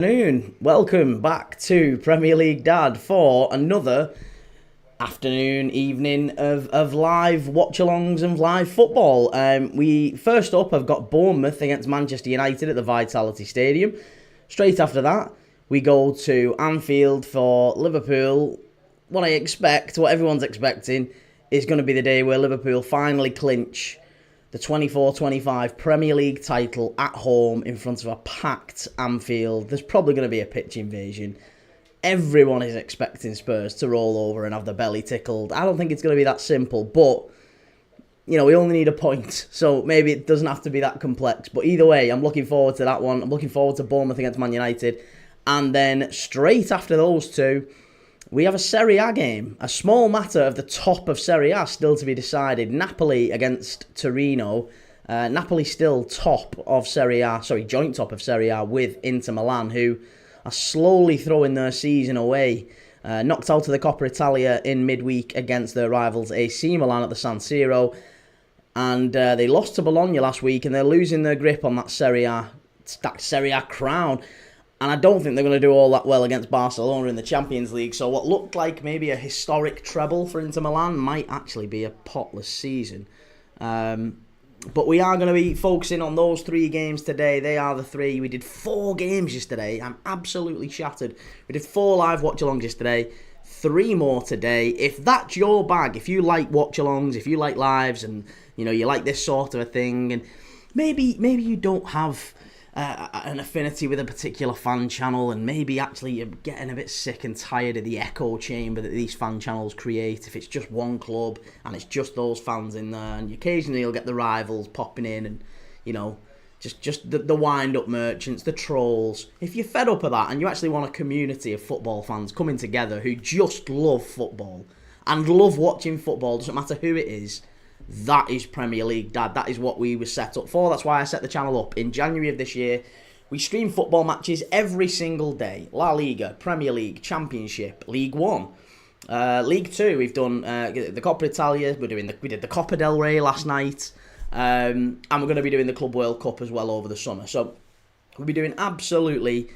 Afternoon. Welcome back to Premier League Dad for another afternoon, evening of live watch-alongs and live football. We first up have got Bournemouth against Manchester United at the Vitality Stadium. Straight after that, we go to Anfield for Liverpool. What everyone's expecting, is going to be the day where Liverpool finally clinch the 24-25 Premier League title at home in front of a packed Anfield. There's probably going to be a pitch invasion. Everyone is expecting Spurs to roll over and have their belly tickled. I don't think it's going to be that simple, but we only need a point, so maybe it doesn't have to be that complex. But either way, I'm looking forward to that one. I'm looking forward to Bournemouth against Man United. And then straight after those two, we have a Serie A game. A small matter of the top of Serie A still to be decided. Napoli against Torino. Napoli still top of Serie A, joint top of Serie A with Inter Milan, who are slowly throwing their season away. Knocked out of the Coppa Italia in midweek against their rivals AC Milan at the San Siro. And they lost to Bologna last week, and they're losing their grip on that Serie A crown. And I don't think they're going to do all that well against Barcelona in the Champions League. So what looked like maybe a historic treble for Inter Milan might actually be a potless season. But we are going to be focusing on those three games today. They are the three. We did 4 games yesterday. I'm absolutely shattered. We did 4 live watch-alongs yesterday. 3 more today. If that's your bag, if you like watch-alongs, if you like lives, and you like this sort of a thing, and maybe you don't have an affinity with a particular fan channel, and maybe actually you're getting a bit sick and tired of the echo chamber that these fan channels create. If it's just one club and it's just those fans in there, and occasionally you'll get the rivals popping in, and just the wind-up merchants, the trolls. If you're fed up of that and you actually want a community of football fans coming together who just love football and love watching football, doesn't matter who it is, that is Premier League Dad. That is what we were set up for. That's why I set the channel up in January of this year. We stream football matches every single day. La Liga, Premier League, Championship, League 1. League 2, we've done the Coppa Italia. We did the Coppa del Rey last night. And we're going to be doing the Club World Cup as well over the summer. So we'll be doing absolutely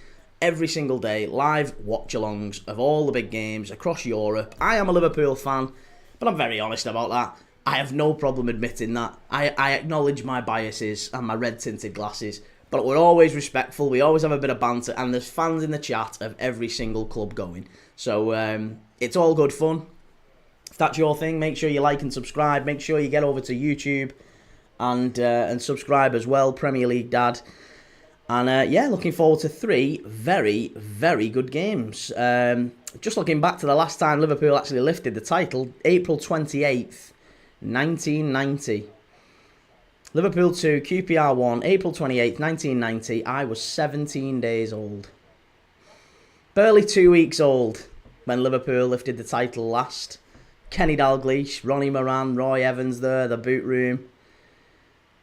every single day live watch-alongs of all the big games across Europe. I am a Liverpool fan, but I'm very honest about that. I have no problem admitting that. I acknowledge my biases and my red-tinted glasses, but we're always respectful. We always have a bit of banter, and there's fans in the chat of every single club going. So it's all good fun. If that's your thing, make sure you like and subscribe. Make sure you get over to YouTube and subscribe as well, Premier League Dad. And looking forward to 3 very, very good games. Just looking back to the last time Liverpool actually lifted the title, April 28th. 1990. Liverpool 2, QPR 1, April 28th, 1990. I was 17 days old. Barely 2 weeks old when Liverpool lifted the title last. Kenny Dalglish, Ronnie Moran, Roy Evans there, the boot room.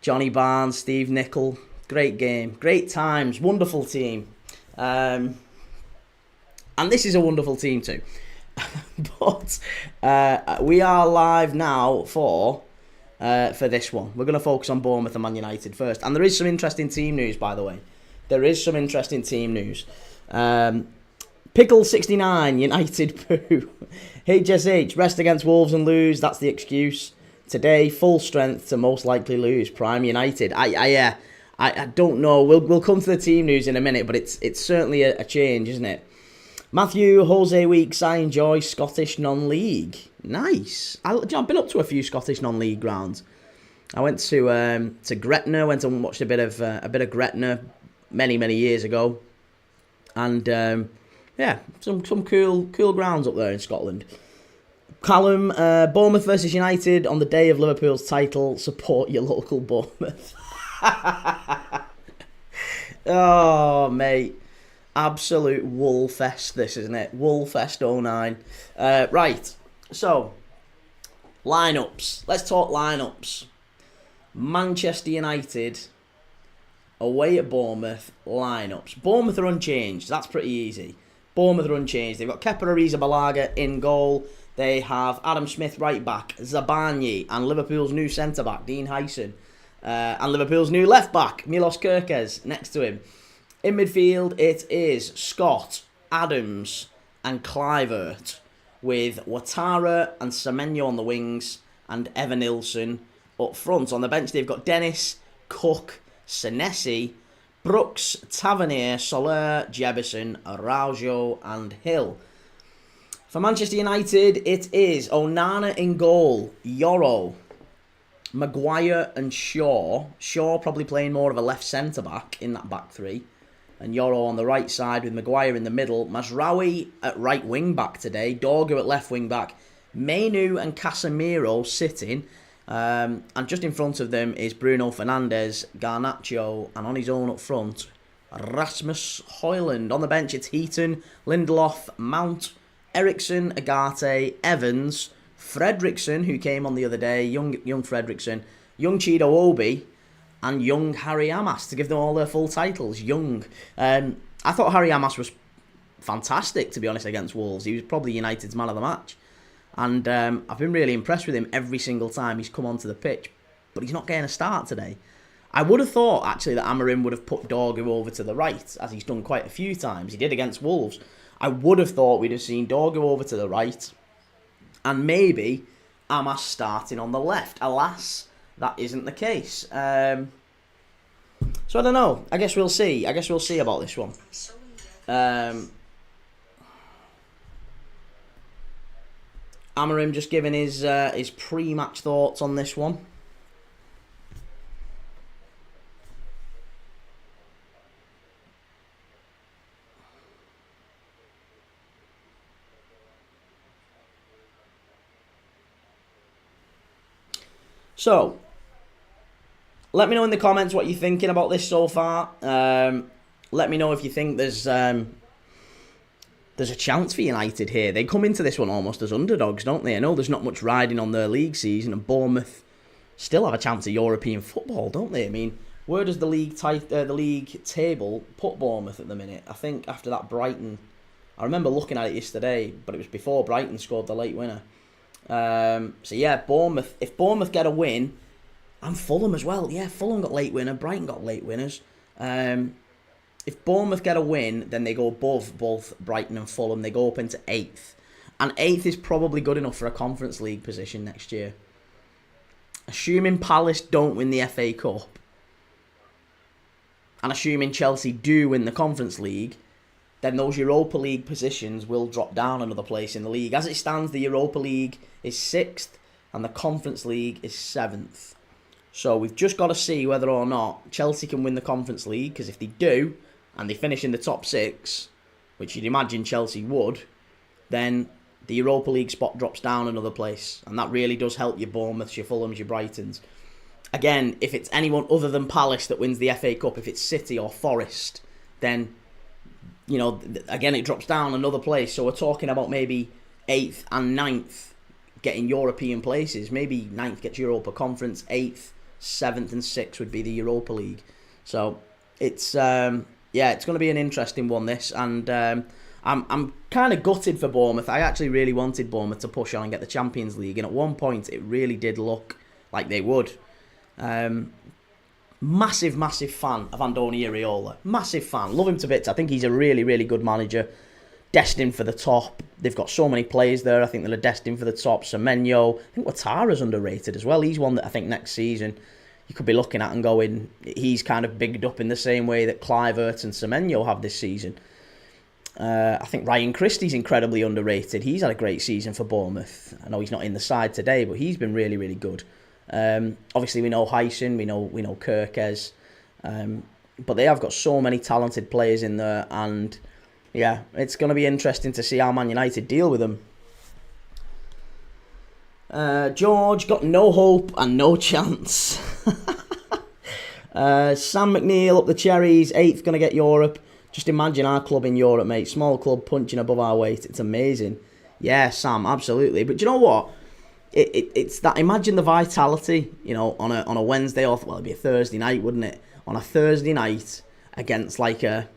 Johnny Barnes, Steve Nicol. Great game. Great times. Wonderful team. And this is a wonderful team too. But we are live now for this one. We're going to focus on Bournemouth and Man United first. And there is some interesting team news, by the way. There is some interesting team news. Pickle69, United poo. HSH, rest against Wolves and lose. That's the excuse. Today, full strength to most likely lose. Prime United. I don't know. We'll come to the team news in a minute, but it's certainly a change, isn't it? Matthew, Jose Weeks, I enjoy Scottish non-league. Nice. I've been up to a few Scottish non-league grounds. I went to Gretna, went and watched a bit of Gretna many years ago, and some cool grounds up there in Scotland. Callum, Bournemouth versus United on the day of Liverpool's title. Support your local Bournemouth. Oh, mate. Absolute Woolfest, this, isn't it? Woolfest 09. Right, so, lineups. Let's talk lineups. Manchester United, away at Bournemouth, lineups. Bournemouth are unchanged. That's pretty easy. Bournemouth are unchanged. They've got Kepa Arrizabalaga in goal. They have Adam Smith right back, Zabarnyi, and Liverpool's new centre-back, Dean Hyson. And Liverpool's new left-back, Milos Kerkez, next to him. In midfield, it is Scott, Adams, and Clivert, with Ouattara and Semenyo on the wings, and Evan Nilsson up front. On the bench, they've got Dennis, Cook, Senesi, Brooks, Tavernier, Soler, Jefferson, Araujo, and Hill. For Manchester United, it is Onana in goal, Yoro, Maguire and Shaw. Shaw probably playing more of a left centre-back in that back three. And Yoro on the right side with Maguire in the middle. Mazraoui at right wing-back today. Dorgu at left wing-back. Mainu and Casemiro sitting. And just in front of them is Bruno Fernandes, Garnacho, and on his own up front, Rasmus Højlund. On the bench, it's Heaton, Lindelof, Mount, Ericsson, Agate, Evans, Fredrickson, who came on the other day, young Fredrickson, young Chido Obi, and young Harry Amas, to give them all their full titles. Young. I thought Harry Amas was fantastic, to be honest, against Wolves. He was probably United's man of the match. And I've been really impressed with him every single time he's come onto the pitch. But he's not getting a start today. I would have thought, actually, that Amorim would have put Dorgu over to the right, as he's done quite a few times. He did against Wolves. I would have thought we'd have seen Dorgu over to the right, and maybe Amas starting on the left. Alas, that isn't the case. So I don't know. I guess we'll see. About this one. Amorim just giving his pre-match thoughts on this one. So, let me know in the comments what you're thinking about this so far. Let me know if you think there's a chance for United here. They come into this one almost as underdogs, don't they? I know there's not much riding on their league season, and Bournemouth still have a chance of European football, don't they? I mean, where does the league table put Bournemouth at the minute? I think after that Brighton, I remember looking at it yesterday, but it was before Brighton scored the late winner. So yeah, Bournemouth. If Bournemouth get a win, and Fulham as well. Yeah, Fulham got late winner. Brighton got late winners. If Bournemouth get a win, then they go above both Brighton and Fulham. They go up into 8th. And 8th is probably good enough for a Conference League position next year. Assuming Palace don't win the FA Cup, and assuming Chelsea do win the Conference League, then those Europa League positions will drop down another place in the league. As it stands, the Europa League is 6th, and the Conference League is 7th. So we've just got to see whether or not Chelsea can win the Conference League, because if they do, and they finish in the top 6, which you'd imagine Chelsea would, then the Europa League spot drops down another place. And that really does help your Bournemouths, your Fulhams, your Brightons. Again, if it's anyone other than Palace that wins the FA Cup, if it's City or Forest, then, you know, again, it drops down another place. So we're talking about maybe 8th and 9th getting European places. Maybe 9th gets Europa Conference, 8th, 7th and 6th would be the Europa League. So it's it's going to be an interesting one, this. And I'm kind of gutted for Bournemouth. I actually really wanted Bournemouth to push on and get the Champions League. And at one point, it really did look like they would. Massive fan of Andoni Iraola. Massive fan. Love him to bits. I think he's a really, really good manager. Destined for the top. They've got so many players there. I think they're destined for the top. Semenyo. I think Ouattara's underrated as well. He's one that I think next season you could be looking at and going, he's kind of bigged up in the same way that Kluivert and Semenyo have this season. I think Ryan Christie's incredibly underrated. He's had a great season for Bournemouth. I know he's not in the side today, but he's been really, really good. Obviously, we know Hyson, we know Kirkes, but they have got so many talented players in there, and yeah, it's going to be interesting to see how Man United deal with them. George got no hope and no chance. Sam McNeil up the cherries, 8th, going to get Europe. Just imagine our club in Europe, mate. Small club punching above our weight. It's amazing. Yeah, Sam, absolutely. But do you know what? It's that, imagine the vitality, you know, on a Wednesday or, well, it'd be a Thursday night, wouldn't it? On a Thursday night against there's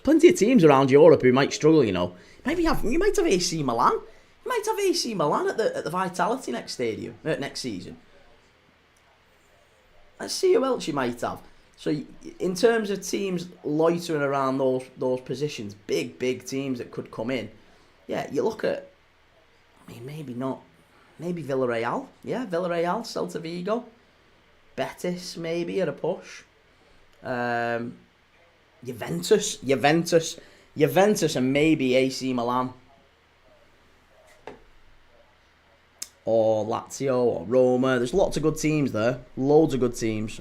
plenty of teams around Europe who might struggle, you know. You might have AC Milan. You might have AC Milan at the Vitality next season. Let's see who else you might have. So in terms of teams loitering around those positions, big teams that could come in. Yeah, you look at. I mean, maybe not. Maybe Villarreal. Yeah, Villarreal, Celta Vigo, Betis maybe at a push. Juventus, and maybe AC Milan or Lazio or Roma. There's lots of good teams there. Loads of good teams.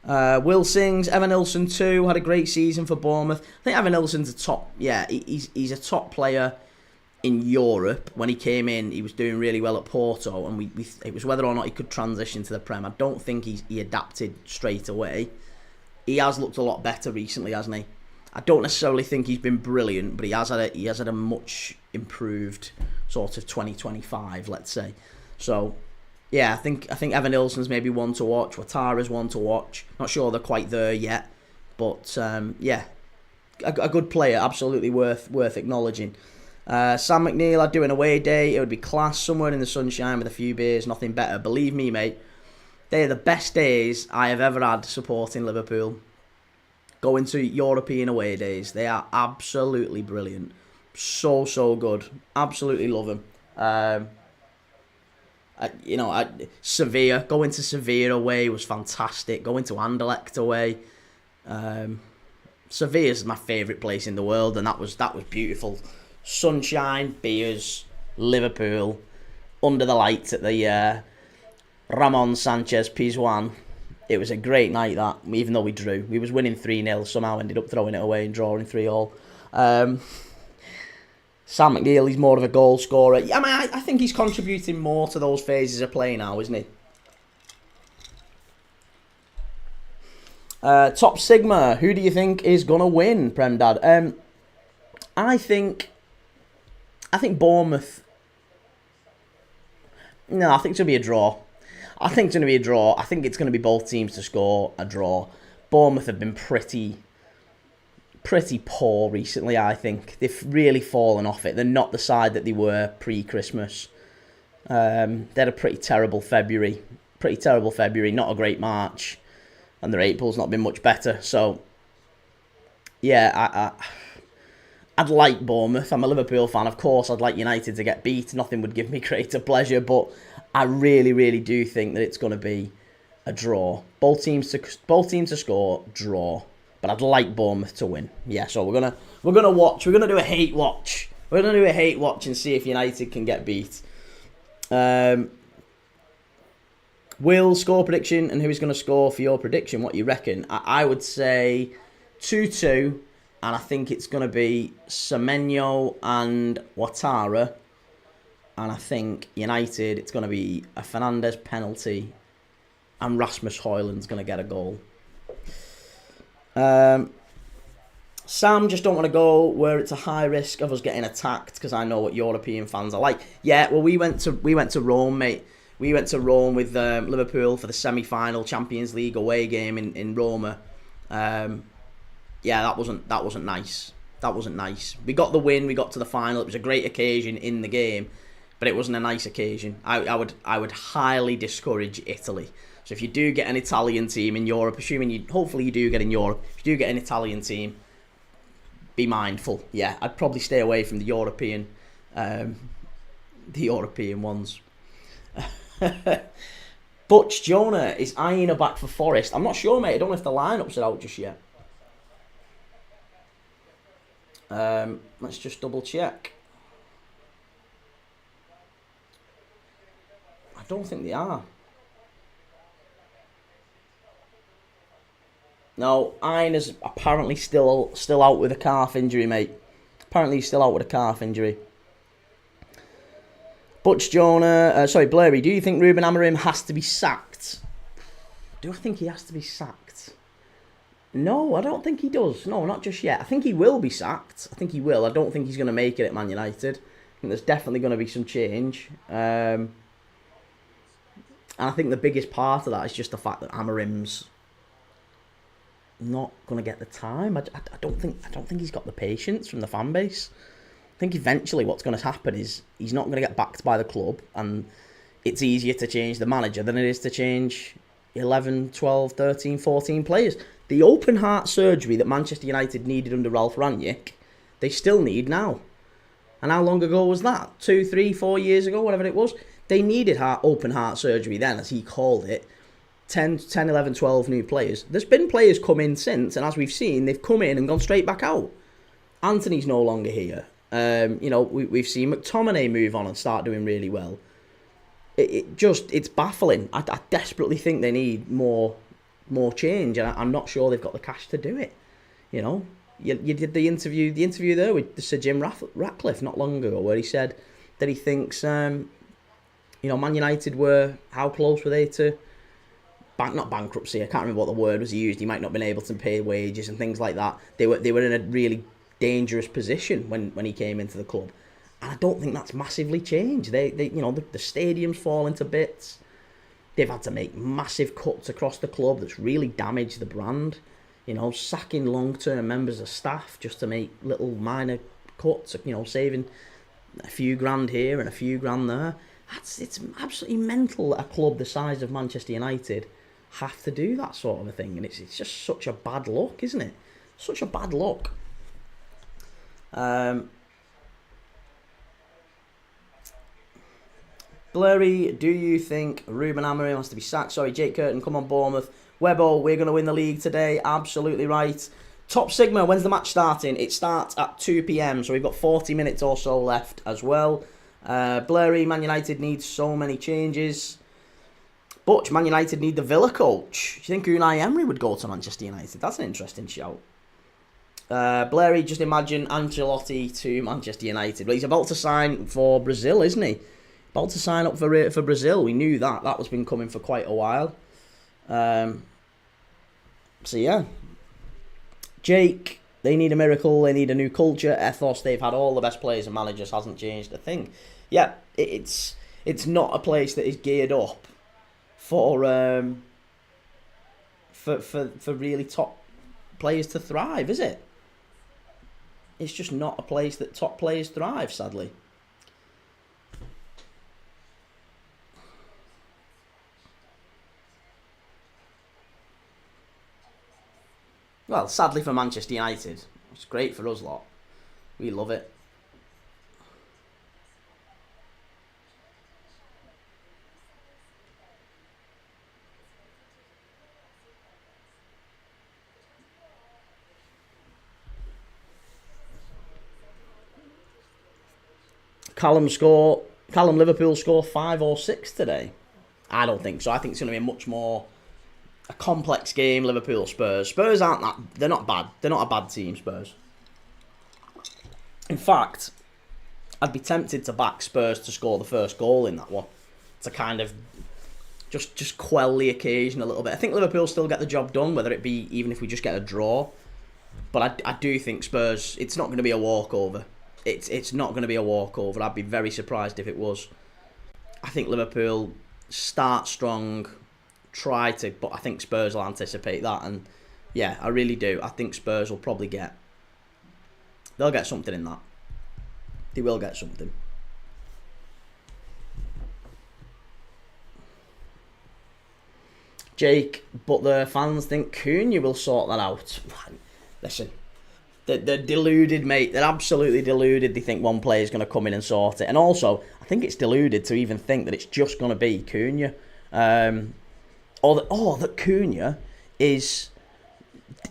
Will Sings, Evan Nilsson too, had a great season for Bournemouth. I think Evan Nilsson's a top. Yeah, he's a top player in Europe. When he came in, he was doing really well at Porto, and it was whether or not he could transition to the Prem. I don't think he adapted straight away. He has looked a lot better recently, hasn't he? I don't necessarily think he's been brilliant, but he has had a much improved sort of 2025, let's say. So, yeah, I think Evan Nilsson's maybe one to watch. Ouattara's one to watch. Not sure they're quite there yet, but yeah, a good player, absolutely worth acknowledging. Sam McNeil, I'd do an away day. It would be class, somewhere in the sunshine with a few beers, nothing better. Believe me, mate, they are the best days I have ever had supporting Liverpool. Going to European away days, they are absolutely brilliant. So good. Absolutely love them. Sevilla, going to Sevilla away was fantastic. Going to Anderlecht away. Sevilla's my favourite place in the world, and that was beautiful. Sunshine, beers, Liverpool, under the lights at the Ramon Sanchez Pizjuan. It was a great night, that, even though we drew. We was winning 3-0, somehow ended up throwing it away and drawing 3-3. Sam McNeil, he's more of a goal scorer. I mean, I think he's contributing more to those phases of play now, isn't he? Top Sigma, who do you think is going to win, Prem Dad? I think Bournemouth. No, I think it's going to be a draw. I think it's going to be both teams to score a draw. Bournemouth have been pretty poor recently, I think. They've really fallen off it. They're not the side that they were pre-Christmas. They had a pretty terrible February. Not a great March. And their April's not been much better. So, yeah, I'd like Bournemouth. I'm a Liverpool fan. Of course, I'd like United to get beat. Nothing would give me greater pleasure. But I really do think that it's going to be a draw. Both teams to score, draw. But I'd like Bournemouth to win. Yeah, so we're gonna watch. We're gonna do a hate watch. And see if United can get beat. Will, score prediction, and who's going to score for your prediction? What you reckon? I would say 2-2, and I think it's going to be Semenyo and Ouattara. And I think United, it's going to be a Fernandes penalty, and Rasmus Højlund's going to get a goal. Sam, just don't want to go where it's a high risk of us getting attacked, because I know what European fans are like. Yeah, well, we went to Rome, mate. We went to Rome with Liverpool for the semi-final Champions League away game in Roma. Yeah, that wasn't nice. That wasn't nice. We got the win. We got to the final. It was a great occasion in the game, but it wasn't a nice occasion. I would highly discourage Italy. So if you do get an Italian team in Europe, hopefully you do get in Europe. If you do get an Italian team, be mindful. Yeah, I'd probably stay away from the European ones. Butch Jonah is eyeing her back for Forest. I'm not sure, mate. I don't know if the lineups are out just yet. Let's just double check. I don't think they are. No, Einer's apparently still out with a calf injury, mate. Apparently he's still out with a calf injury. Butch Jonah, Blurry, do you think Ruben Amorim has to be sacked? Do I think he has to be sacked? No, I don't think he does. No, not just yet. I think he will be sacked. I think he will. I don't think he's going to make it at Man United. I think there's definitely going to be some change. And I think the biggest part of that is just the fact that Amorim's not going to get the time. I don't think he's got the patience from the fan base. I think eventually what's going to happen is he's not going to get backed by the club, and it's easier to change the manager than it is to change 11, 12, 13, 14 players. The open heart surgery that Manchester United needed under Ralph Rangnick, they still need now. And how long ago was that? 2, 3, 4 years ago, whatever it was. They needed open heart surgery then, as he called it. 10, 11, 12 new players. There's been players come in since, and as we've seen, they've come in and gone straight back out. Anthony's no longer here. We've seen McTominay move on and start doing really well. It's baffling. I desperately think they need more change, and I'm not sure they've got the cash to do it. You did the interview there with Sir Jim Ratcliffe not long ago, where he said that he thinks, Man United how close were they to not bankruptcy? I can't remember what the word was he used. He might not have been able to pay wages and things like that. They were in a really dangerous position when he came into the club, and I don't think that's massively changed. The stadium's falling to bits. They've had to make massive cuts across the club that's really damaged the brand. Sacking long-term members of staff just to make little minor cuts. Saving a few grand here and a few grand there. It's absolutely mental that a club the size of Manchester United have to do that sort of a thing, and it's just such a bad look, isn't it? Such a bad look. Blurry, do you think Ruben Amorim has to be sacked? Sorry, Jake Curtin, come on Bournemouth. Webbo, we're going to win the league today. Absolutely right. Top Sigma, when's the match starting? It starts at 2 p.m, so we've got 40 minutes or so left as well. Blurry, Man United needs so many changes. Butch, Man United need the Villa coach. Do you think Unai Emery would go to Manchester United? That's an interesting shout. Blurry, just imagine Ancelotti to Manchester United. Well, he's about to sign for Brazil, isn't he? About to sign up for Brazil. We knew that. That was been coming for quite a while. So, yeah. Jake, they need a miracle. They need a new culture. Ethos, they've had all the best players and managers. Hasn't changed a thing. Yeah, it's not a place that is geared up for really top players to thrive, is it? It's just not a place that top players thrive, sadly. Well, sadly for Manchester United. It's great for us lot. We love it. Callum Liverpool score 5 or 6 today? I don't think so. I think it's going to be much more a complex game. Liverpool Spurs. Spurs aren't that. They're not bad. They're not a bad team. Spurs. In fact, I'd be tempted to back Spurs to score the first goal in that one to kind of just quell the occasion a little bit. I think Liverpool still get the job done, whether it be even if we just get a draw. But I do think Spurs. It's not going to be a walkover. It's not going to be a walkover. I'd be very surprised if it was. I think Liverpool start strong, but I think Spurs will anticipate that, and yeah, I really do. I think Spurs will probably they'll get something in that. They will get something. Jake, but the fans think Cunha will sort that out. Listen. They're deluded, mate. They're absolutely deluded. They think one player is going to come in and sort it. And also, I think it's deluded to even think that it's just going to be Cunha. Or that Cunha is,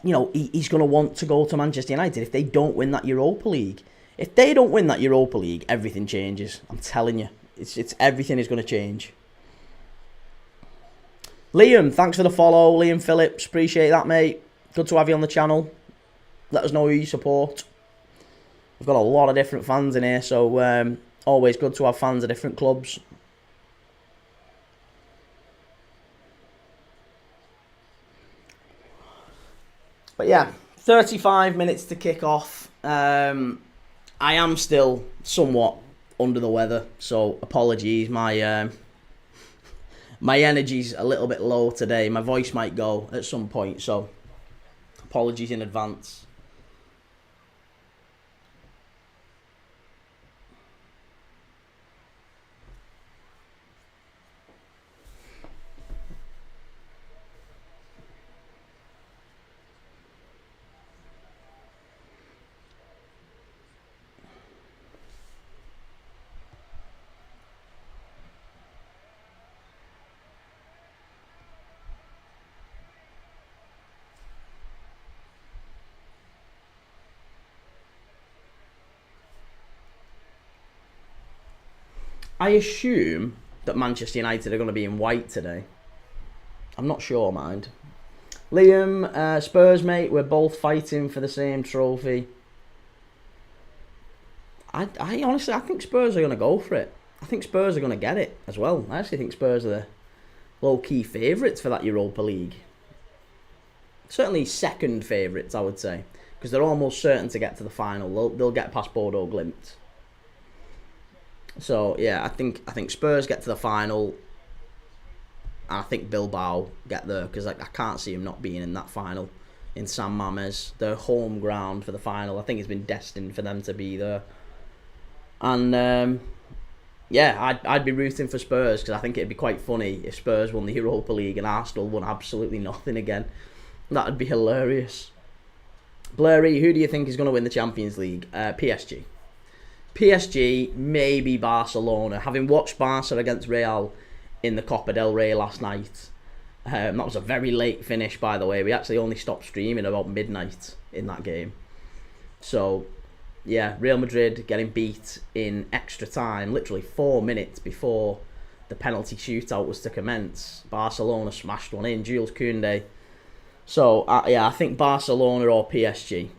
he's going to want to go to Manchester United if they don't win that Europa League. If they don't win that Europa League, everything changes. I'm telling you. It's everything is going to change. Liam, thanks for the follow. Liam Phillips, appreciate that, mate. Good to have you on the channel. Let us know who you support. We've got a lot of different fans in here, so always good to have fans of different clubs. But yeah, 35 minutes to kick off. I am still somewhat under the weather, so apologies. My energy's a little bit low today. My voice might go at some point, so apologies in advance. I assume that Manchester United are going to be in white today. I'm not sure, mind. Liam, Spurs, mate, we're both fighting for the same trophy. I honestly, I think Spurs are going to go for it. I think Spurs are going to get it as well. I actually think Spurs are the low-key favourites for that Europa League. Certainly second favourites, I would say. Because they're almost certain to get to the final. They'll get past Bodo Glimt. So, yeah, I think Spurs get to the final. And I think Bilbao get there. Because I can't see them not being in that final. In San Mamés. Their home ground for the final. I think it's been destined for them to be there. And, yeah, I'd be rooting for Spurs. Because I think it'd be quite funny if Spurs won the Europa League and Arsenal won absolutely nothing again. That'd be hilarious. Blurry, who do you think is going to win the Champions League? PSG. PSG, maybe Barcelona. Having watched Barca against Real in the Copa del Rey last night, that was a very late finish, by the way. We actually only stopped streaming about midnight in that game. So, yeah, Real Madrid getting beat in extra time, literally 4 minutes before the penalty shootout was to commence. Barcelona smashed one in, Jules Koundé. So, yeah, I think Barcelona or PSG.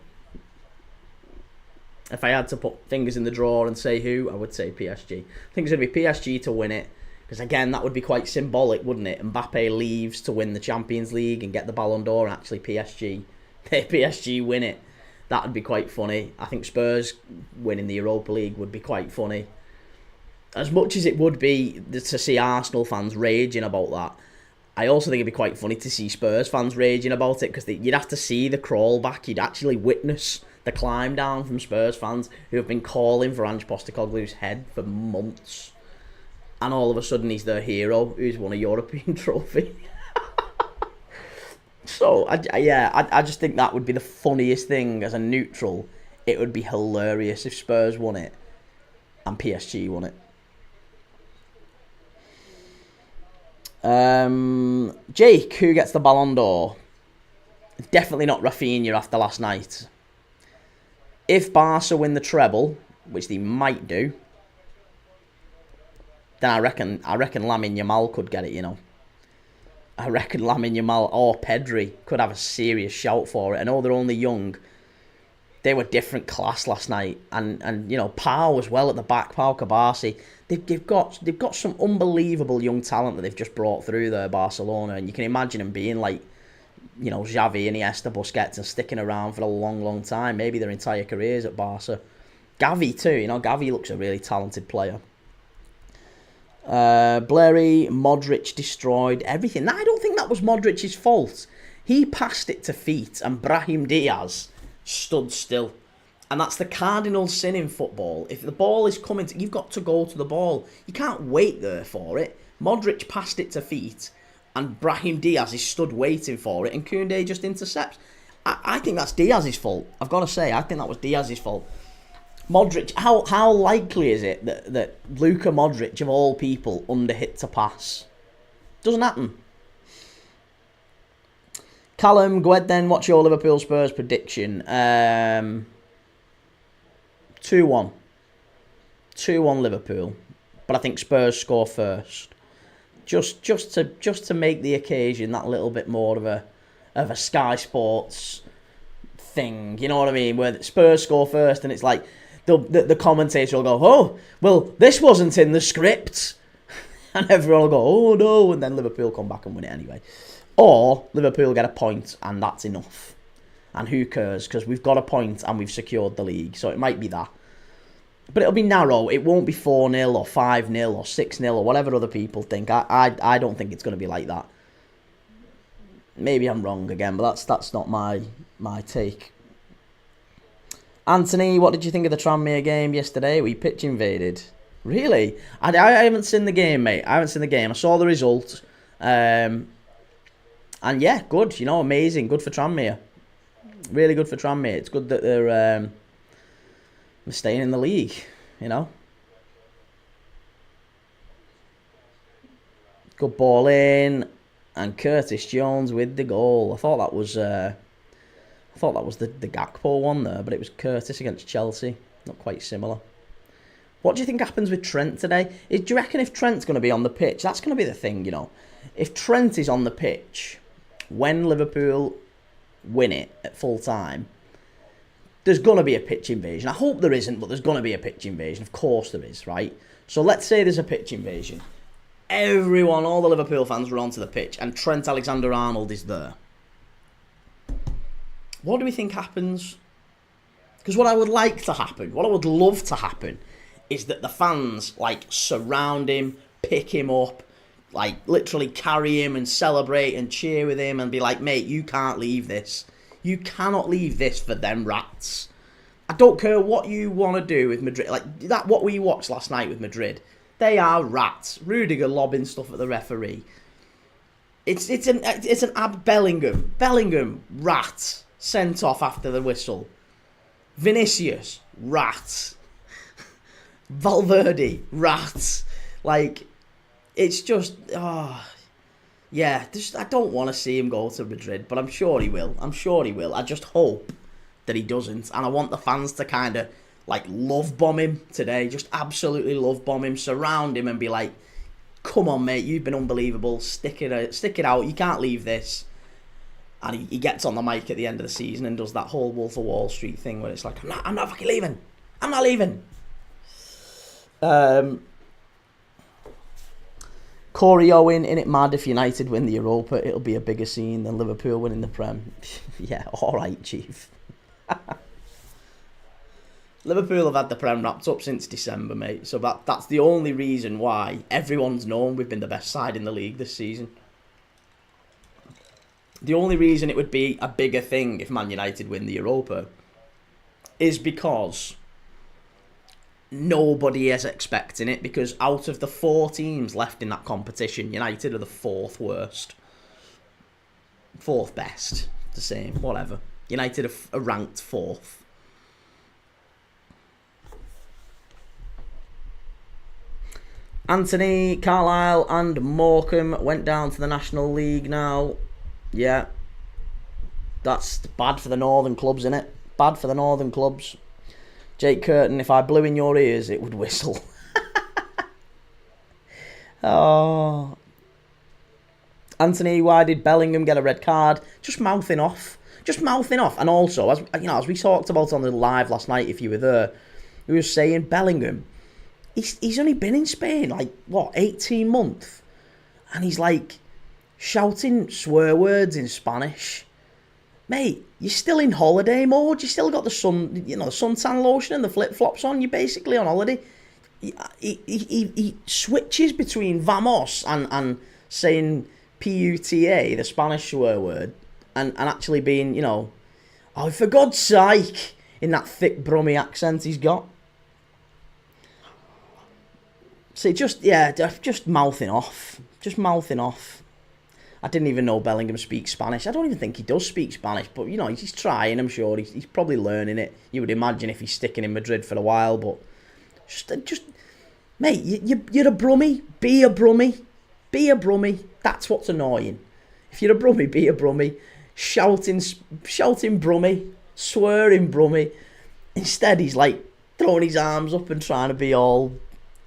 If I had to put fingers in the drawer and say who, I would say PSG. I think it's going to be PSG to win it. Because, again, that would be quite symbolic, wouldn't it? Mbappe leaves to win the Champions League and get the Ballon d'Or, and actually PSG win it. That would be quite funny. I think Spurs winning the Europa League would be quite funny. As much as it would be to see Arsenal fans raging about that, I also think it'd be quite funny to see Spurs fans raging about it, because you'd have to see the crawl back. You'd actually witness the climb down from Spurs fans who have been calling for Ange Postecoglou's head for months. And all of a sudden he's their hero who's won a European trophy. So, I just think that would be the funniest thing as a neutral. It would be hilarious if Spurs won it and PSG won it. Jake, who gets the Ballon d'Or? Definitely not Rafinha after last night. If Barca win the treble, which they might do, then I reckon Lamine Yamal could get it, you know. I reckon Lamine Yamal or Pedri could have a serious shout for it. I know they're only young. They were different class last night, and you know, Pau as well at the back, Pau Kabasi. They've got some unbelievable young talent that they've just brought through there, Barcelona, and you can imagine them being like, you know, Xavi, Iniesta, Busquets, and sticking around for a long, long time, maybe their entire careers at Barca. Gavi too, you know, Gavi looks a really talented player. Blurry, Modric destroyed everything. I don't think that was Modric's fault. He passed it to feet, and Brahim Diaz stood still. And that's the cardinal sin in football. If the ball is coming, you've got to go to the ball. You can't wait there for it. Modric passed it to feet, and Brahim Diaz is stood waiting for it, and Koundé just intercepts. I think that's Diaz's fault. I've got to say, I think that was Diaz's fault. Modric, how likely is it that Luka Modric, of all people, underhits a pass? Doesn't happen. Callum, go ahead then. What's your Liverpool Spurs prediction? 2-1. 2-1 Liverpool. But I think Spurs score first. Just to make the occasion that little bit more of a Sky Sports thing. You know what I mean? Where Spurs score first, and it's like the commentator will go, "Oh, well, this wasn't in the script," and everyone will go, "Oh no," and then Liverpool come back and win it anyway. Or Liverpool get a point, and that's enough. And who cares? Because we've got a point and we've secured the league. So it might be that. But it'll be narrow. It won't be 4-0 or 5-0 or 6-0 or whatever other people think. I don't think it's going to be like that. Maybe I'm wrong again, but that's not my take. Anthony, what did you think of the Tranmere game yesterday? We pitch invaded. Really? I haven't seen the game, mate. I haven't seen the game. I saw the result. And yeah, good. You know, amazing. Good for Tranmere. Really good for Tranmere. It's good that they're staying in the league, you know. Good ball in, and Curtis Jones with the goal. I thought that was the Gakpo one there, but it was Curtis against Chelsea. Not quite similar. What do you think happens with Trent today? Do you reckon if Trent's going to be on the pitch, that's going to be the thing, If Trent is on the pitch when Liverpool win it at full time, there's going to be a pitch invasion. I hope there isn't, but there's going to be a pitch invasion. Of course there is, right? So let's say there's a pitch invasion. Everyone, all the Liverpool fans run onto the pitch and Trent Alexander-Arnold is there. What do we think happens? Because what I would like to happen, what I would love to happen, is that the fans, surround him, pick him up, literally carry him and celebrate and cheer with him and be like, mate, you can't leave this. You cannot leave this for them rats. I don't care what you want to do with Madrid. What we watched last night with Madrid. They are rats. Rudiger lobbing stuff at the referee. It's an Bellingham, rat, sent off after the whistle. Vinicius, rat. Valverde, rat. It's just, yeah, I don't want to see him go to Madrid, but I'm sure he will. I just hope that he doesn't, and I want the fans to kind of, love bomb him today. Just absolutely love bomb him, surround him and be like, come on, mate, you've been unbelievable, stick it out, you can't leave this. And he gets on the mic at the end of the season and does that whole Wolf of Wall Street thing where it's like, I'm not fucking leaving. I'm not leaving. Corey Owen, in it mad if United win the Europa, it'll be a bigger scene than Liverpool winning the Prem. Yeah, alright, Chief. Liverpool have had the Prem wrapped up since December, mate. So that's the only reason why everyone's known we've been the best side in the league this season. The only reason it would be a bigger thing if Man United win the Europa is because nobody is expecting it, because out of the 4 teams left in that competition, United are the 4th worst. 4th best. The same, whatever. United are ranked 4th. Anthony, Carlisle and Morecambe went down to the National League now. Yeah. That's bad for the northern clubs, innit? Bad for the northern clubs. Jake Curtin, if I blew in your ears, it would whistle. Oh. Anthony, why did Bellingham get a red card? Just mouthing off. And also, as we talked about on the live last night, if you were there, we were saying Bellingham, he's only been in Spain, 18 months? And he's shouting swear words in Spanish. Mate, you're still in holiday mode. You still got the suntan lotion and the flip-flops on. You're basically on holiday. He switches between vamos and saying puta, the Spanish swear word, and actually being, oh, for God's sake, in that thick Brummy accent he's got. So just mouthing off. Just mouthing off. I didn't even know Bellingham speaks Spanish. I don't even think he does speak Spanish, but, he's trying, I'm sure. He's probably learning it. You would imagine if he's sticking in Madrid for a while, but just mate, you're a Brummie. Be a Brummie. Be a Brummie. That's what's annoying. If you're a Brummie, be a Brummie. Shouting Brummie. Swearing Brummie. Instead, he's throwing his arms up and trying to be all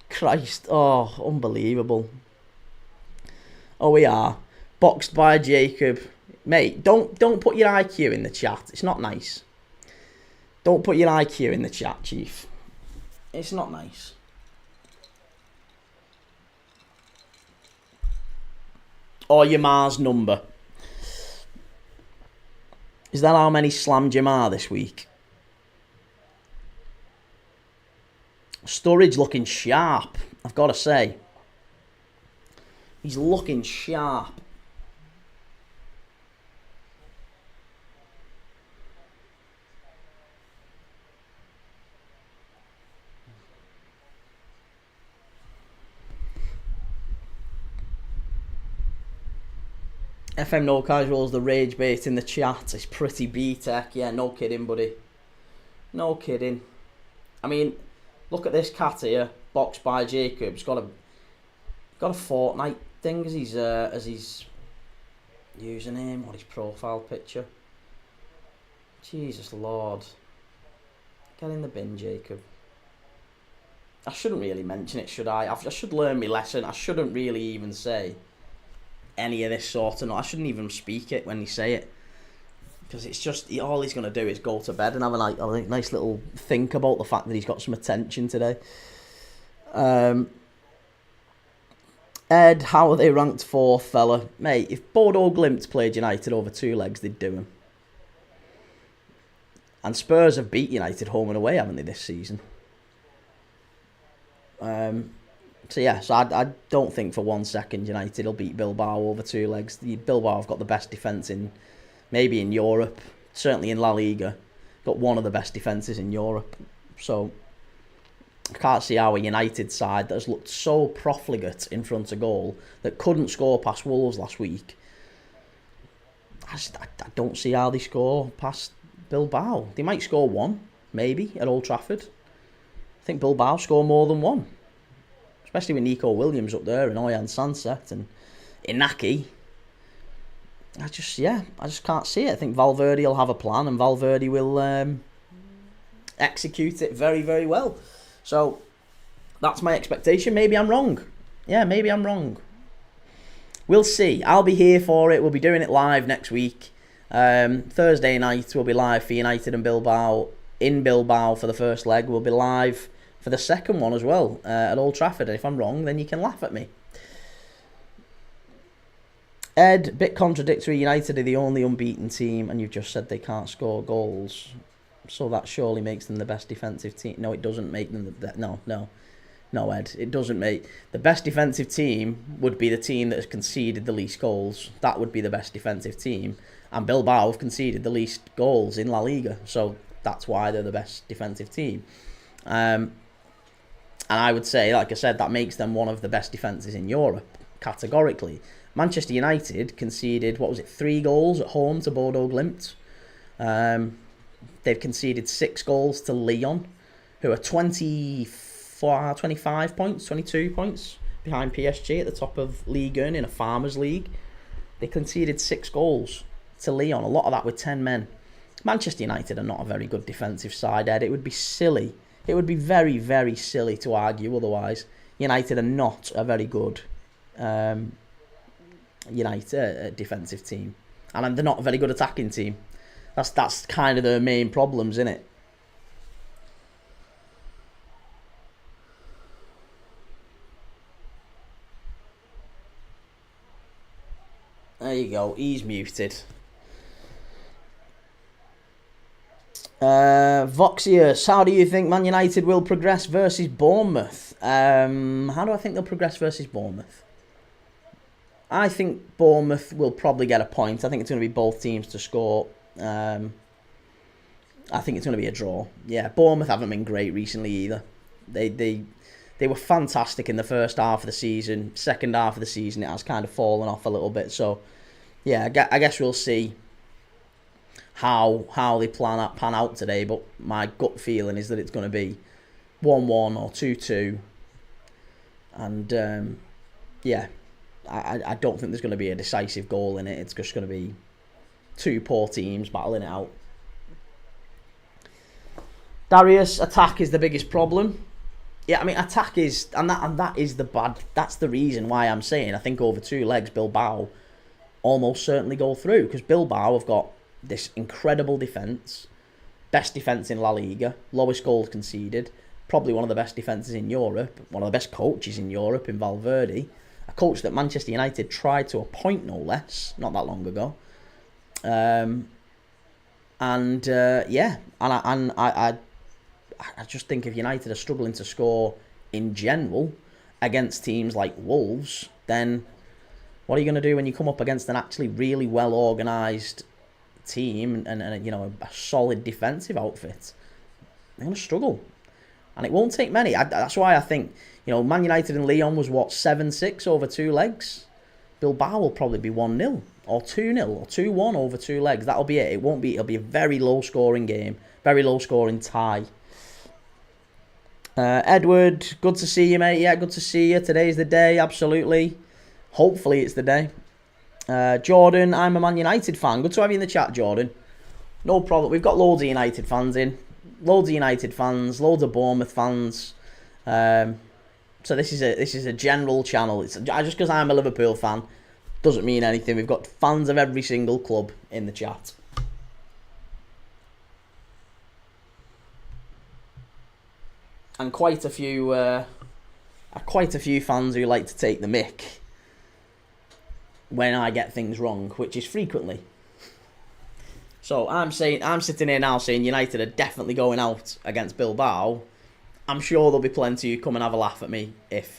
Christ. Oh, unbelievable. Oh, we are. Boxed by Jacob. Mate, don't put your IQ in the chat. It's not nice. Don't put your IQ in the chat, Chief. It's not nice. Or your Mars number. Is that how many slammed your Mar this week? Sturridge looking sharp, I've got to say. He's looking sharp. FM No Casuals, the rage bait in the chat. It's pretty B-Tech. Yeah, no kidding, buddy. No kidding. I mean, look at this cat here, boxed by Jacob. He's got a Fortnite thing as his username or his profile picture. Jesus Lord. Get in the bin, Jacob. I shouldn't really mention it, should I? I should learn my lesson. I shouldn't really even say any of this sort of. I shouldn't even speak it when you say it, because it's just all he's going to do is go to bed and have a nice little think about the fact that he's got some attention today. Ed, how are they ranked fourth, fella? Mate, if Bodo Glimt played United over 2 legs, they'd do him. And Spurs have beat United home and away, haven't they, this season? So I don't think for 1 second United will beat Bilbao over 2 legs. Bilbao have got the best defence maybe in Europe, certainly in La Liga. Got one of the best defences in Europe. So I can't see how a United side that has looked so profligate in front of goal, that couldn't score past Wolves last week, I don't see how they score past Bilbao. They might score 1, maybe, at Old Trafford. I think Bilbao score more than 1. Especially with Nico Williams up there and Oyan Sanset and Inaki. I just can't see it. I think Valverde will have a plan and Valverde will execute it very, very well. So that's my expectation. Maybe I'm wrong. Yeah, maybe I'm wrong. We'll see. I'll be here for it. We'll be doing it live next week. Thursday night we'll be live for United and Bilbao. In Bilbao for the first leg. We'll be live for the second one as well at Old Trafford. And if I'm wrong, then you can laugh at me. Ed, bit contradictory. United are the only unbeaten team, and you've just said they can't score goals. So that surely makes them the best defensive team. No, it doesn't make them No, Ed, it doesn't make... The best defensive team would be the team that has conceded the least goals. That would be the best defensive team. And Bilbao have conceded the least goals in La Liga. So that's why they're the best defensive team. And I would say, like I said, that makes them one of the best defences in Europe, categorically. Manchester United conceded, 3 goals at home to Bodo Glimt. They've conceded 6 goals to Lyon, who are 25 points, 22 points behind PSG at the top of Liga in a Farmers League. They conceded 6 goals to Lyon, a lot of that with 10 men. Manchester United are not a very good defensive side, Ed. It would be silly. It would be very, very silly to argue otherwise. United are not a very good defensive team. And they're not a very good attacking team. That's kind of their main problems, isn't it? There you go. He's muted. Voxius, how do you think Man United will progress versus Bournemouth? How do I think they'll progress versus Bournemouth? I think Bournemouth will probably get a point. I think it's going to be both teams to score. I think it's going to be a draw. Yeah, Bournemouth haven't been great recently either. They were fantastic in the first half of the season. Second half of the season, it has kind of fallen off a little bit. So, yeah, I guess we'll see how they pan out today. But my gut feeling is that it's going to be 1-1 or 2-2. And, yeah, I don't think there's going to be a decisive goal in it. It's just going to be 2 poor teams battling it out. Darius, attack is the biggest problem. Yeah, I mean, attack is, and that is the bad. That's the reason why I'm saying I think over 2 legs Bilbao almost certainly go through, because Bilbao have got this incredible defence, best defence in La Liga, lowest goals conceded, probably one of the best defences in Europe, one of the best coaches in Europe in Valverde, a coach that Manchester United tried to appoint no less not that long ago. I just think if United are struggling to score in general against teams like Wolves, then what are you going to do when you come up against an actually really well organised team and a solid defensive outfit? They're going to struggle, and it won't take many. That's why I think Man United and Lyon was 7-6 over 2 legs. Bilbao will probably be 1-0 or 2-0 or 2-1 over 2 legs. That'll be it. It'll be a very low scoring game, very low scoring tie. Edward, good to see you, mate. Yeah, good to see you. Today's the day, absolutely. Hopefully it's the day. Jordan, I'm a Man United fan. Good to have you in the chat, Jordan. No problem. We've got loads of United fans in. Loads of United fans, loads of Bournemouth fans. So this is a general channel. It's just because I'm a Liverpool fan doesn't mean anything. We've got fans of every single club in the chat. And quite a few fans who like to take the mick when I get things wrong, which is frequently. So I'm sitting here now saying United are definitely going out against Bilbao. I'm sure there'll be plenty who come and have a laugh at me if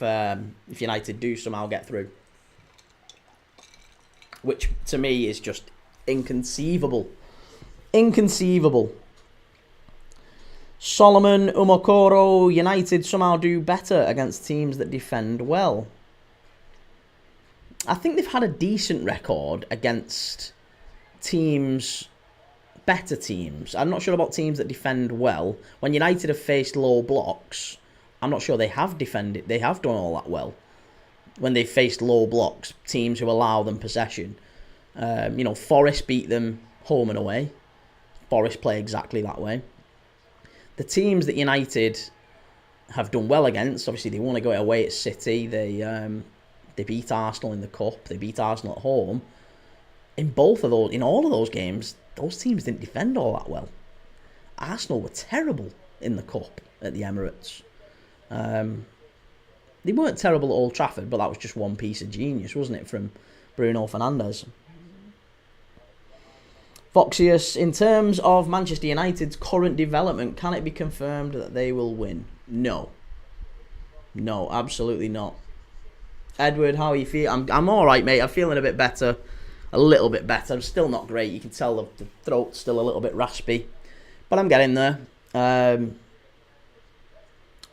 United do somehow get through. Which to me is just inconceivable. Inconceivable. Solomon Umokoro, United somehow do better against teams that defend well. I think they've had a decent record against better teams. I'm not sure about teams that defend well. When United have faced low blocks, I'm not sure they have defended. They have done all that well. When they've faced low blocks, teams who allow them possession. Forest beat them home and away. Forest play exactly that way. The teams that United have done well against, obviously they want to go away at City. They beat Arsenal in the Cup. They beat Arsenal at home. In all of those games, those teams didn't defend all that well. Arsenal were terrible in the Cup at the Emirates. They weren't terrible at Old Trafford, but that was just one piece of genius, wasn't it, from Bruno Fernandes. Voxius, in terms of Manchester United's current development, can it be confirmed that they will win? No. No, absolutely not. Edward, how are you feeling? I'm all right, mate. I'm feeling a bit better. A little bit better. I'm still not great. You can tell the throat's still a little bit raspy. But I'm getting there.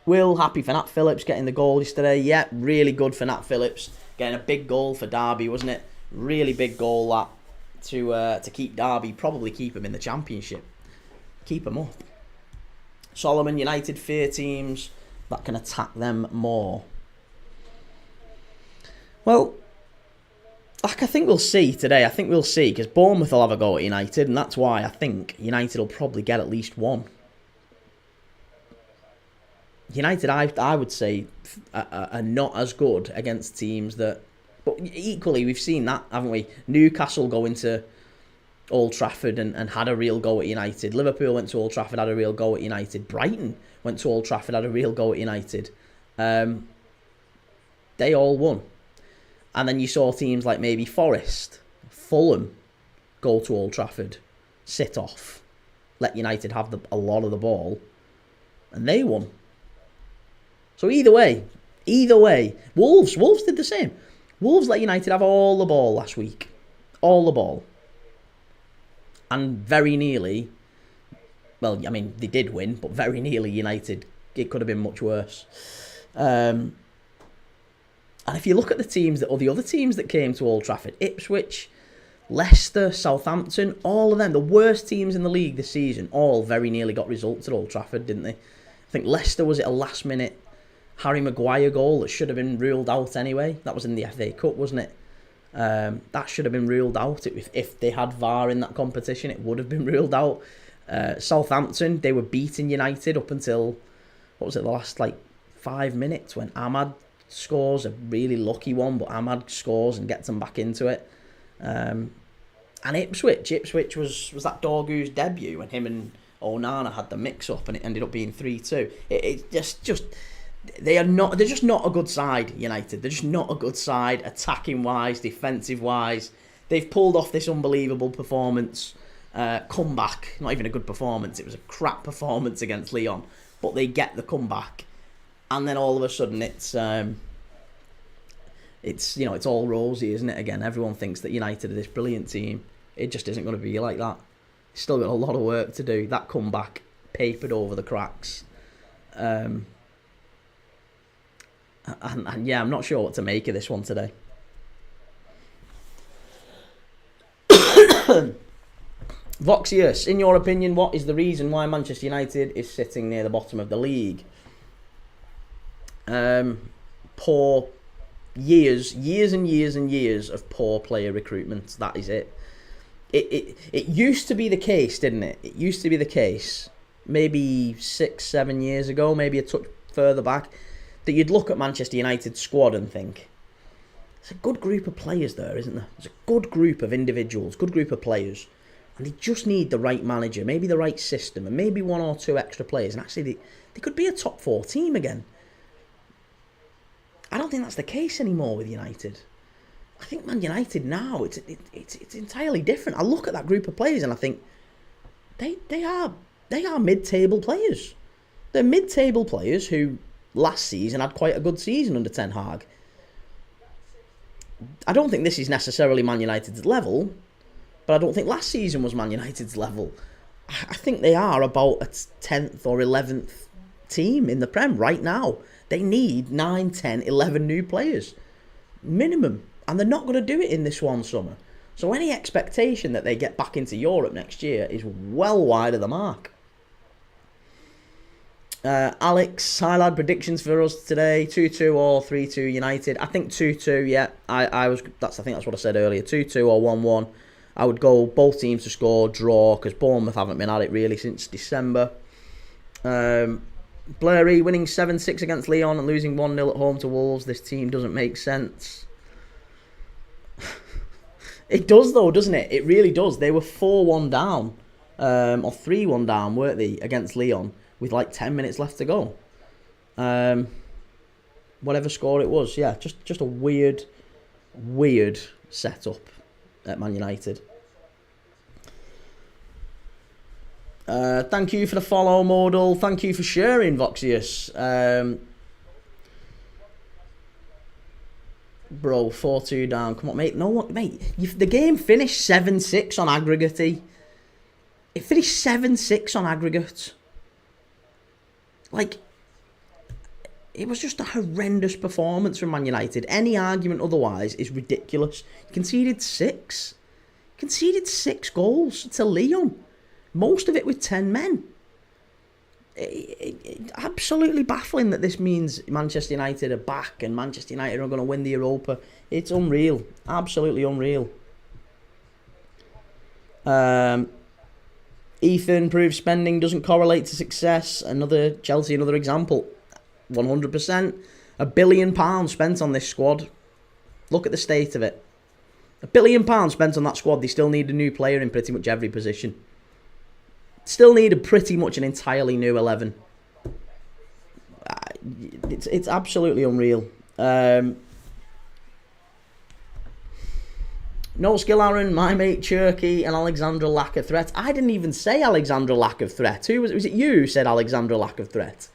Will, happy for Nat Phillips getting the goal yesterday. Yeah, really good for Nat Phillips. Getting a big goal for Derby, wasn't it? Really big goal that to keep Derby, probably keep him in the Championship. Keep him up. Solomon, United fear teams that can attack them more. Well, I think we'll see today. I think we'll see, because Bournemouth will have a go at United, and that's why I think United will probably get at least one. United, I would say, are not as good against teams that... But equally, we've seen that, haven't we? Newcastle go into Old Trafford and had a real go at United. Liverpool went to Old Trafford, had a real go at United. Brighton went to Old Trafford, had a real go at United. They all won. And then you saw teams like maybe Forest, Fulham, go to Old Trafford, sit off, let United have a lot of the ball, and they won. So either way, Wolves did the same. Wolves let United have all the ball last week. All the ball. And very nearly, well, I mean, they did win, but very nearly United, it could have been much worse. And if you look at the other teams that came to Old Trafford, Ipswich, Leicester, Southampton, all of them, the worst teams in the league this season, all very nearly got results at Old Trafford, didn't they? I think Leicester was it a last-minute Harry Maguire goal that should have been ruled out anyway. That was in the FA Cup, wasn't it? That should have been ruled out. If they had VAR in that competition, it would have been ruled out. Southampton, they were beating United up until, the last 5 minutes when Ahmad scores, a really lucky one, but Ahmad scores and gets them back into it. And Ipswich was that Dorgu's debut when him and Onana had the mix-up and it ended up being 3-2. It's just... They're just not a good side, United. They're just not a good side, attacking-wise, defensive-wise. They've pulled off this unbelievable performance, comeback. Not even a good performance. It was a crap performance against Lyon. But they get the comeback. And then all of a sudden it's all rosy, isn't it, again? Everyone thinks that United are this brilliant team. It just isn't going to be like that. Still got a lot of work to do. That comeback papered over the cracks. And yeah, I'm not sure what to make of this one today. Voxius, in your opinion, what is the reason why Manchester United is sitting near the bottom of the league? Poor years and years of poor player recruitment. That is it. It used to be the case, didn't it? It used to be the case maybe 6-7 years ago, maybe a touch further back, that you'd look at Manchester United's squad and think, there's a good group of players there, isn't there? There's a good group of individuals, good group of players. And they just need the right manager, maybe the right system, and maybe one or two extra players. And actually, they could be a top 4 team again. I don't think that's the case anymore with United. I think Man United now, it's entirely different. I look at that group of players and I think, they are mid-table players. They're mid-table players who last season had quite a good season under Ten Hag. I don't think this is necessarily Man United's level, but I don't think last season was Man United's level. I think they are about a 10th or 11th team in the Prem right now. They need 9, 10, 11 new players. Minimum. And they're not going to do it in this one summer. So any expectation that they get back into Europe next year is well wide of the mark. Alex, highlight predictions for us today: 2-2 or 3-2 United. I think 2-2. Yeah, I think that's what I said earlier. 2-2 or 1-1. I would go both teams to score, draw, because Bournemouth haven't been at it really since December. Blurry winning 7-6 against Lyon and losing 1-0 at home to Wolves. This team doesn't make sense. It does though, doesn't it? It really does. They were 4-1 down, or 3-1 down, weren't they, against Lyon, with like 10 minutes left to go. Whatever score it was, yeah, just a weird setup at Man United. Thank you for the follow, Modal. Thank you for sharing, Voxius. Bro, 4-2 down. Come on, mate. No, mate. The game finished 7-6 on aggregate. It finished 7-6 on aggregate. Like, it was just a horrendous performance from Man United. Any argument otherwise is ridiculous. You conceded 6. Conceded 6 goals to Lyon. Most of it with 10 men. Absolutely baffling that this means Manchester United are back and Manchester United are going to win the Europa. It's unreal. Absolutely unreal. Ethan, proves spending doesn't correlate to success. Another example. 100%. £1 billion spent on this squad. Look at the state of it. £1 billion spent on that squad. They still need a new player in pretty much every position. Still need pretty much an entirely new 11. It's absolutely unreal. No skill, Aaron. My mate Cherky and Alexandra lack of threat. I didn't even say Alexandra lack of threat. Was it you who said Alexandra lack of threat?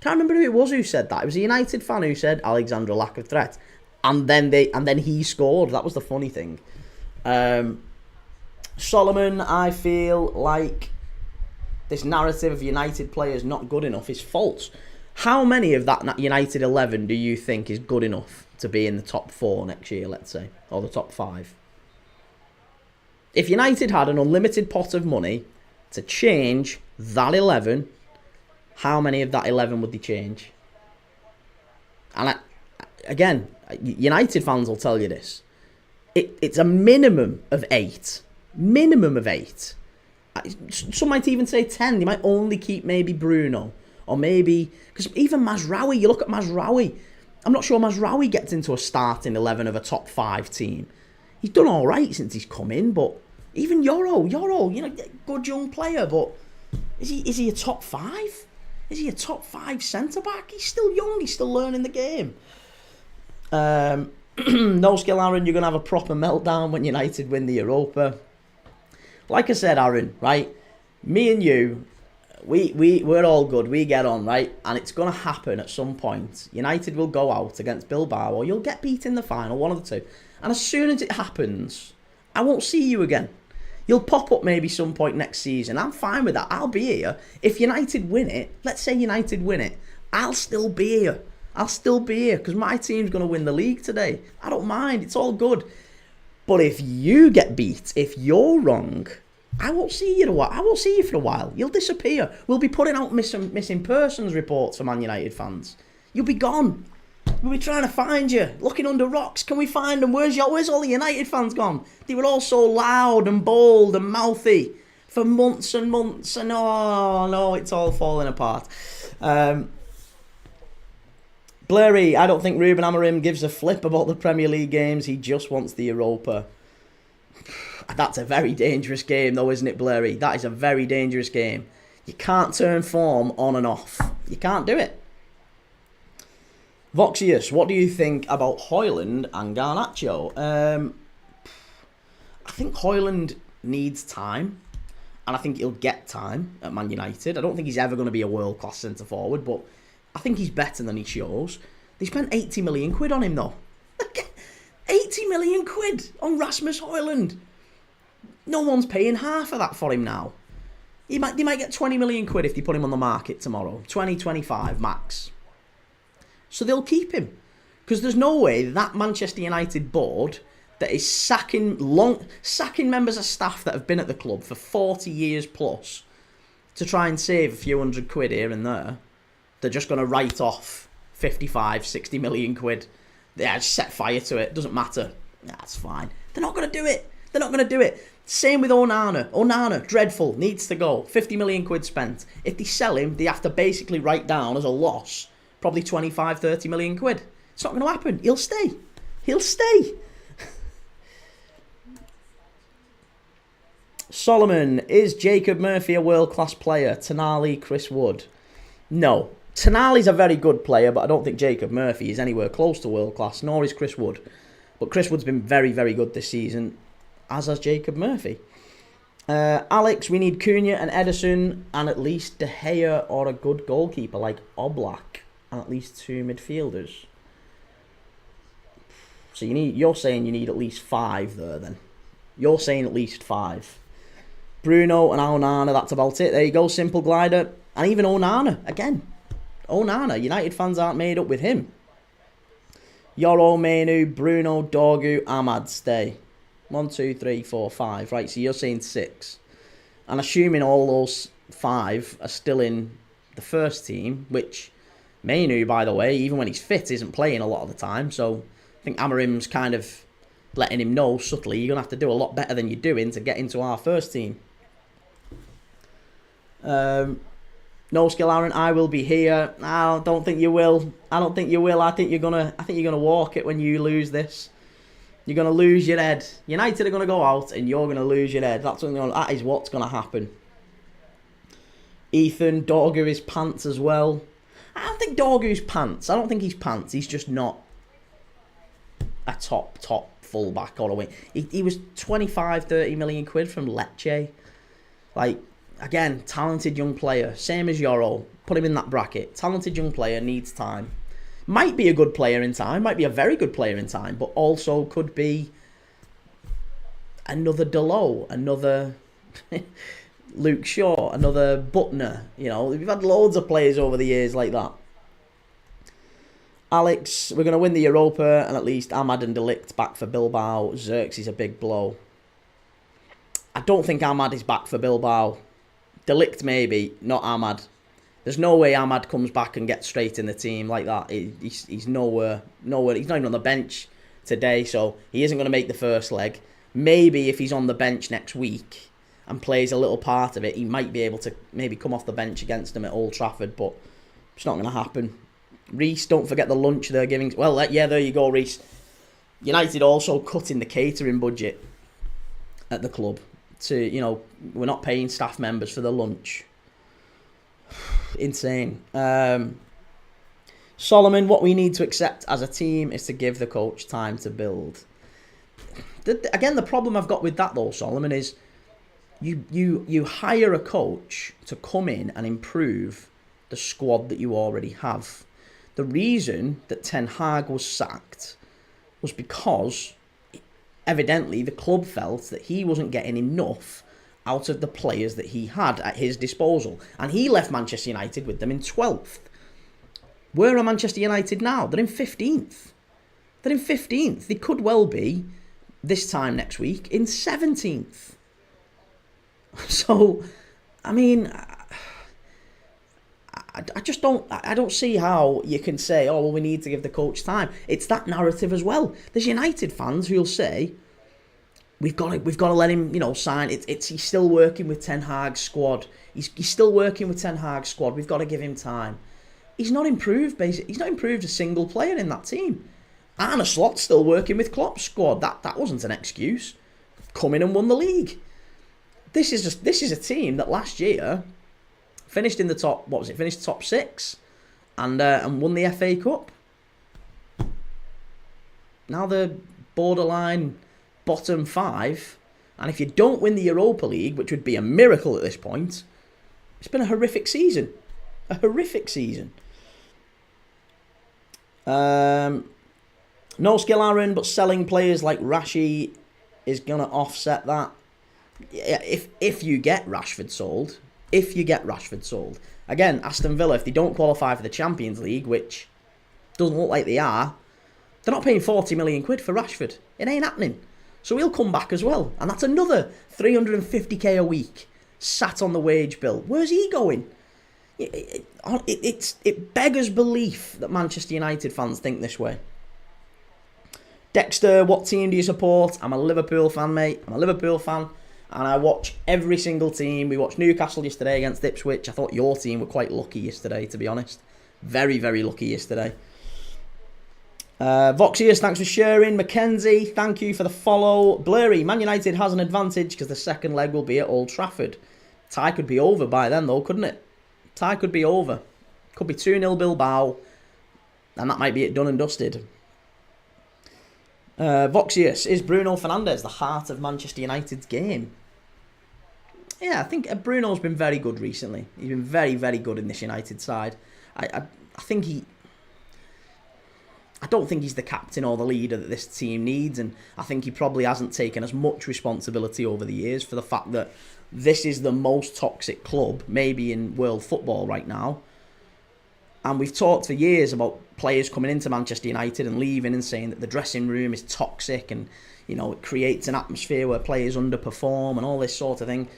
Can't remember who it was who said that. It was a United fan who said Alexandra lack of threat, and then he scored. That was the funny thing. Solomon, I feel like this narrative of United players not good enough is false. How many of that United 11 do you think is good enough to be in the top 4 next year, let's say, or the top 5? If United had an unlimited pot of money to change that 11, how many of that 11 would they change? And again, United fans will tell you this. It's a minimum of 8. Minimum of 8. Some might even say 10. They might only keep maybe Bruno. Or maybe... Because even Mazraoui, you look at Mazraoui. I'm not sure Mazraoui gets into a starting 11 of a top 5 team. He's done all right since he's come in, but... Even Yoro, good young player, but... Is he a top 5? Is he a top 5 centre-back? He's still young. He's still learning the game. No skill, Aaron. You're going to have a proper meltdown when United win the Europa. Like I said, Aaron, right? Me and you, we're all good. We get on, right? And it's going to happen at some point. United will go out against Bilbao, or you'll get beat in the final, one of the two. And as soon as it happens, I won't see you again. You'll pop up maybe some point next season. I'm fine with that. I'll be here. If United win it, let's say United win it, I'll still be here. I'll still be here because my team's going to win the league today. I don't mind. It's all good. But if you get beat, if you're wrong, I won't see you for a while. You'll disappear. We'll be putting out missing persons reports for Man United fans. You'll be gone. We'll be trying to find you, looking under rocks. Can we find them? Where's all the United fans gone? They were all so loud and bold and mouthy for months and months, and oh no, it's all falling apart. Blurry, I don't think Ruben Amorim gives a flip about the Premier League games. He just wants the Europa. That's a very dangerous game, though, isn't it, Blurry? That is a very dangerous game. You can't turn form on and off. You can't do it. Voxius, what do you think about Højlund and Garnacho? I think Højlund needs time, and I think he'll get time at Man United. I don't think he's ever going to be a world-class centre-forward, but I think he's better than he shows. They spent 80 million quid on him, though. 80 million quid on Rasmus Højlund. No one's paying half of that for him now. They might get 20 million quid if they put him on the market tomorrow. 20, 25 max. So they'll keep him. Because there's no way that Manchester United board that is sacking members of staff that have been at the club for 40 years plus to try and save a few hundred quid here and there, they're just going to write off 55, 60 million quid. Yeah, just set fire to it. Doesn't matter. That's fine. They're not going to do it. They're not going to do it. Same with Onana. Onana, dreadful. Needs to go. 50 million quid spent. If they sell him, they have to basically write down as a loss probably 25, 30 million quid. It's not going to happen. He'll stay. He'll stay. Solomon, is Jacob Murphy a world-class player? Tonali, Chris Wood? No. Tonali's a very good player, but I don't think Jacob Murphy is anywhere close to world-class, nor is Chris Wood. But Chris Wood's been very, very good this season, as has Jacob Murphy. Alex, we need Cunha and Ederson and at least De Gea or a good goalkeeper like Oblak and at least 2 midfielders. So you're saying you need at least 5 there then. You're saying at least 5. Bruno and Onana, that's about it. There you go, simple glider. And even Onana, again. Onana, United fans aren't made up with him. Yoro, Menu, Bruno, Dorgu, Ahmad, stay. 1, 2, 3, 4, 5. Right, so you're saying 6. And assuming all those 5 are still in the first team, which Menu, by the way, even when he's fit, isn't playing a lot of the time. So I think Amarim's kind of letting him know subtly, you're going to have to do a lot better than you're doing to get into our first team. No skill, Aaron. I will be here. I don't think you will. I think you're gonna walk it when you lose this. You're gonna lose your head. United are gonna go out, and you're gonna lose your head. That is what's gonna happen. Ethan, Dorgu is pants as well. I don't think Dorgu's pants. I don't think he's pants. He's just not a top fullback all the way. He was 25, 30 million quid from Lecce. Like, again, talented young player. Same as Yoro. Put him in that bracket. Talented young player, needs time. Might be a good player in time. Might be a very good player in time. But also could be another Delo. Another Luke Shaw. Another Butner. You know, we've had loads of players over the years like that. Alex, we're going to win the Europa. And at least Ahmad and De Ligt back for Bilbao. Xerxes a big blow. I don't think Ahmad is back for Bilbao. De Ligt maybe, not Ahmad. There's no way Ahmad comes back and gets straight in the team like that. He's nowhere. He's not even on the bench today, so he isn't going to make the first leg. Maybe if he's on the bench next week and plays a little part of it, he might be able to maybe come off the bench against them at Old Trafford, but it's not going to happen. Reece, don't forget the lunch they're giving. Well, yeah, there you go, Reece. United also cutting the catering budget at the club. We're not paying staff members for the lunch. Insane. Solomon, what we need to accept as a team is to give the coach time to build. Again, the problem I've got with that though, Solomon, is you hire a coach to come in and improve the squad that you already have. The reason that Ten Hag was sacked was because evidently the club felt that he wasn't getting enough out of the players that he had at his disposal. And he left Manchester United with them in 12th. Where are Manchester United now? They're in 15th. They could well be, this time next week, in 17th. So, I mean, I just don't see how you can say, oh, well, we need to give the coach time. It's that narrative as well. There's United fans who'll say, we've got to let him, sign. He's still working with Ten Hag's squad. He's still working with Ten Hag's squad. We've got to give him time. He's not improved, basically. He's not improved a single player in that team. Arne Slot's still working with Klopp's squad. That wasn't an excuse. Come in and won the league. This is a team that last year finished in the top. What was it? Finished top 6, and won the FA Cup. Now they're borderline bottom 5, and if you don't win the Europa League, which would be a miracle at this point, it's been a horrific season. A horrific season. No skill, Aaron, but selling players like Rashi is going to offset that. Yeah, if you get Rashford sold. Again, Aston Villa, if they don't qualify for the Champions League, which doesn't look like they are, they're not paying 40 million quid for Rashford. It ain't happening. So he'll come back as well. And that's another 350k a week sat on the wage bill. Where's he going? It beggars belief that Manchester United fans think this way. Dexter, what team do you support? I'm a Liverpool fan, mate. I'm a Liverpool fan, and I watch every single team. We watched Newcastle yesterday against Ipswich. I thought your team were quite lucky yesterday, to be honest. Very, very lucky yesterday. Voxius, thanks for sharing. Mackenzie, thank you for the follow. Blurry, Man United has an advantage because the second leg will be at Old Trafford. Tie could be over by then, though, couldn't it? Tie could be over. Could be 2-0 Bilbao, and that might be it done and dusted. Voxius, is Bruno Fernandes the heart of Manchester United's game? Yeah, I think Bruno's been very good recently. He's been very, very good in this United side. I don't think he's the captain or the leader that this team needs, and I think he probably hasn't taken as much responsibility over the years for the fact that this is the most toxic club, maybe in world football right now. And we've talked for years about players coming into Manchester United and leaving and saying that the dressing room is toxic and, you know, it creates an atmosphere where players underperform and all this sort of thing.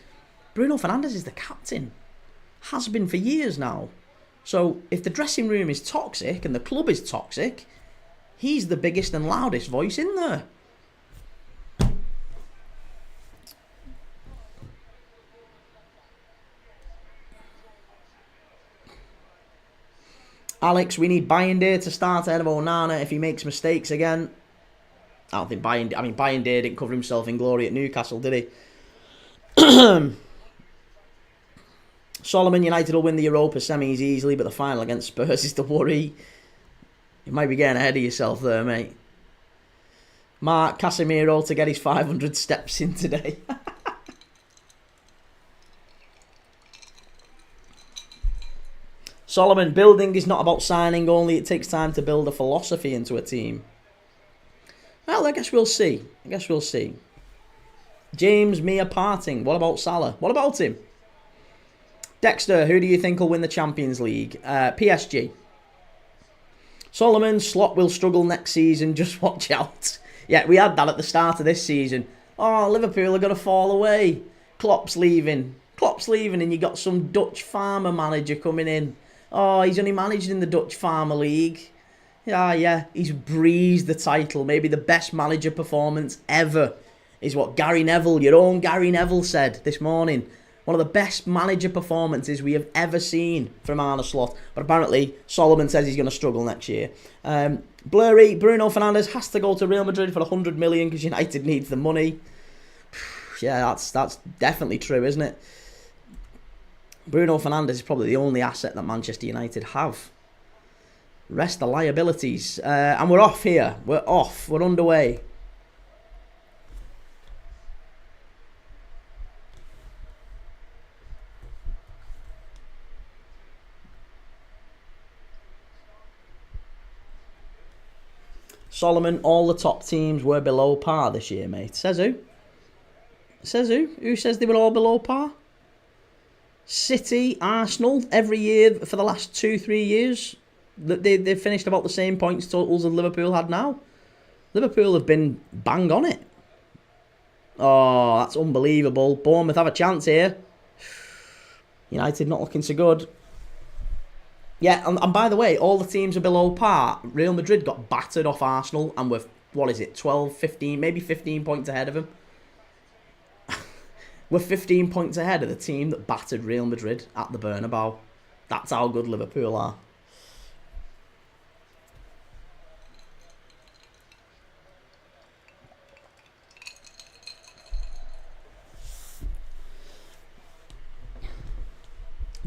Bruno Fernandes is the captain. Has been for years now. So if the dressing room is toxic and the club is toxic, he's the biggest and loudest voice in there. Alex, we need Bayindir to start ahead of Onana if he makes mistakes again. I don't think Bayindir didn't cover himself in glory at Newcastle, did he? Solomon, United will win the Europa semis easily, but the final against Spurs is the worry. You might be getting ahead of yourself there, mate. Mark, Casemiro to get his 500 steps in today. Solomon, building is not about signing only. It takes time to build a philosophy into a team. Well, I guess we'll see. James, Mia parting. What about Salah? What about him? Dexter, who do you think will win the Champions League? PSG. Solomon, Slot will struggle next season. Just watch out. Yeah, we had that at the start of this season. Oh, Liverpool are going to fall away. Klopp's leaving, and you got some Dutch farmer manager coming in. Oh, he's only managed in the Dutch Farmer League. Yeah, he's breezed the title. Maybe the best manager performance ever is what Gary Neville, your own Gary Neville, said this morning. One of the best manager performances we have ever seen from Arne Slot. But apparently, Solomon says he's going to struggle next year. Blurry, Bruno Fernandes has to go to Real Madrid for 100 million because United needs the money. Yeah, that's definitely true, isn't it? Bruno Fernandes is probably the only asset that Manchester United have. Rest the liabilities. And we're off here. We're off. We're underway. Solomon, all the top teams were below par this year, mate. Says who? Who says they were all below par? City, Arsenal, every year for the last 2-3 years, they've finished about the same points totals as Liverpool had now. Liverpool have been bang on it. Oh, that's unbelievable. Bournemouth have a chance here. United not looking so good. Yeah, and by the way, all the teams are below par. Real Madrid got battered off Arsenal and were, 12, 15, maybe 15 points ahead of them. We're 15 points ahead of the team that battered Real Madrid at the Bernabeu. That's how good Liverpool are.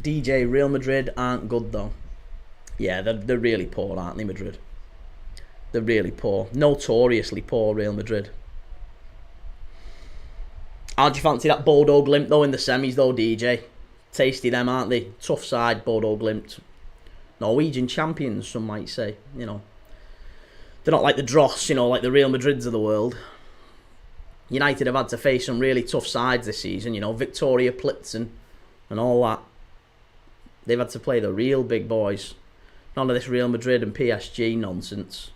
DJ, Real Madrid aren't good though. Yeah, they're really poor, aren't they, Madrid? They're really poor. Notoriously poor, Real Madrid. How'd you fancy that Bodo Glimt though in the semis though, DJ? Tasty them, aren't they? Tough side, Bodo Glimt. Norwegian champions, some might say. You know, they're not like the Dross, you know, like the Real Madrids of the world. United have had to face some really tough sides this season, you know, Victoria Plitzen and all that. They've had to play the real big boys. None of this Real Madrid and PSG nonsense.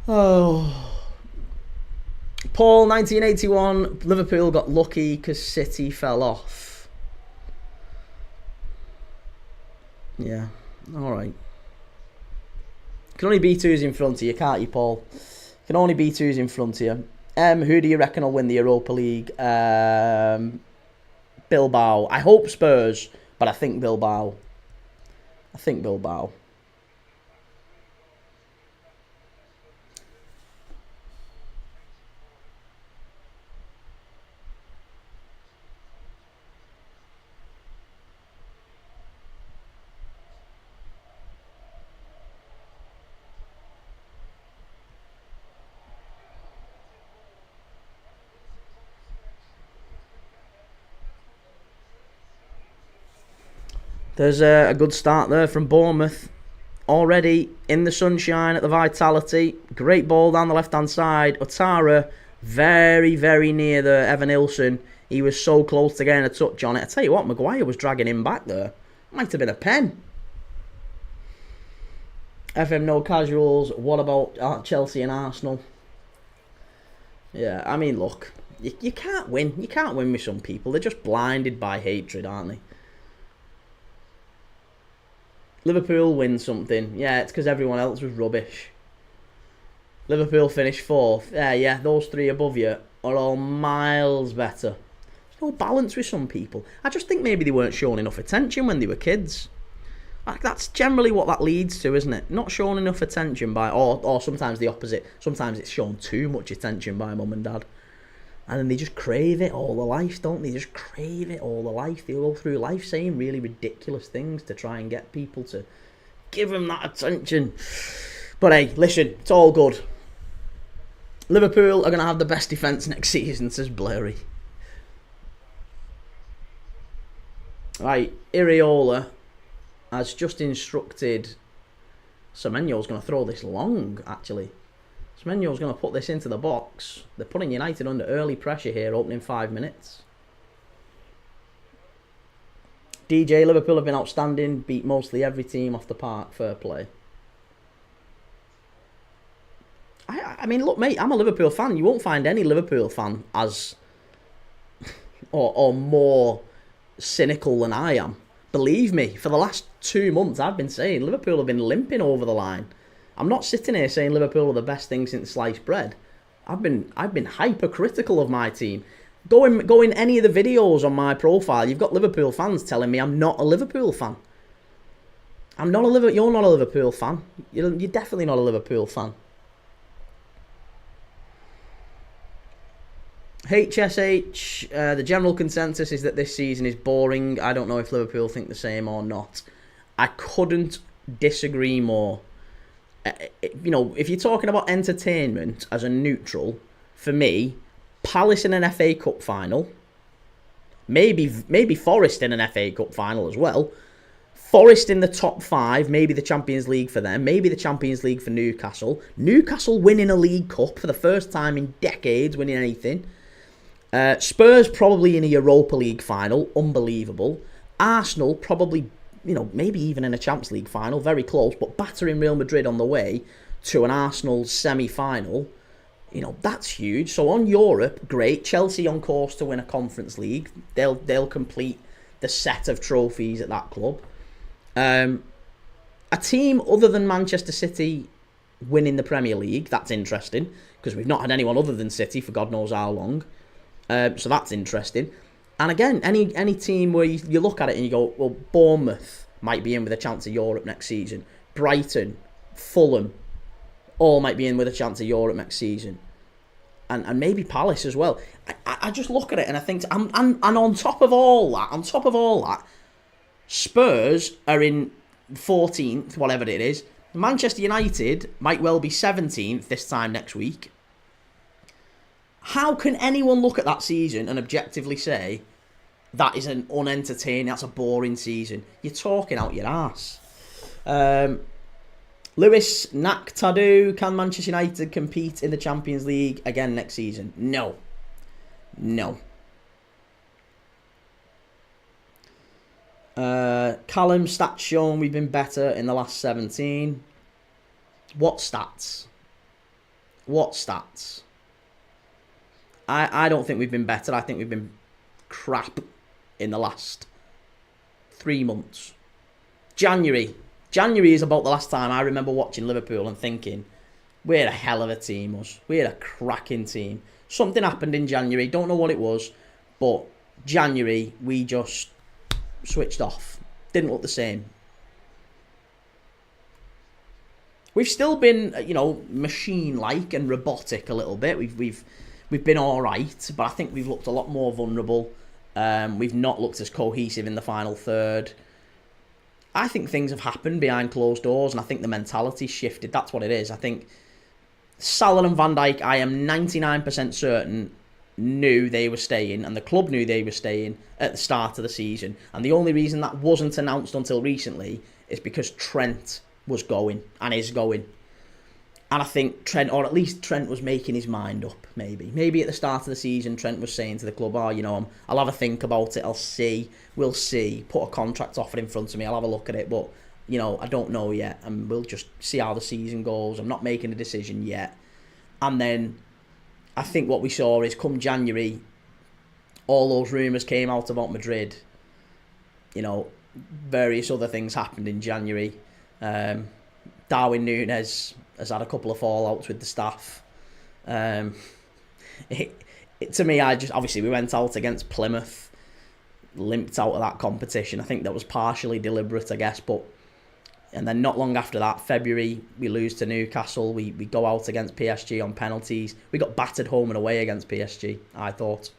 Oh. Paul, 1981, Liverpool got lucky because City fell off. Yeah, alright. Can only be twos in front of you, can't you, Paul? Can only be twos in front of you. Who do you reckon will win the Europa League? Bilbao. I hope Spurs, but I think Bilbao. There's a good start there from Bournemouth. Already in the sunshine at the Vitality. Great ball down the left-hand side. Ouattara very, very near the Evan Ilson. He was so close to getting a touch on it. I tell you what, Maguire was dragging him back there. Might have been a pen. FM no casuals. What about Chelsea and Arsenal? Yeah, I mean, look. You can't win. You can't win with some people. They're just blinded by hatred, aren't they? Liverpool win something. Yeah, it's because everyone else was rubbish. Liverpool finished 4th. Yeah, those 3 above you are all miles better. There's no balance with some people. I just think maybe they weren't shown enough attention when they were kids. Like, that's generally what that leads to, isn't it? Not shown enough attention by, or sometimes the opposite. Sometimes it's shown too much attention by mum and dad. And then they just crave it all the life, don't they? Just crave it all the life. They go through life saying really ridiculous things to try and get people to give them that attention. But hey, listen, it's all good. Liverpool are going to have the best defence next season, says Blurry. Right, Iriola has just instructed Semenyo's going to throw this long, actually. Semenyo's going to put this into the box. They're putting United under early pressure here, opening 5 minutes. DJ, Liverpool have been outstanding, beat mostly every team off the park, fair play. I mean, look, mate, I'm a Liverpool fan. You won't find any Liverpool fan as or more cynical than I am. Believe me, for the last 2 months, I've been saying Liverpool have been limping over the line. I'm not sitting here saying Liverpool are the best thing since sliced bread. I've been hypercritical of my team. Go in any of the videos on my profile. You've got Liverpool fans telling me I'm not a Liverpool fan. You're not a Liverpool fan. You're definitely not a Liverpool fan. HSH, the general consensus is that this season is boring. I don't know if Liverpool think the same or not. I couldn't disagree more. You know, if you're talking about entertainment as a neutral, for me, Palace in an FA Cup final, maybe Forest in an FA Cup final as well. Forest in the top 5, maybe the Champions League for them, maybe the Champions League for Newcastle. Newcastle winning a League Cup for the first time in decades, winning anything. Spurs probably in a Europa League final, unbelievable. Arsenal probably, you know, maybe even in a Champions League final, very close, but battering Real Madrid on the way to an Arsenal semi-final, you know, that's huge. So on Europe, great. Chelsea on course to win a Conference League. They'll complete the set of trophies at that club. A team other than Manchester City winning the Premier League, that's interesting, because we've not had anyone other than City for God knows how long. So that's interesting. And again, any team where you look at it and you go, well, Bournemouth might be in with a chance of Europe next season. Brighton, Fulham, all might be in with a chance of Europe next season. and maybe Palace as well. I just look at it and I think, and on top of all that, Spurs are in 14th, whatever it is. Manchester United might well be 17th this time next week. How can anyone look at that season and objectively say that is an unentertaining, that's a boring season? You're talking out your ass. Lewis Naktadu, can Manchester United compete in the Champions League again next season? No. Callum, stats shown we've been better in the last 17. What stats? I don't think we've been better. I think we've been crap in the last 3 months. January is about the last time I remember watching Liverpool and thinking, we're a hell of a team, us. We're a cracking team. Something happened in January. Don't know what it was, but January, we just switched off. Didn't look the same. We've still been, machine-like and robotic a little bit. We've been all right, but I think we've looked a lot more vulnerable. We've not looked as cohesive in the final third. I think things have happened behind closed doors, and I think the mentality's shifted. That's what it is. I think Salah and Van Dijk, I am 99% certain, knew they were staying, and the club knew they were staying at the start of the season. And the only reason that wasn't announced until recently is because Trent was going, and is going. And I think Trent, or at least Trent, was making his mind up, maybe. Maybe at the start of the season, Trent was saying to the club, I'll have a think about it, I'll see, we'll see, put a contract offer in front of me, I'll have a look at it, but, I don't know yet, and we'll just see how the season goes. I'm not making a decision yet. And then I think what we saw is, come January, all those rumours came out about Madrid. Various other things happened in January. Darwin Núñez has had a couple of fallouts with the staff. To me, obviously we went out against Plymouth, limped out of that competition. I think that was partially deliberate, I guess, and then not long after that, February, we lose to Newcastle. We go out against PSG on penalties. We got battered home and away against PSG, I thought.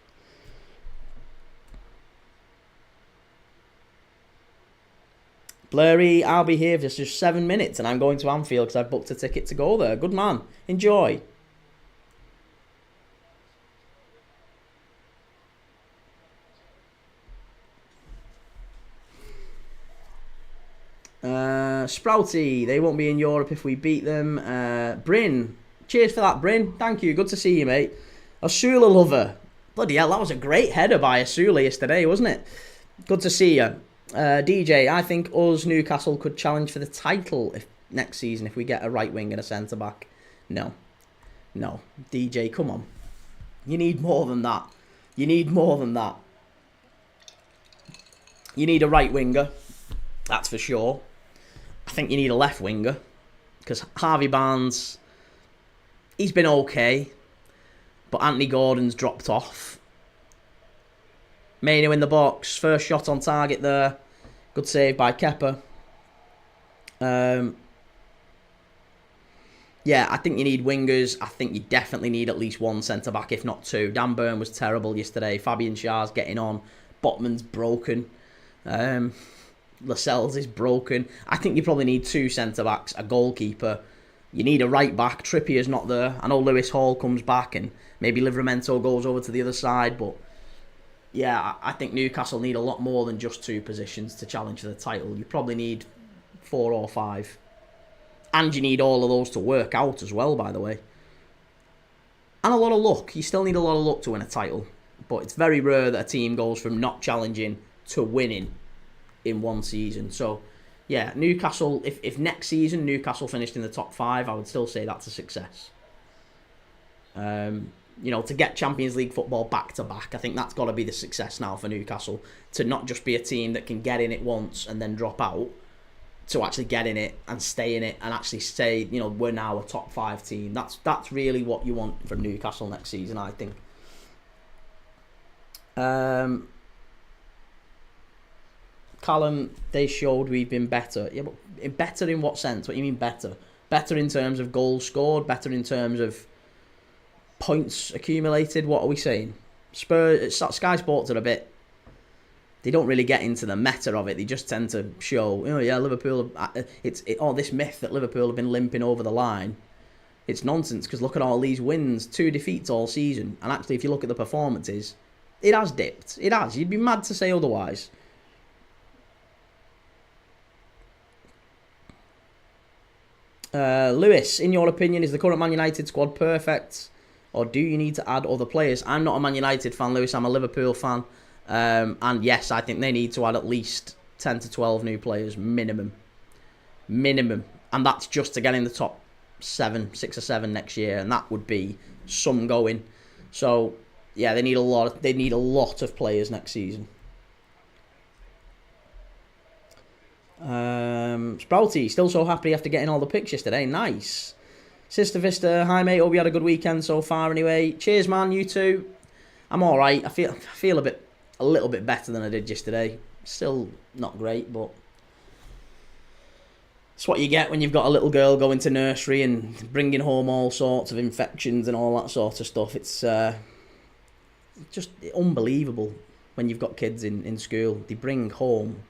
Blurry, I'll be here for just 7 minutes and I'm going to Anfield because I've booked a ticket to go there. Good man. Enjoy. Sprouty, they won't be in Europe if we beat them. Bryn, cheers for that, Bryn. Thank you. Good to see you, mate. Asula lover. Bloody hell, that was a great header by Asula yesterday, wasn't it? Good to see you. DJ, I think us, Newcastle, could challenge for the title next season if we get a right wing and a centre back. No. DJ, come on. You need more than that. You need a right winger. That's for sure. I think you need a left winger. Because Harvey Barnes, he's been okay. But Anthony Gordon's dropped off. Mainu in the box. First shot on target there. Good save by Kepa. Yeah, I think you need wingers. I think you definitely need at least one centre-back, if not two. Dan Burn was terrible yesterday. Fabian Schär's getting on. Botman's broken. Lascelles is broken. I think you probably need two centre-backs, a goalkeeper. You need a right-back. Trippier's not there. I know Lewis Hall comes back and maybe Livramento goes over to the other side, but yeah, I think Newcastle need a lot more than just two positions to challenge for the title. You probably need 4 or 5. And you need all of those to work out as well, by the way. And a lot of luck. You still need a lot of luck to win a title. But it's very rare that a team goes from not challenging to winning in one season. So, yeah, Newcastle, if next season Newcastle finished in the top 5, I would still say that's a success. To get Champions League football back-to-back, I think that's got to be the success now for Newcastle. To not just be a team that can get in it once and then drop out, to actually get in it and stay in it and actually say, we're now a top 5 team. That's really what you want from Newcastle next season, I think. Callum, they showed we've been better. Yeah, but better in what sense? What do you mean better? Better in terms of goals scored? Better in terms of points accumulated. What are we saying? Spurs, Sky Sports are a bit. They don't really get into the meta of it. They just tend to show, Liverpool. This myth that Liverpool have been limping over the line. It's nonsense because look at all these wins, 2 defeats all season, and actually, if you look at the performances, it has dipped. It has. You'd be mad to say otherwise. Lewis, in your opinion, is the current Man United squad perfect, or do you need to add other players? I'm not a Man United fan, Lewis. I'm a Liverpool fan. And yes, I think they need to add at least 10 to 12 new players, minimum. And that's just to get in the top 6 or 7 next year, and that would be some going. So, yeah, they need a lot of players next season. Sprouty, still so happy after getting all the pictures today. Nice. Sister Vista, hi mate, hope you had a good weekend so far anyway. Cheers man, you too. I'm alright. I feel a little bit better than I did yesterday. Still not great, but it's what you get when you've got a little girl going to nursery and bringing home all sorts of infections and all that sort of stuff. It's just unbelievable when you've got kids in school. They bring home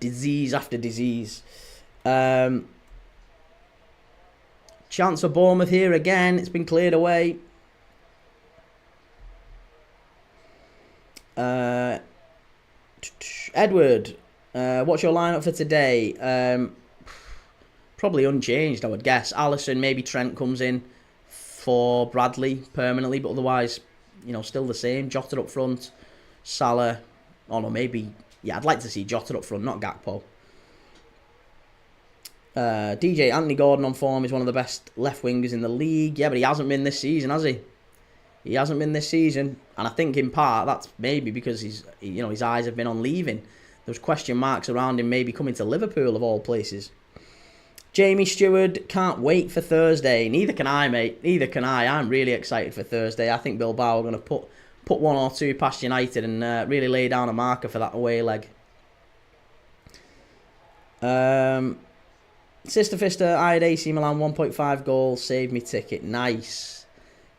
disease after disease. Chance for Bournemouth here again. It's been cleared away. Edward, what's your lineup for today? Probably unchanged, I would guess. Alisson, maybe Trent comes in for Bradley permanently, but otherwise, still the same. Jota up front, Salah. Oh no, maybe. Yeah, I'd like to see Jota up front, not Gakpo. DJ Anthony Gordon on form is one of the best left wingers in the league. Yeah, but he hasn't been this season, has he? He hasn't been this season, and I think in part that's maybe because his eyes have been on leaving. There's question marks around him maybe coming to Liverpool of all places. Jamie Stewart, can't wait for Thursday. Neither can I, mate. Neither can I. I'm really excited for Thursday. I think Bilbao are going to put 1 or 2 past United and really lay down a marker for that away leg. Sister Fista, I had AC Milan 1.5 goals, saved me ticket. Nice.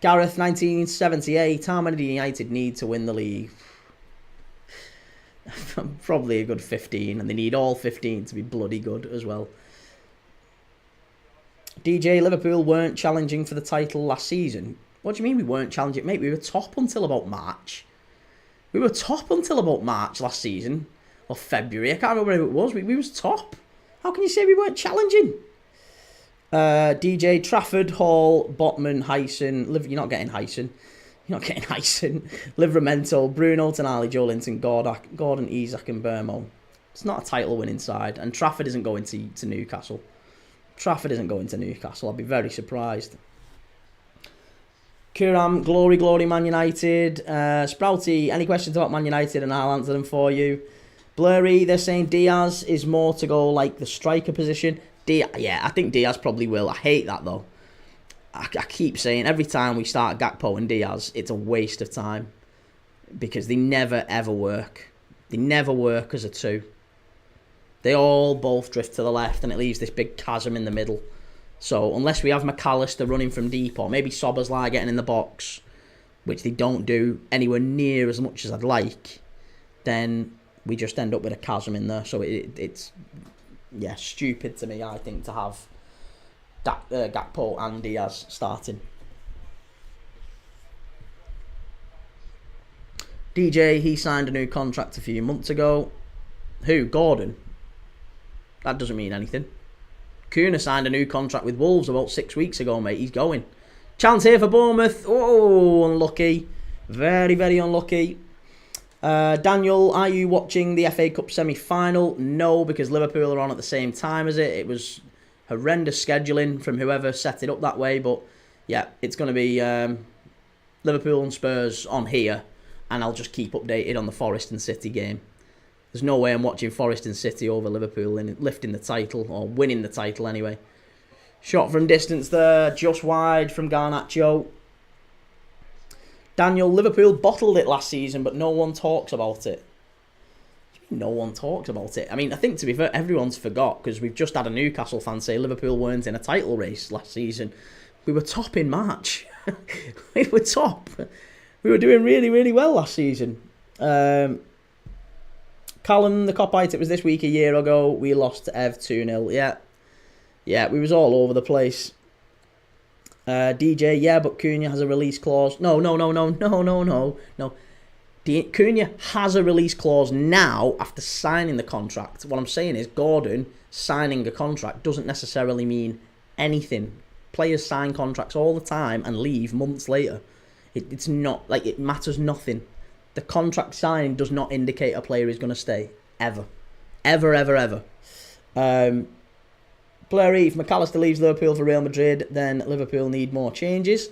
Gareth, 1978. How many do United need to win the league? Probably a good 15, and they need all 15 to be bloody good as well. DJ, Liverpool weren't challenging for the title last season. What do you mean we weren't challenging? Mate, we were top until about March. We were top until about March last season. Or February. I can't remember when it was. We was top. How can you say we weren't challenging? DJ, Trafford, Hall, Botman, Hyson. You're not getting Hyson. Livramento, Bruno, Tonali, Joelinton, Gordon, Isak and Burmo. It's not a title-winning side. And Trafford isn't going to Newcastle. I'll be very surprised. Kuram, glory, Man United. Sprouty, any questions about Man United and I'll answer them for you. Blurry, they're saying Diaz is more to go like the striker position. Yeah, I think Diaz probably will. I hate that though. I keep saying every time we start Gakpo and Diaz, it's a waste of time. Because they never ever work. They never work as a two. They all both drift to the left and it leaves this big chasm in the middle. So unless we have McAllister running from deep or maybe Szoboszlai getting in the box, which they don't do anywhere near as much as I'd like, then we just end up with a chasm in there. So it's stupid to me, I think, to have Gakpo and Diaz starting. DJ, he signed a new contract a few months ago. Who? Gordon? That doesn't mean anything. Kuna signed a new contract with Wolves about 6 weeks ago, mate. He's going. Chance here for Bournemouth. Oh, unlucky. Very, very unlucky. Daniel, are you watching the FA Cup semi-final? No, because Liverpool are on at the same time as it. It was horrendous scheduling from whoever set it up that way. But, yeah, it's going to be Liverpool and Spurs on here. And I'll just keep updated on the Forest and City game. There's no way I'm watching Forest and City over Liverpool in lifting the title, or winning the title anyway. Shot from distance there, just wide from Garnacho. Daniel, Liverpool bottled it last season, but no one talks about it. No one talks about it. I mean, I think to be fair, everyone's forgot, because we've just had a Newcastle fan say Liverpool weren't in a title race last season. We were top in March. We were top. We were doing really, really well last season. Callum, the Copite, it was this week a year ago. We lost to Ev 2-0. Yeah, we was all over the place. DJ, yeah, but Cunha has a release clause. No. Cunha has a release clause now after signing the contract. What I'm saying is Gordon signing a contract doesn't necessarily mean anything. Players sign contracts all the time and leave months later. It's not, like, it matters nothing. The contract signing does not indicate a player is going to stay. Ever. Ever. Blair, if McAllister leaves Liverpool for Real Madrid, then Liverpool need more changes.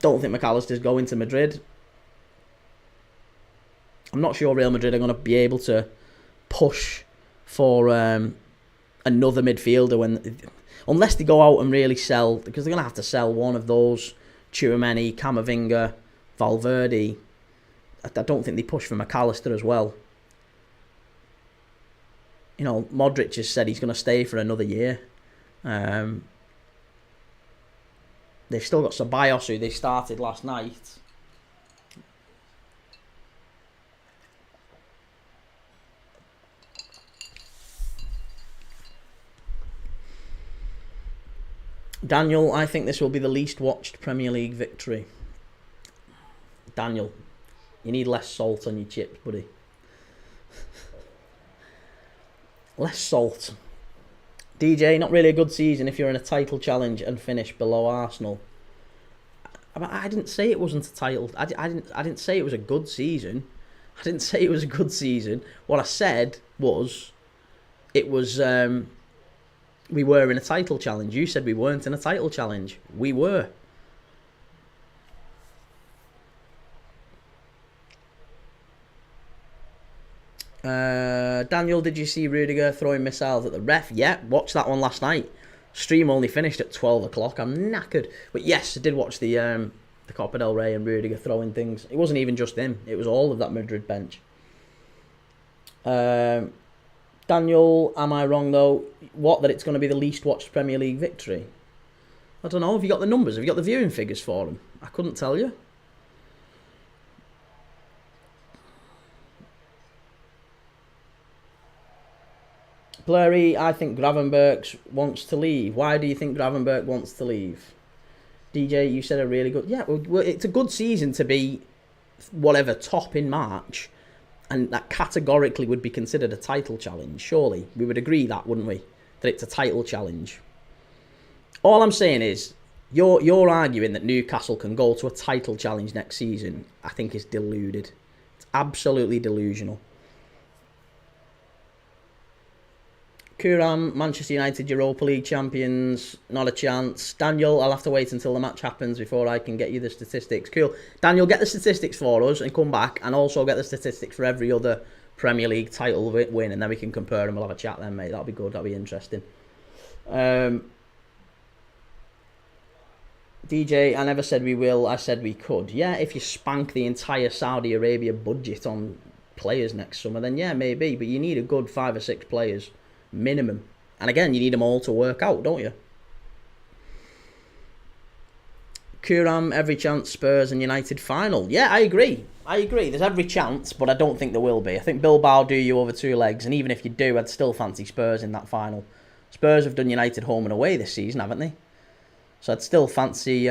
Don't think McAllister's going to Madrid. I'm not sure Real Madrid are going to be able to push for another midfielder unless they go out and really sell, because they're going to have to sell one of those. Tchouaméni, Camavinga, Valverde. I don't think they push for McAllister as well. You know, Modric has said he's going to stay for another year. They've still got Ceballos, who they started last night. Daniel, I think this will be the least watched Premier League victory. Daniel, you need less salt on your chips, buddy. Less salt. DJ, not really a good season if you're in a title challenge and finish below Arsenal. I didn't say it wasn't a title. I didn't say it was a good season. I didn't say it was a good season. What I said was, it was we were in a title challenge. You said we weren't in a title challenge. We were. Daniel, did you see Rudiger throwing missiles at the ref? Yeah, watched that one last night. Stream only finished at 12 o'clock. I'm knackered. But yes, I did watch the Copa del Rey and Rudiger throwing things. It wasn't even just him. It was all of that Madrid bench. Daniel, am I wrong though? What, that it's going to be the least watched Premier League victory? I don't know. Have you got the numbers? Have you got the viewing figures for them? I couldn't tell you. Blurry, I think Gravenberch wants to leave. Why do you think Gravenberch wants to leave? DJ, you said a really good... Yeah, well, it's a good season to be whatever, top in March. And that categorically would be considered a title challenge, surely. We would agree that, wouldn't we? That it's a title challenge. All I'm saying is, you're arguing that Newcastle can go to a title challenge next season, I think is deluded. It's absolutely delusional. Kuram, Manchester United Europa League champions, not a chance. Daniel, I'll have to wait until the match happens before I can get you the statistics. Cool. Daniel, get the statistics for us and come back, and also get the statistics for every other Premier League title win, and then we can compare them. We'll have a chat then, mate. That'll be good. That'll be interesting. DJ, I never said we will. I said we could. Yeah, if you spank the entire Saudi Arabia budget on players next summer, then yeah, maybe. But you need a good 5 or 6 players. Minimum. And again, you need them all to work out, don't you? Kuram, every chance Spurs and United final. Yeah, I agree. There's every chance, but I don't think there will be. I think Bilbao do you over 2 legs, and even if you do, I'd still fancy Spurs in that final. Spurs have done United home and away this season, haven't they? So I'd still fancy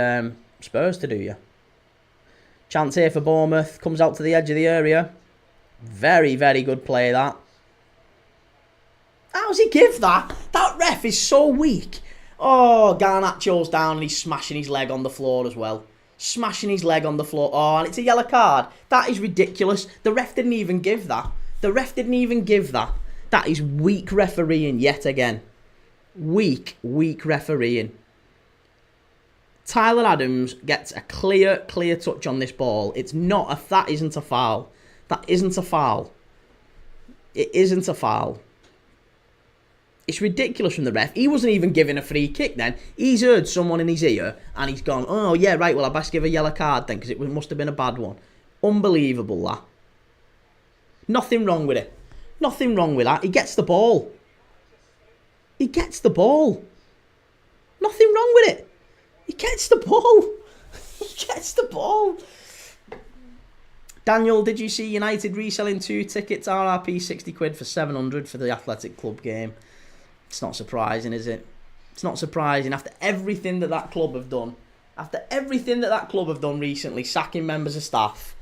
Spurs to do you. Chance here for Bournemouth. Comes out to the edge of the area. Very, very good play, that. How does he give that? That ref is so weak. Oh, Garnacho's down and he's smashing his leg on the floor as well. Smashing his leg on the floor. Oh, and it's a yellow card. That is ridiculous. The ref didn't even give that. That is weak refereeing yet again. Weak refereeing. Tyler Adams gets a clear touch on this ball. It's not a... That isn't a foul. It isn't a foul. It's ridiculous from the ref. He wasn't even given a free kick then. He's heard someone in his ear and he's gone, oh yeah, right, well I best give a yellow card then because it must have been a bad one. Unbelievable, that. Nothing wrong with it. Nothing wrong with that. He gets the ball. Nothing wrong with it. He gets the ball. He gets the ball. Daniel, did you see United reselling 2 tickets, RRP 60 quid for 700 for the Athletic Club game? It's not surprising, is it? It's not surprising after everything that club have done. After everything that club have done recently, sacking members of staff,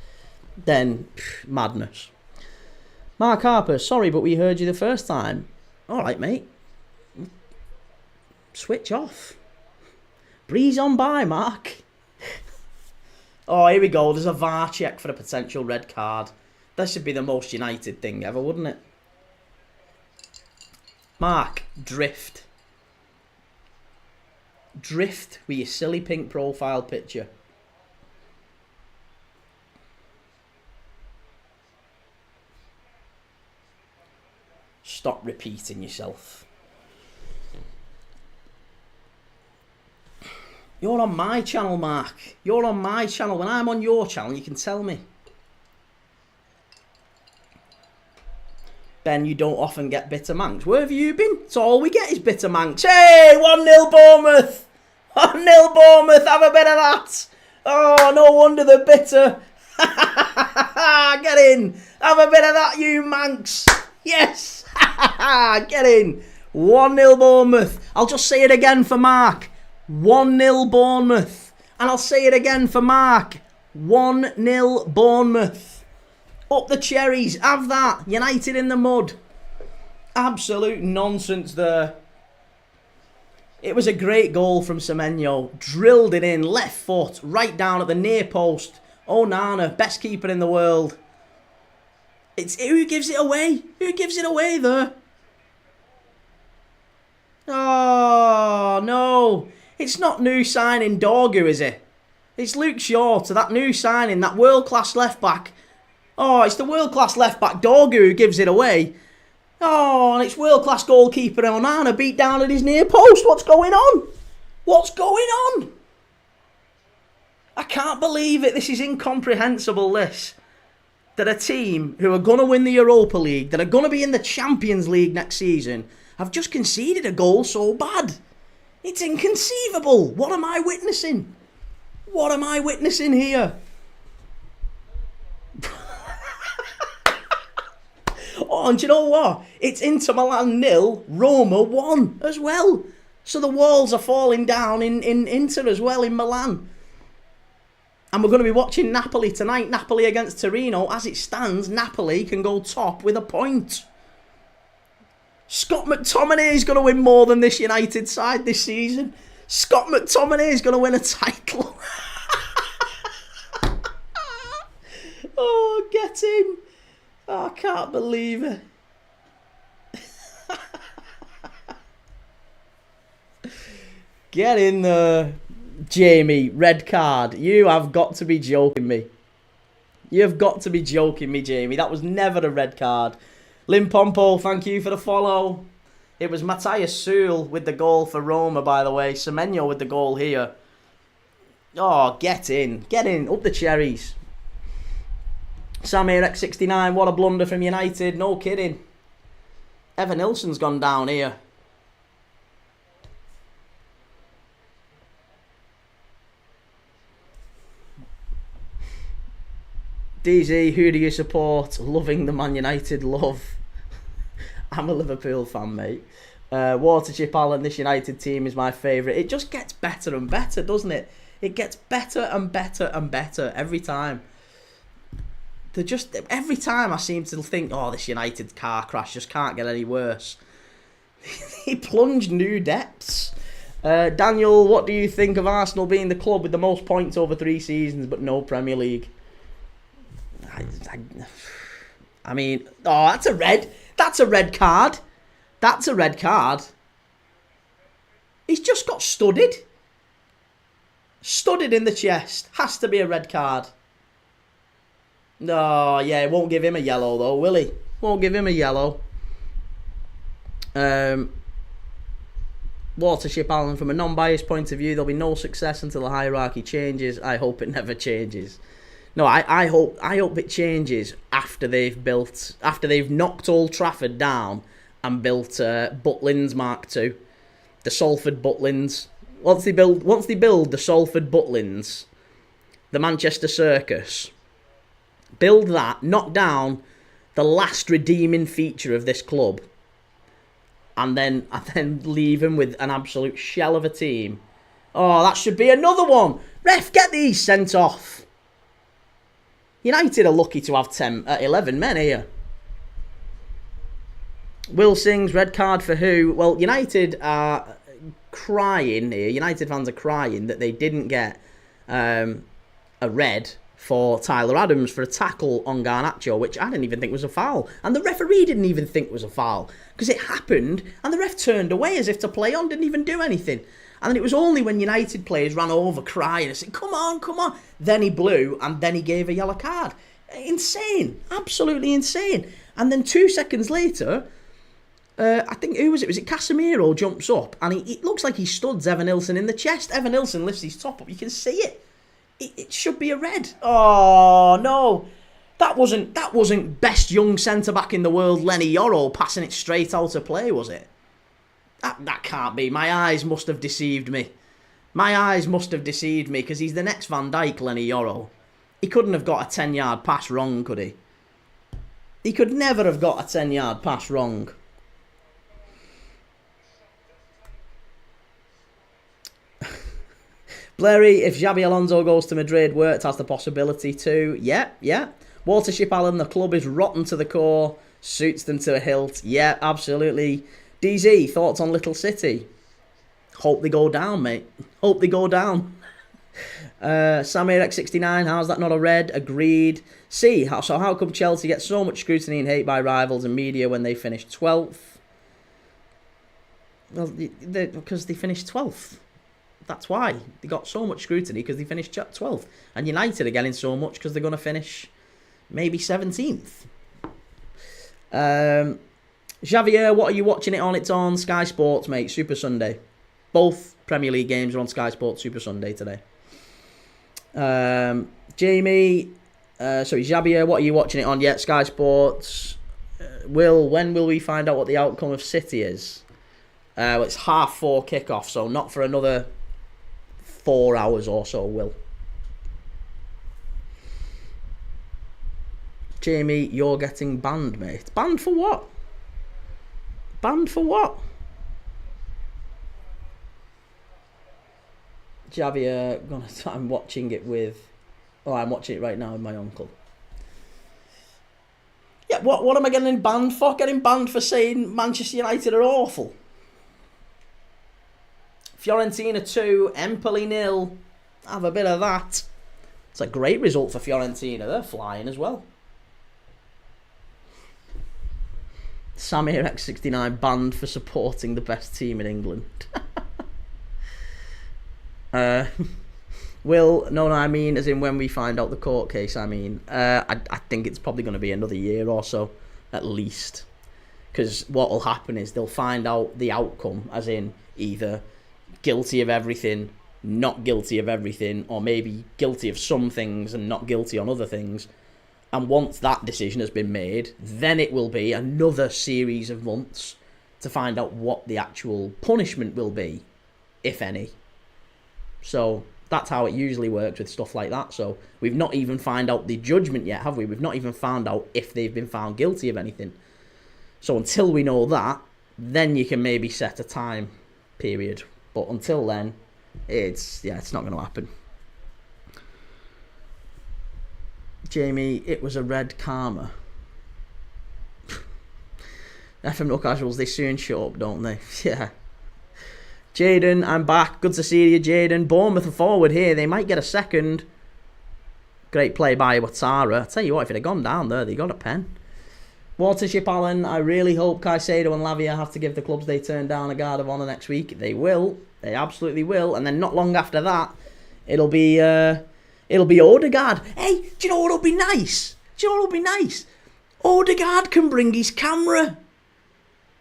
then madness. Mark Harper, sorry, but we heard you the first time. All right, mate. Switch off. Breeze on by, Mark. Oh, here we go. There's a VAR check for a potential red card. That should be the most United thing ever, wouldn't it? Mark, drift. Drift with your silly pink profile picture. Stop repeating yourself. You're on my channel, Mark. You're on my channel. When I'm on your channel, you can tell me. Ben, you don't often get bitter manx. Where have you been? It's all we get is bitter manx. Hey, 1-0 Bournemouth. 1-0 Bournemouth. Have a bit of that. Oh, no wonder they're bitter. Get in. Have a bit of that, you manx. Yes. Get in. 1-0 Bournemouth. I'll just say it again for Mark. 1-0 Bournemouth. And I'll say it again for Mark. 1-0 Bournemouth. Up the cherries. Have that. United in the mud. Absolute nonsense there. It was a great goal from Semenyo. Drilled it in. Left foot. Right down at the near post. Onana. Best keeper in the world. It's who gives it away? Who gives it away there? Oh, no. It's not new signing Dorgu, is it? It's Luke Shaw to that new signing, that world-class left-back. Oh, it's the world-class left-back Dorgu who gives it away. Oh, and it's world-class goalkeeper Onana beat down at his near post. What's going on? What's going on? I can't believe it. This is incomprehensible, this. That a team who are going to win the Europa League, that are going to be in the Champions League next season, have just conceded a goal so bad. It's inconceivable. What am I witnessing? What am I witnessing here? Oh, and do you know what? It's Inter Milan 0, Roma 1 as well. So the walls are falling down in Inter as well, in Milan. And we're going to be watching Napoli tonight. Napoli against Torino. As it stands, Napoli can go top with a point. Scott McTominay is going to win more than this United side this season. Scott McTominay is going to win a title. Oh, get in. Oh, I can't believe it. Get in there. Jamie, red card. You have got to be joking me. You've got to be joking me, Jamie. That was never a red card. Limpompo, thank you for the follow. It was Matthias Sewell with the goal for Roma, by the way. Semenyo with the goal here. Oh, get in. Get in. Up the cherries. Samir X69, what a blunder from United. No kidding. Evan Nilsson's gone down here. DZ, who do you support? Loving the Man United love. I'm a Liverpool fan, mate. Waterchip Allen, this United team is my favourite. It just gets better and better, doesn't it? It gets better and better and better every time. Every time I seem to think, oh, this United car crash just can't get any worse. He plunged new depths. Daniel, what do you think of Arsenal being the club with the most points over 3 seasons but no Premier League? I mean, oh, that's a red. That's a red card. That's a red card. He's just got studded. Studded in the chest. Has to be a red card. No, yeah, it won't give him a yellow though, will he? Won't give him a yellow. Watership Allen, from a non-biased point of view, there'll be no success until the hierarchy changes. I hope it never changes. No, I hope it changes after they've knocked Old Trafford down and built Butlins Mark II, the Salford Butlins. Once they build the Salford Butlins, the Manchester Circus. Build that, knock down the last redeeming feature of this club, and then leave him with an absolute shell of a team. Oh, that should be another one. Ref, get these sent off. United are lucky to have 11 men here. Will sings, red card for who? Well, United are crying here. United fans are crying that they didn't get a red for Tyler Adams for a tackle on Garnacho, which I didn't even think was a foul. And the referee didn't even think was a foul, because it happened and the ref turned away as if to play on, didn't even do anything. And then it was only when United players ran over crying and said, come on, come on. Then he blew, and then he gave a yellow card. Insane. Absolutely insane. And then 2 seconds later, I think, who was it? Was it Casemiro jumps up, and it looks like he studs Evan Nilsson in the chest. Evan Nilsson lifts his top up. You can see it. It should be a red. Oh, no. That wasn't best young centre-back in the world, Lenny Yoro, passing it straight out of play, was it? That can't be. My eyes must have deceived me. My eyes must have deceived me, because he's the next Van Dijk, Lenny Yoro. He couldn't have got a 10-yard pass wrong, could he? He could never have got a 10-yard pass wrong. Blairy, if Xabi Alonso goes to Madrid, Wirtz has the possibility to. Yeah. Watership Allen, the club is rotten to the core. Suits them to a hilt. Yeah, absolutely. DZ, thoughts on Little City? Hope they go down, mate. Hope they go down. Samir X69, how's that not a red? Agreed. C, how come Chelsea get so much scrutiny and hate by rivals and media when they finish 12th? Well, because they finished 12th. That's why. They got so much scrutiny, because they finished 12th. And United are getting so much because they're going to finish maybe 17th. Xavier, what are you watching it on? It's on Sky Sports, mate. Super Sunday. Both Premier League games are on Sky Sports Super Sunday today. Jamie, Xavier, what are you watching it on? Yeah, Sky Sports. When will we find out what the outcome of City is? It's 4:30 kickoff, so not for another 4 hours or so, Will. Jamie, you're getting banned, mate. Banned for what? Banned for what? Javier, I'm watching it with... Oh, I'm watching it right now with my uncle. Yeah, what am I getting banned for? Getting banned for saying Manchester United are awful. Fiorentina 2, Empoli 0. Have a bit of that. It's a great result for Fiorentina. They're flying as well. Samir X69 banned for supporting the best team in England. Will, no, I mean, as in when we find out the court case, I mean, I think it's probably going to be another year or so, at least. Because what will happen is they'll find out the outcome, as in either guilty of everything, not guilty of everything, or maybe guilty of some things and not guilty on other things. And once that decision has been made, then it will be another series of months to find out what the actual punishment will be, if any. So that's how it usually works with stuff like that. So we've not even found out the judgment yet, have we? We've not even found out if they've been found guilty of anything. So until we know that, then you can maybe set a time period. But until then, it's not going to happen. Jamie, it was a red karma. FM No Casuals, they soon show up, don't they? Yeah. Jaden, I'm back. Good to see you, Jaden. Bournemouth are forward here. They might get a second. Great play by Ouattara. I tell you what, if it had gone down there, they got a pen. Watership Allen, I really hope Caicedo and Lavia have to give the clubs they turn down a guard of honour next week. They will. They absolutely will. And then not long after that, it'll be Odegaard. Hey, do you know what'll be nice? Odegaard can bring his camera.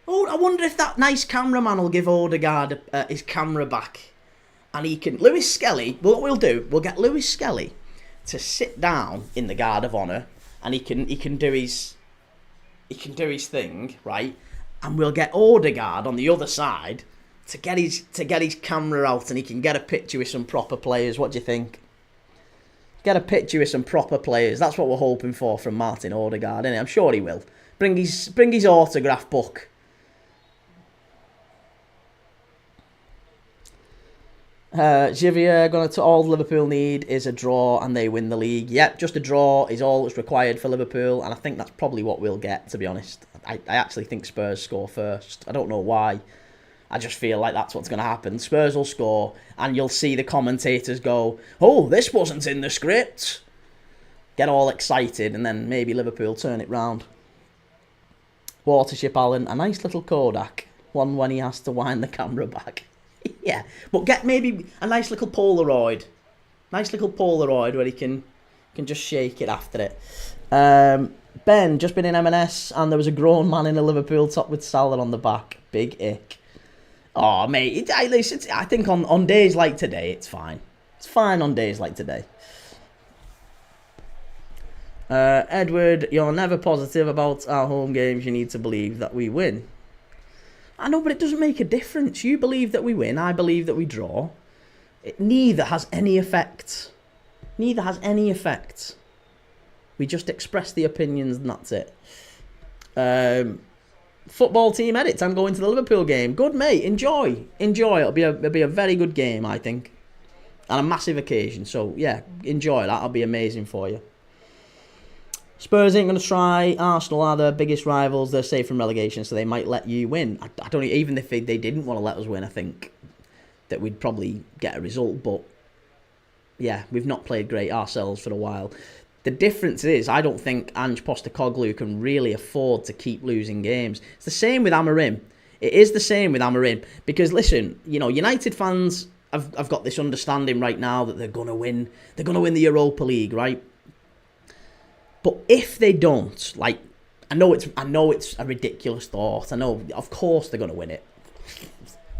Oh, I wonder if that nice cameraman will give Odegaard his camera back. And he can... Lewis Skelly, what we'll do, we'll get Lewis Skelly to sit down in the guard of honour, and he can do his thing, right? And we'll get Odegaard on the other side to get his camera out, and he can get a picture with some proper players. What do you think? Get a picture with some proper players. That's what we're hoping for from Martin Odegaard, innit? I'm sure he will. Bring his autograph book. Javier going to all Liverpool need is a draw and they win the league. Yep, just a draw is all that's required for Liverpool, and I think that's probably what we'll get, to be honest. I actually think Spurs score first. I don't know why. I just feel like that's what's going to happen. Spurs will score, and you'll see the commentators go, "Oh, this wasn't in the script." Get all excited, and then maybe Liverpool turn it round. Watership Allen, a nice little Kodak. One when he has to wind the camera back. Yeah, but get maybe a nice little Polaroid. Nice little Polaroid where he can just shake it after it. Ben, just been in M&S, and there was a grown man in a Liverpool top with Salah on the back. Big ick. Oh, mate, I think on days like today, it's fine. It's fine on days like today. Edward, you're never positive about our home games. You need to believe that we win. I know, but it doesn't make a difference. You believe that we win. I believe that we draw. Neither has any effect. Neither has any effect. We just express the opinions and that's it. Football team edits. I'm going to the Liverpool game. Good, mate. Enjoy. It'll be a very good game, I think. And a massive occasion. So, yeah, enjoy that. That'll be amazing for you. Spurs ain't going to try. Arsenal are the biggest rivals. They're safe from relegation, so they might let you win. I don't even if they didn't want to let us win, I think that we'd probably get a result. But, yeah, we've not played great ourselves for a while. The difference is, I don't think Ange Postecoglou can really afford to keep losing games. It's the same with Amorim. It is the same with Amorim. Because, listen, you know, United fans have got this understanding right now that they're going to win. They're going to win the Europa League, right? But if they don't, like, I know it's a ridiculous thought. I know, of course they're going to win it.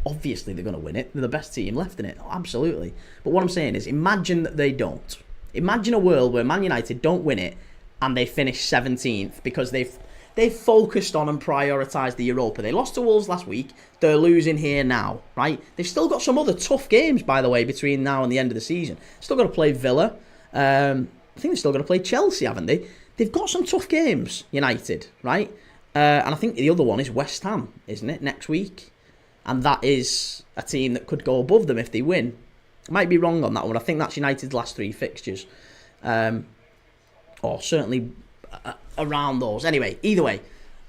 Obviously they're going to win it. They're the best team left in it. Oh, absolutely. But what I'm saying is, imagine that they don't. Imagine a world where Man United don't win it and they finish 17th because they've focused on and prioritised the Europa. They lost to Wolves last week. They're losing here now, right? They've still got some other tough games, by the way, between now and the end of the season. Still got to play Villa. I think they're still going to play Chelsea, haven't they? They've got some tough games, United, right? And I think the other one is West Ham, isn't it, next week? And that is a team that could go above them if they win. I might be wrong on that one. I think that's United's last 3 fixtures. Or certainly around those. Anyway, either way,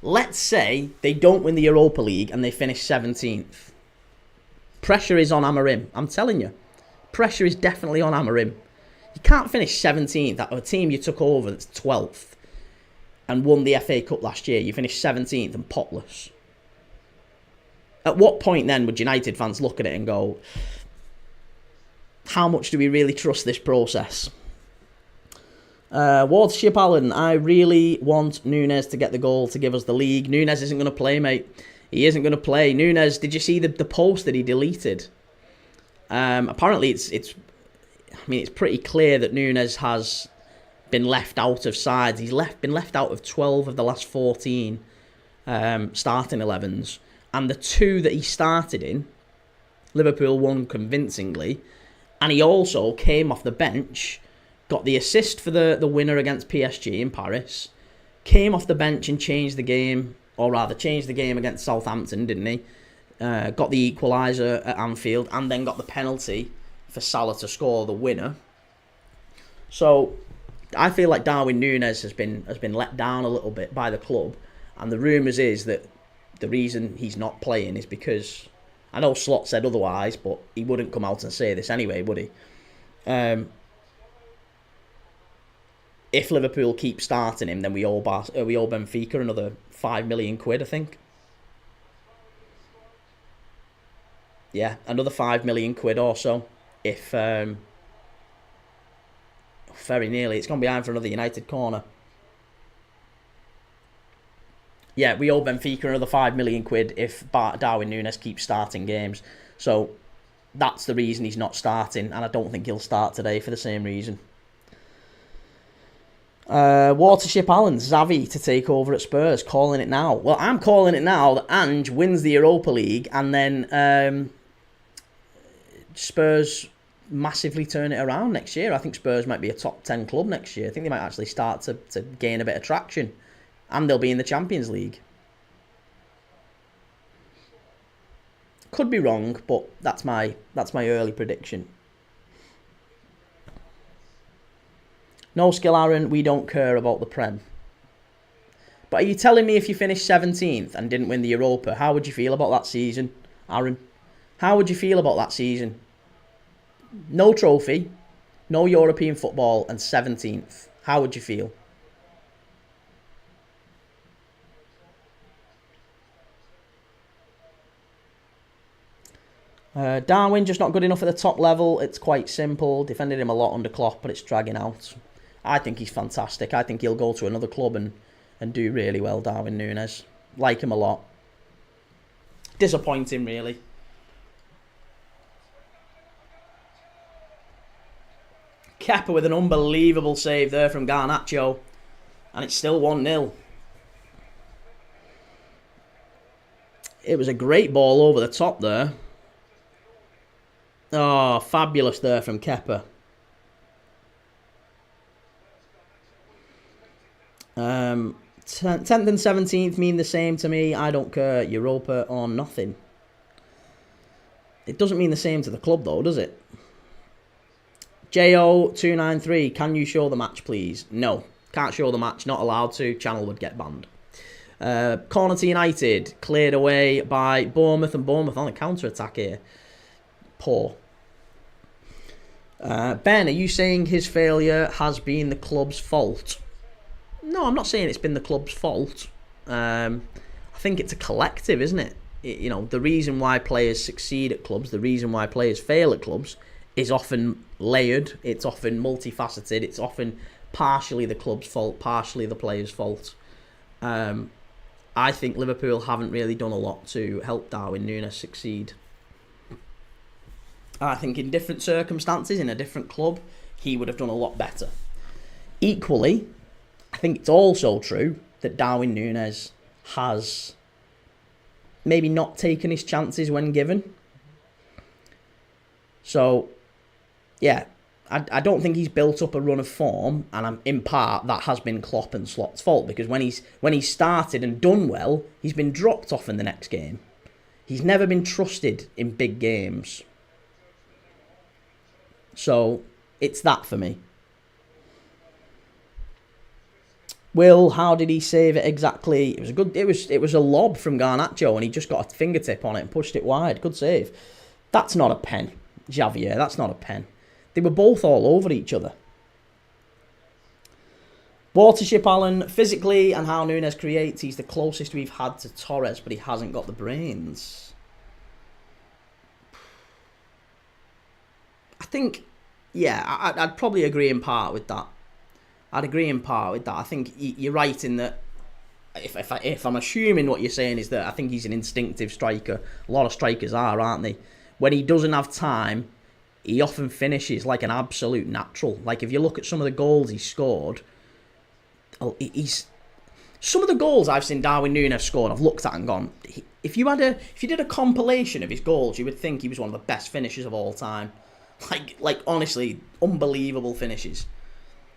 let's say they don't win the Europa League and they finish 17th. Pressure is on Amorim. I'm telling you. Pressure is definitely on Amorim. You can't finish 17th at a team you took over that's 12th and won the FA Cup last year. You finished 17th and potless. At what point then would United fans look at it and go, how much do we really trust this process? Watership Allen, I really want Nunes to get the goal to give us the league. Nunes isn't going to play, mate. He isn't going to play. Nunes, did you see the post that he deleted? Apparently it's pretty clear that Nunes has been left out of sides. He's been left out of 12 of the last 14 starting 11s. And the 2 that he started in, Liverpool won convincingly. And he also came off the bench, got the assist for the winner against PSG in Paris, came off the bench and changed the game, or rather changed the game against Southampton, didn't he? Got the equaliser at Anfield and then got the penalty for Salah to score the winner. So I feel like Darwin Núñez has been let down a little bit by the club, and the rumours is that the reason he's not playing is because, I know Slot said otherwise, but he wouldn't come out and say this anyway, would he? If Liverpool keep starting him, then we owe Benfica another 5 million quid, I think. Yeah, another 5 million quid or so. If very nearly, it's gone behind for another United corner. Yeah, we owe Benfica another 5 million quid if Darwin Núñez keeps starting games. So that's the reason he's not starting, and I don't think he'll start today for the same reason. Watership Allen, Xavi to take over at Spurs, calling it now. Well, I'm calling it now that Ange wins the Europa League, and then Spurs massively turn it around next year. I think Spurs might be a top 10 club next year. I think they might actually start to gain a bit of traction. And they'll be in the Champions League. Could be wrong, but that's my early prediction. No skill, Aaron. We don't care about the Prem. But are you telling me if you finished 17th and didn't win the Europa, how would you feel about that season, Aaron? How would you feel about that season? No trophy, no European football, and 17th. How would you feel? Darwin just not good enough at the top level. It's quite simple. Defended him a lot under Klopp, but it's dragging out. I think he's fantastic. I think he'll go to another club and do really well, Darwin Núñez. Like him a lot. Disappointing, really. Kepa with an unbelievable save there from Garnacho. And it's still 1-0. It was a great ball over the top there. Oh, fabulous there from Kepa. 10th and 17th mean the same to me. I don't care. Europa or nothing. It doesn't mean the same to the club though, does it? JO293, can you show the match please? No, can't show the match. Not allowed to. Channel would get banned. Corner to United. Cleared away by Bournemouth, and Bournemouth on a counter-attack here. Poor. Ben, are you saying his failure has been the club's fault? No, I'm not saying it's been the club's fault. I think it's a collective, isn't it? You know, the reason why players succeed at clubs, the reason why players fail at clubs is often layered. It's often multifaceted. It's often partially the club's fault, partially the player's fault. I think Liverpool haven't really done a lot to help Darwin Núñez succeed. I think in different circumstances, in a different club, he would have done a lot better. Equally, I think it's also true that Darwin Núñez has maybe not taken his chances when given. So, yeah, I don't think he's built up a run of form, and in part that has been Klopp and Slot's fault, because when he's started and done well, he's been dropped off in the next game. He's never been trusted in big games. So, it's that for me. Will, how did he save it exactly? It was a lob from Garnacho, and he just got a fingertip on it and pushed it wide. Good save. That's not a pen, Javier. That's not a pen. They were both all over each other. Watership Allen, physically and how Núñez creates, he's the closest we've had to Torres, but he hasn't got the brains. I think, yeah, I'd probably agree in part with that. I think you're right in that if I'm assuming what you're saying is that I think he's an instinctive striker. A lot of strikers are, aren't they? When he doesn't have time, he often finishes like an absolute natural. Like if you look at some of the goals he scored, some of the goals I've seen Darwin Núñez scored, I've looked at and gone, if you did a compilation of his goals, you would think he was one of the best finishers of all time. Like honestly, unbelievable finishes.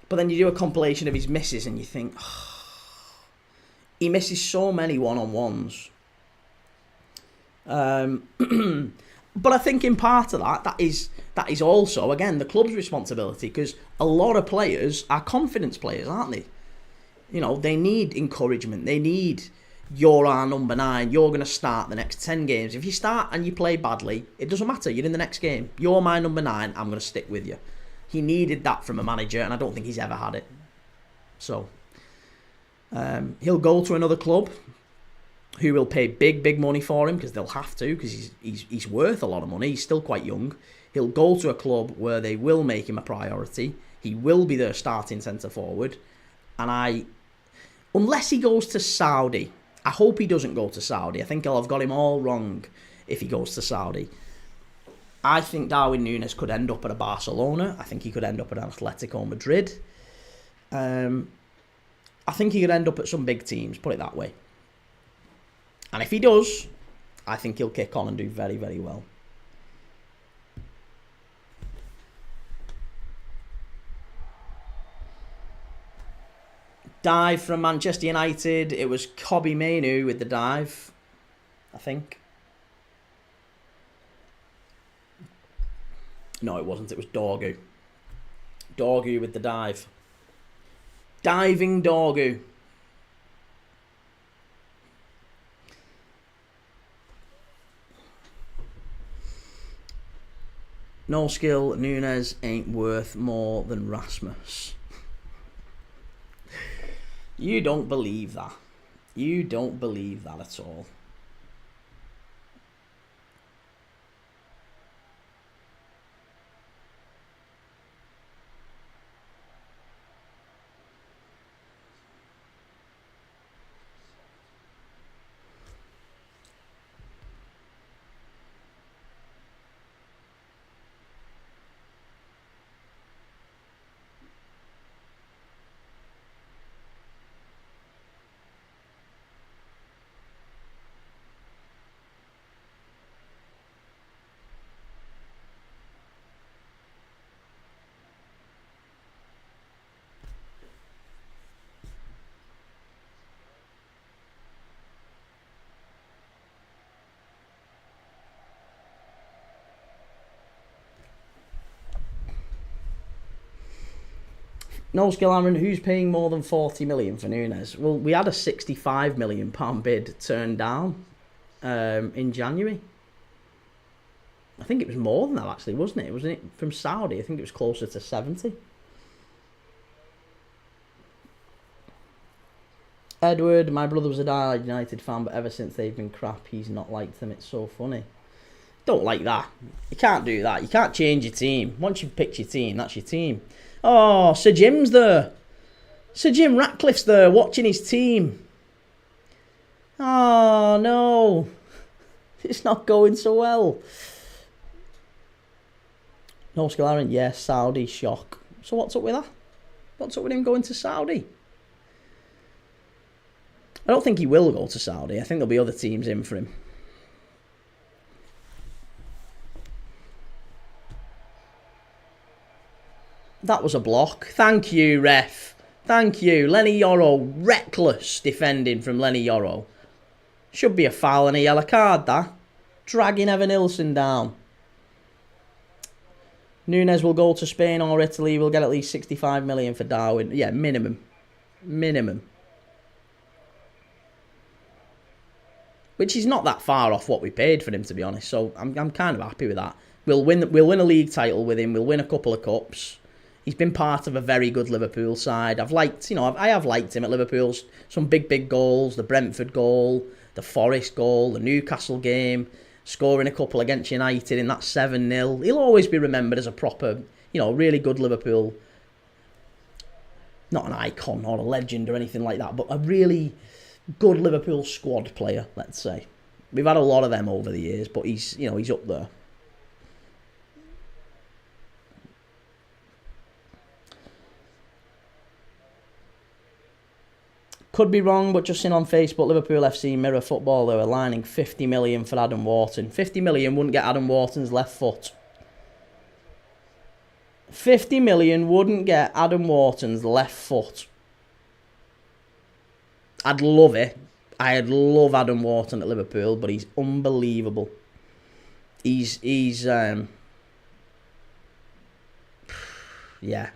But then you do a compilation of his misses and you think, he misses so many one-on-ones. But I think in part of that is also, again, the club's responsibility, because a lot of players are confidence players, aren't they? You know, they need encouragement. They need, you're our number 9. You're going to start the next 10 games. If you start and you play badly, it doesn't matter. You're in the next game. You're my number 9. I'm going to stick with you. He needed that from a manager, and I don't think he's ever had it. So, he'll go to another club who will pay big money for him, because they'll have to, because he's worth a lot of money. He's still quite young. He'll go to a club where they will make him a priority. He will be their starting centre-forward. And unless he goes to Saudi, I hope he doesn't go to Saudi. I think I'll have got him all wrong if he goes to Saudi. I think Darwin Núñez could end up at a Barcelona. I think he could end up at Atletico Madrid. I think he could end up at some big teams, put it that way. And if he does, I think he'll kick on and do very, very well. Dive from Manchester United. It was Kobbie Mainoo with the dive, I think. No, it wasn't. It was Dorgu. Dorgu with the dive. Diving Dorgu. No skill, Nunes ain't worth more than Rasmus. You don't believe that. You don't believe that at all. No skill, Aaron. Who's paying more than 40 million for Nunes? Well, we had a 65 million pound bid turned down in January. I think it was more than that actually, wasn't it? Wasn't it from Saudi? I think it was closer to 70. Edward, my brother was a diehard United fan, but ever since they've been crap, he's not liked them. It's so funny. Don't like that. You can't do that. You can't change your team. Once you've picked your team, that's your team. Oh, Sir Jim's there. Sir Jim Ratcliffe's there watching his team. Oh, no. It's not going so well. No skill, Aaron. Yes, Saudi, shock. So what's up with that? What's up with him going to Saudi? I don't think he will go to Saudi. I think there'll be other teams in for him. That was a block. Thank you, ref. Thank you. Lenny Yoro. Reckless defending from Lenny Yoro. Should be a foul and a yellow card, that. Dragging Evan Nilsson down. Nunes will go to Spain or Italy. We'll get at least 65 million for Darwin. Yeah, minimum. Minimum. Which is not that far off what we paid for him, to be honest. So I'm kind of happy with that. We'll win a league title with him. We'll win a couple of cups. He's been part of a very good Liverpool side. I have liked him at Liverpool. Some big goals. The Brentford goal, the Forest goal, the Newcastle game, scoring a couple against United in that 7-0. He'll always be remembered as a proper, really good Liverpool. Not an icon or a legend or anything like that, but a really good Liverpool squad player, let's say. We've had a lot of them over the years, but he's up there. Could be wrong, but just seen on Facebook, Liverpool FC Mirror Football, they were lining 50 million for Adam Wharton. 50 million wouldn't get Adam Wharton's left foot. 50 million wouldn't get Adam Wharton's left foot. I'd love it. I'd love Adam Wharton at Liverpool, but he's unbelievable. He's yeah,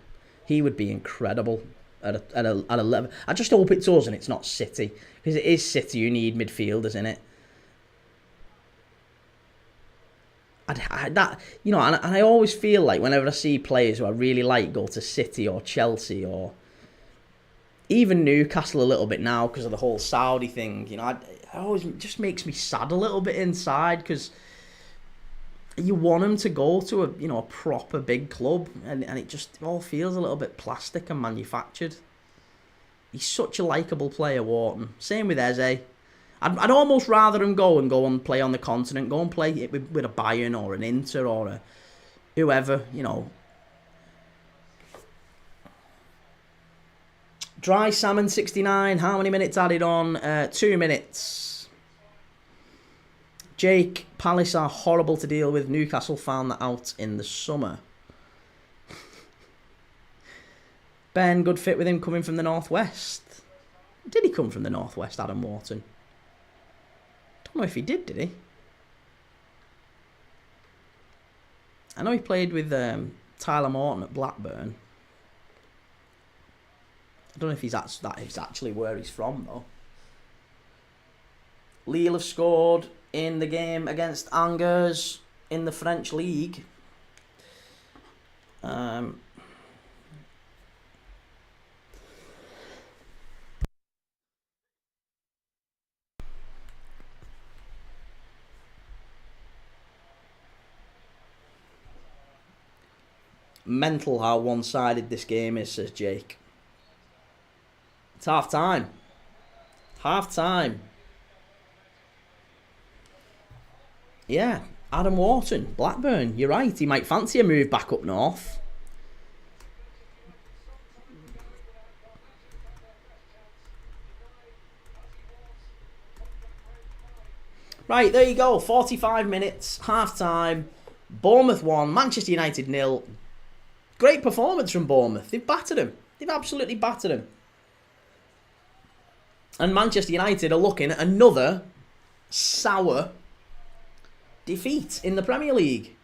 he would be incredible at a level. I just hope it does and it's not City, because it is City who need midfielders in it. And I always feel like whenever I see players who I really like go to City or Chelsea or even Newcastle a little bit now because of the whole Saudi thing, it always just makes me sad a little bit inside, because you want him to go to a proper big club, and it all feels a little bit plastic and manufactured. He's such a likeable player, Wharton. Same with Eze. I'd almost rather him go and play on the continent, go and play it with a Bayern or an Inter or a whoever, Dry Salmon 69, how many minutes added on? 2 minutes. Jake, Palace are horrible to deal with. Newcastle found that out in the summer. Ben, good fit with him coming from the Northwest. Did he come from the Northwest, Adam Wharton? Don't know if he did he? I know he played with Tyler Morton at Blackburn. I don't know if that is actually where he's from, though. Lille have scored in the game against Angers in the French League. Mental how one-sided this game is, says Jake. It's half time. Half time. Yeah, Adam Wharton, Blackburn. You're right. He might fancy a move back up north. Right, there you go. 45 minutes, half time. Bournemouth 1, Manchester United 0. Great performance from Bournemouth. They've battered him. They've absolutely battered him. And Manchester United are looking at another sour defeat in the Premier League.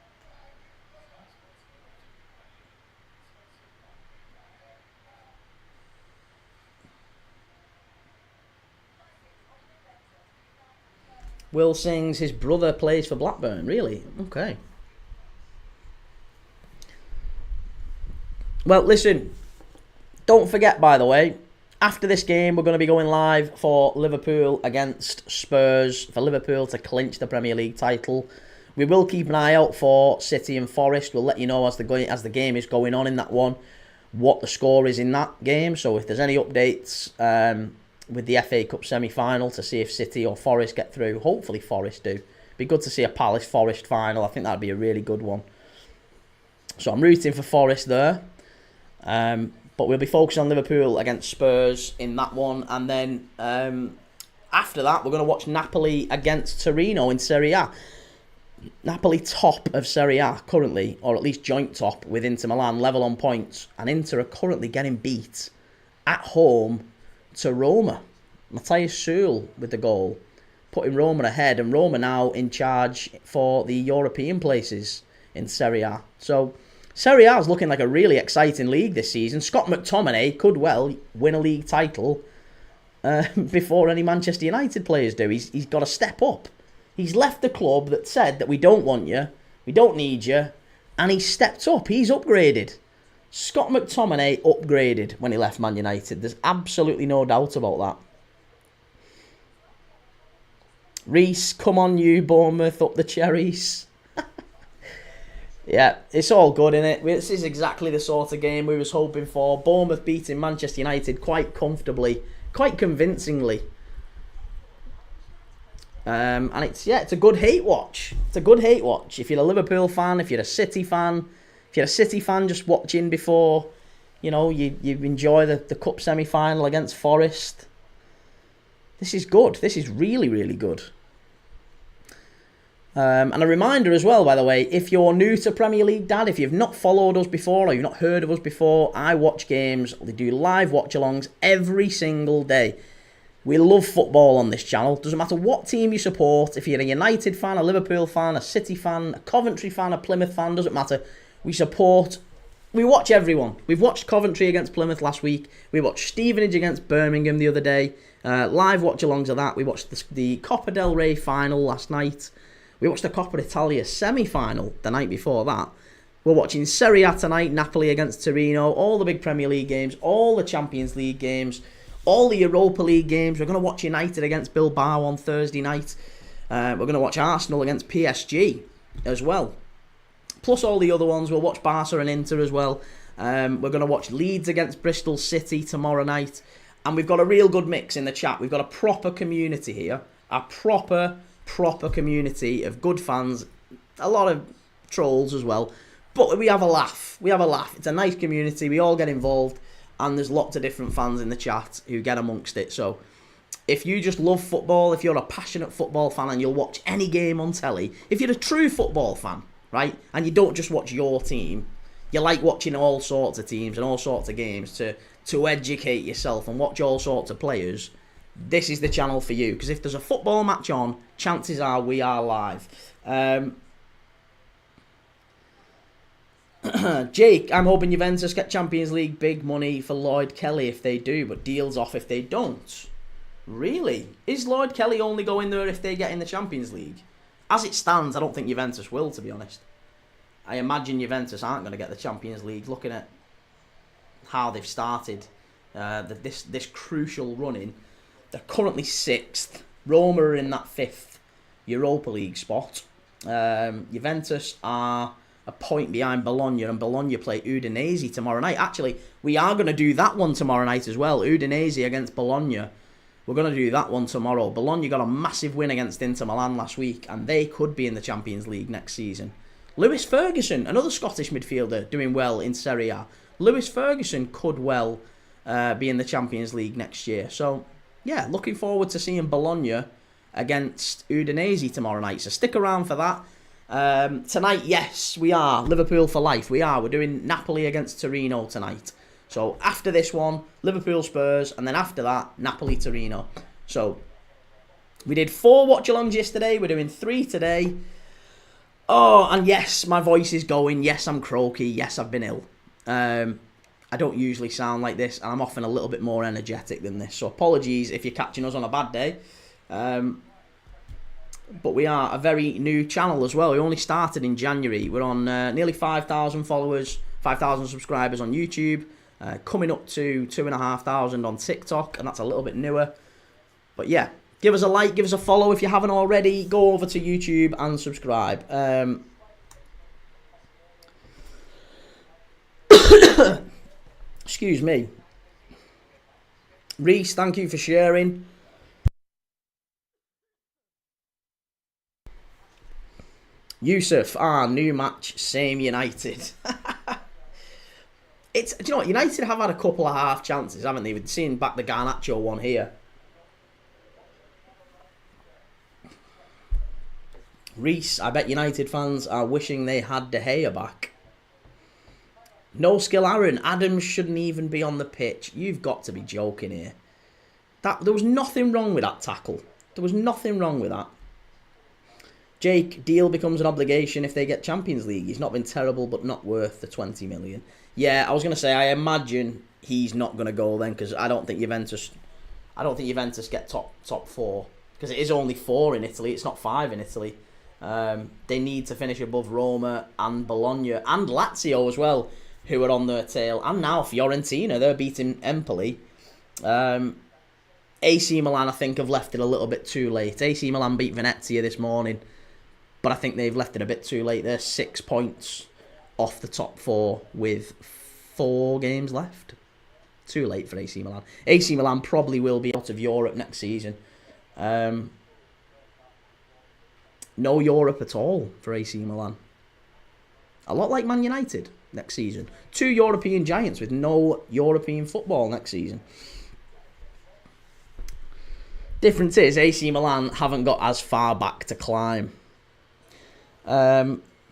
Will sings his brother plays for Blackburn. Really? Okay. Well, listen. Don't forget, by the way, after this game, we're going to be going live for Liverpool against Spurs, for Liverpool to clinch the Premier League title. We will keep an eye out for City and Forest. We'll let you know as the game is going on in that one, what the score is in that game. So if there's any updates with the FA Cup semi-final to see if City or Forest get through, hopefully Forest do. Be good to see a Palace-Forest final. I think that'd be a really good one. So I'm rooting for Forest there. But we'll be focusing on Liverpool against Spurs in that one. And then after that, we're going to watch Napoli against Torino in Serie A. Napoli top of Serie A currently, or at least joint top with Inter Milan, level on points. And Inter are currently getting beat at home to Roma. Matthias Sul with the goal, putting Roma ahead. And Roma now in charge for the European places in Serie A. So Serie A is looking like a really exciting league this season. Scott McTominay could well win a league title before any Manchester United players do. He's got to step up. He's left the club that said that we don't want you, we don't need you, and he's stepped up. He's upgraded. Scott McTominay upgraded when he left Man United. There's absolutely no doubt about that. Reece, come on you, Bournemouth, up the cherries. Yeah, it's all good, innit? This is exactly the sort of game we was hoping for. Bournemouth beating Manchester United quite comfortably, quite convincingly. And it's a good hate watch. It's a good hate watch. If you're a Liverpool fan, if you're a City fan, just watching before, you enjoy the cup semi-final against Forest. This is good. This is really, really good. And a reminder as well, by the way, if you're new to Premier League Dad, if you've not followed us before or you've not heard of us before, I watch games. They do live watch-alongs every single day. We love football on this channel. Doesn't matter what team you support. If you're a United fan, a Liverpool fan, a City fan, a Coventry fan, a Plymouth fan, doesn't matter. We watch everyone. We've watched Coventry against Plymouth last week. We watched Stevenage against Birmingham the other day. Live watch-alongs of that. We watched the Coppa del Rey final last night. We watched the Coppa Italia semi-final the night before that. We're watching Serie A tonight, Napoli against Torino, all the big Premier League games, all the Champions League games, all the Europa League games. We're going to watch United against Bilbao on Thursday night. We're going to watch Arsenal against PSG as well. Plus all the other ones. We'll watch Barca and Inter as well. We're going to watch Leeds against Bristol City tomorrow night. And we've got a real good mix in the chat. We've got a proper community here. A proper community of good fans, a lot of trolls as well, but we have a laugh. It's a nice community. We all get involved, and there's lots of different fans in the chat who get amongst it. So if you just love football, if you're a passionate football fan and you'll watch any game on telly, if you're a true football fan, right, and you don't just watch your team, you like watching all sorts of teams and all sorts of games to educate yourself and watch all sorts of players, this is the channel for you. Because if there's a football match on, chances are we are live. Jake, I'm hoping Juventus get Champions League big money for Lloyd Kelly if they do, but deals off if they don't. Really? Is Lloyd Kelly only going there if they get in the Champions League? As it stands, I don't think Juventus will, to be honest. I imagine Juventus aren't going to get the Champions League, looking at how they've started this crucial run-in. They're currently 6th. Roma are in that 5th Europa League spot. Juventus are a point behind Bologna, and Bologna play Udinese tomorrow night. Actually, we are going to do that one tomorrow night as well. Udinese against Bologna. We're going to do that one tomorrow. Bologna got a massive win against Inter Milan last week, and they could be in the Champions League next season. Lewis Ferguson, another Scottish midfielder, doing well in Serie A. Lewis Ferguson could well be in the Champions League next year. So, yeah, looking forward to seeing Bologna against Udinese tomorrow night. So stick around for that. Tonight, yes, we are. Liverpool for life. We are. We're doing Napoli against Torino tonight. So after this one, Liverpool Spurs, and then after that, Napoli Torino. So we did 4 watch-alongs yesterday. We're doing 3 today. Oh, and yes, my voice is going. Yes, I'm croaky. Yes, I've been ill. I don't usually sound like this, and I'm often a little bit more energetic than this. So apologies if you're catching us on a bad day. But we are a very new channel as well. We only started in January. We're on nearly 5,000 followers, 5,000 subscribers on YouTube. Coming up to 2,500 on TikTok, and that's a little bit newer. But yeah, give us a like, give us a follow if you haven't already. Go over to YouTube and subscribe. Excuse me. Reese, thank you for sharing. Yusuf, new match, same United. Do you know what? United have had a couple of half chances, haven't they? We've seen back the Garnacho one here. Reese, I bet United fans are wishing they had De Gea back. No skill, Aaron. Adams shouldn't even be on the pitch. You've got to be joking here. There was nothing wrong with that tackle. There was nothing wrong with that. Jake, deal becomes an obligation if they get Champions League. He's not been terrible, but not worth the 20 million. Yeah, I was going to say, I imagine he's not going to go then, because I don't think Juventus get top 4, because it is only 4 in Italy. It's not 5 in Italy. They need to finish above Roma and Bologna and Lazio as well, who are on their tail. And now Fiorentina, they're beating Empoli. AC Milan, I think, have left it a little bit too late. AC Milan beat Venezia this morning, but I think they've left it a bit too late. They're 6 points off the top 4 with 4 games left. Too late for AC Milan. AC Milan probably will be out of Europe next season. No Europe at all for AC Milan. A lot like Man United next season. 2 European giants with no European football next season. Difference is AC Milan haven't got as far back to climb.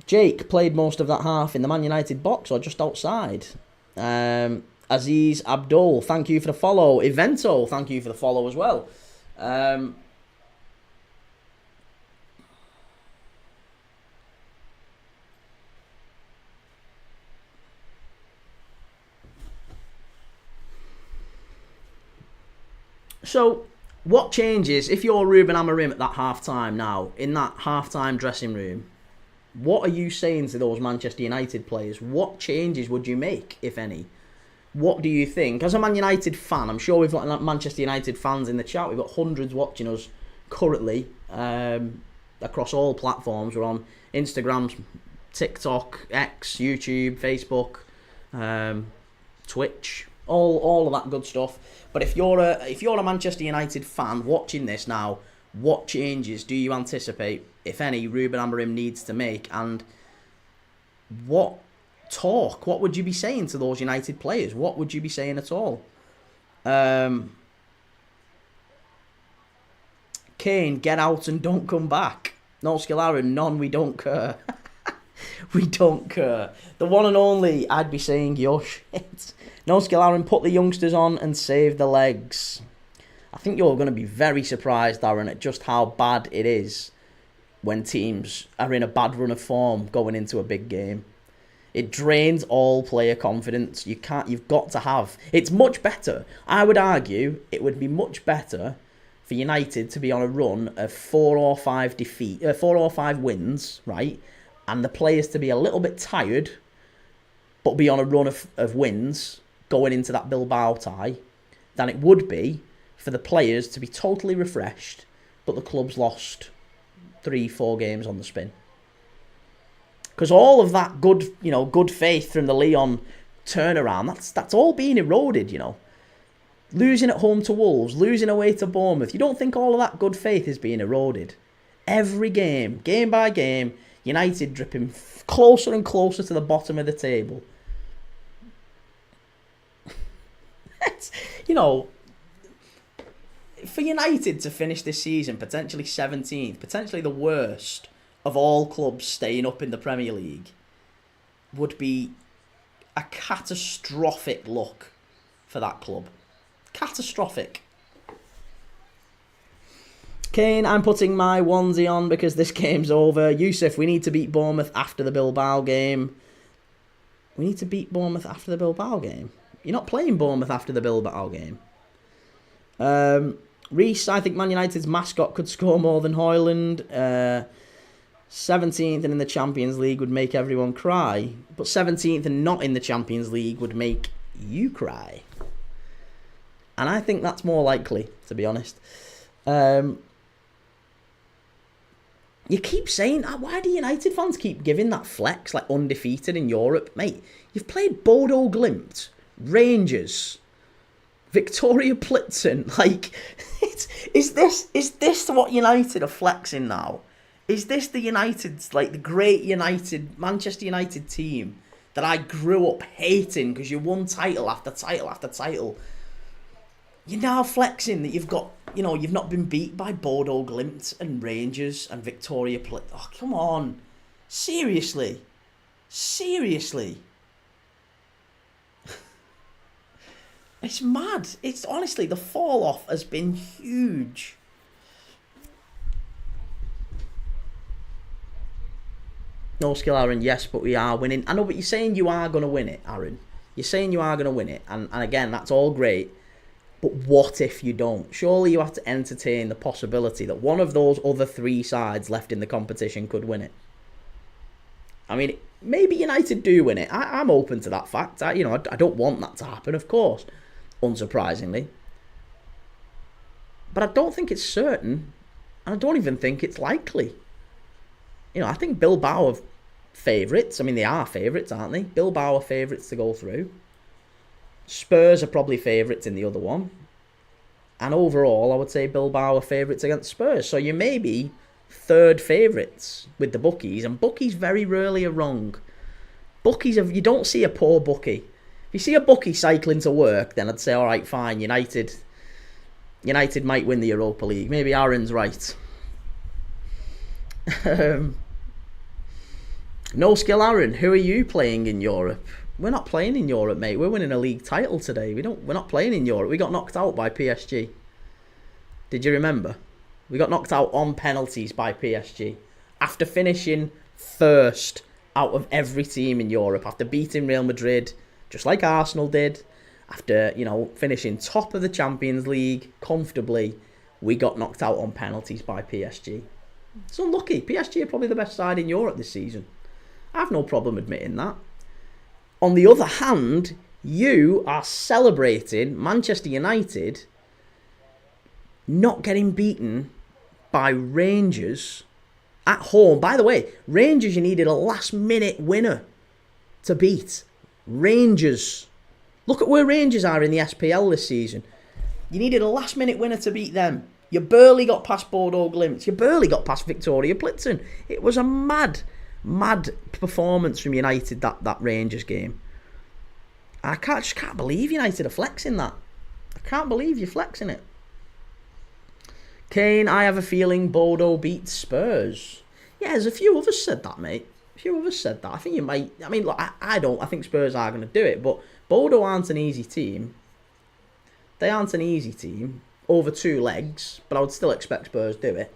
Jake played most of that half in the Man United box or just outside. Aziz Abdul, thank you for the follow. Evento, thank you for the follow as well. So, what changes if you're Ruben Amorim at that half-time now, in that half-time dressing room? What are you saying to those Manchester United players? What changes would you make, if any? What do you think? As a Man United fan, I'm sure we've got Manchester United fans in the chat. We've got hundreds watching us currently across all platforms. We're on Instagram, TikTok, X, YouTube, Facebook, Twitch, all of that good stuff. But if you're a Manchester United fan watching this now, what changes do you anticipate, if any, Ruben Amorim needs to make? And what would you be saying to those United players? What would you be saying at all? Kane, get out and don't come back. No skill, Aaron, none, we don't care. We don't care. The one and only, I'd be saying your shit. No skill, Aaron, put the youngsters on and save the legs. I think you're going to be very surprised, Aaron, at just how bad it is when teams are in a bad run of form going into a big game. It drains all player confidence. You've got to have. It's much better. I would argue it would be much better for United to be on a run of 4 or 5 wins, right? And the players to be a little bit tired, but be on a run of wins going into that Bilbao tie, than it would be for the players to be totally refreshed, but the club's lost 3-4 games on the spin. Because all of that good faith from the Lyon turnaround, that's all being eroded, Losing at home to Wolves, losing away to Bournemouth. You don't think all of that good faith is being eroded? Every game by game, United dripping closer and closer to the bottom of the table. For United to finish this season potentially 17th, potentially the worst of all clubs staying up in the Premier League, would be a catastrophic look for that club. Catastrophic. Kane, I'm putting my onesie on because this game's over. Yusuf, we need to beat Bournemouth after the Bilbao game. We need to beat Bournemouth after the Bilbao game. You're not playing Bournemouth after the Bilbao game. Reece, I think Man United's mascot could score more than Højlund. 17th and in the Champions League would make everyone cry. But 17th and not in the Champions League would make you cry. And I think that's more likely, to be honest. You keep saying, why do United fans keep giving that flex, like undefeated in Europe? Mate, you've played Bodo Glimt, Rangers, Victoria Plitzen. Like, is this what United are flexing now? Is this the United's, like, the great Manchester United team that I grew up hating because you won title after title after title? You're now flexing that you've not been beat by Bodo Glimt and Rangers and Victoria Plitzen. Oh, come on. Seriously. It's mad. It's honestly, the fall off has been huge. No skill, Aaron. Yes, but we are winning. I know, but you're saying you are going to win it, Aaron. You're saying you are going to win it. And again, that's all great. But what if you don't? Surely you have to entertain the possibility that one of those other 3 sides left in the competition could win it. I mean, maybe United do win it. I'm open to that fact. I don't want that to happen, of course, unsurprisingly. But I don't think it's certain. And I don't even think it's likely. I think Bilbao are favourites. I mean, they are favourites, aren't they? Bilbao are favourites to go through. Spurs are probably favourites in the other one. And overall, I would say Bilbao are favourites against Spurs. So you may be third favourites with the bookies. And bookies very rarely are wrong. You don't see a poor bookie. If you see a bookie cycling to work, then I'd say, all right, fine, United might win the Europa League. Maybe Aaron's right. No skill, Aaron. Who are you playing in Europe? We're not playing in Europe, mate. We're winning a league title today. We're not playing in Europe. We got knocked out by PSG. Did you remember? We got knocked out on penalties by PSG after finishing first out of every team in Europe, after beating Real Madrid, just like Arsenal did. After, finishing top of the Champions League comfortably, we got knocked out on penalties by PSG. It's unlucky. PSG are probably the best side in Europe this season. I have no problem admitting that. On the other hand, you are celebrating Manchester United not getting beaten by Rangers at home. By the way, Rangers, you needed a last-minute winner to beat. Rangers. Look at where Rangers are in the SPL this season. You needed a last-minute winner to beat them. You barely got past Bodo Glimt. You barely got past Victoria Plitzen. It was a mad performance from United, that Rangers game. I just can't believe United are flexing that. I can't believe you're flexing it. Kane, I have a feeling Bodo beats Spurs. Yeah, there's a few others said that, mate. A few of us said that. I think you might. I mean, look, I don't. I think Spurs are going to do it, but Bodo aren't an easy team. They aren't an easy team over 2 legs, but I would still expect Spurs to do it.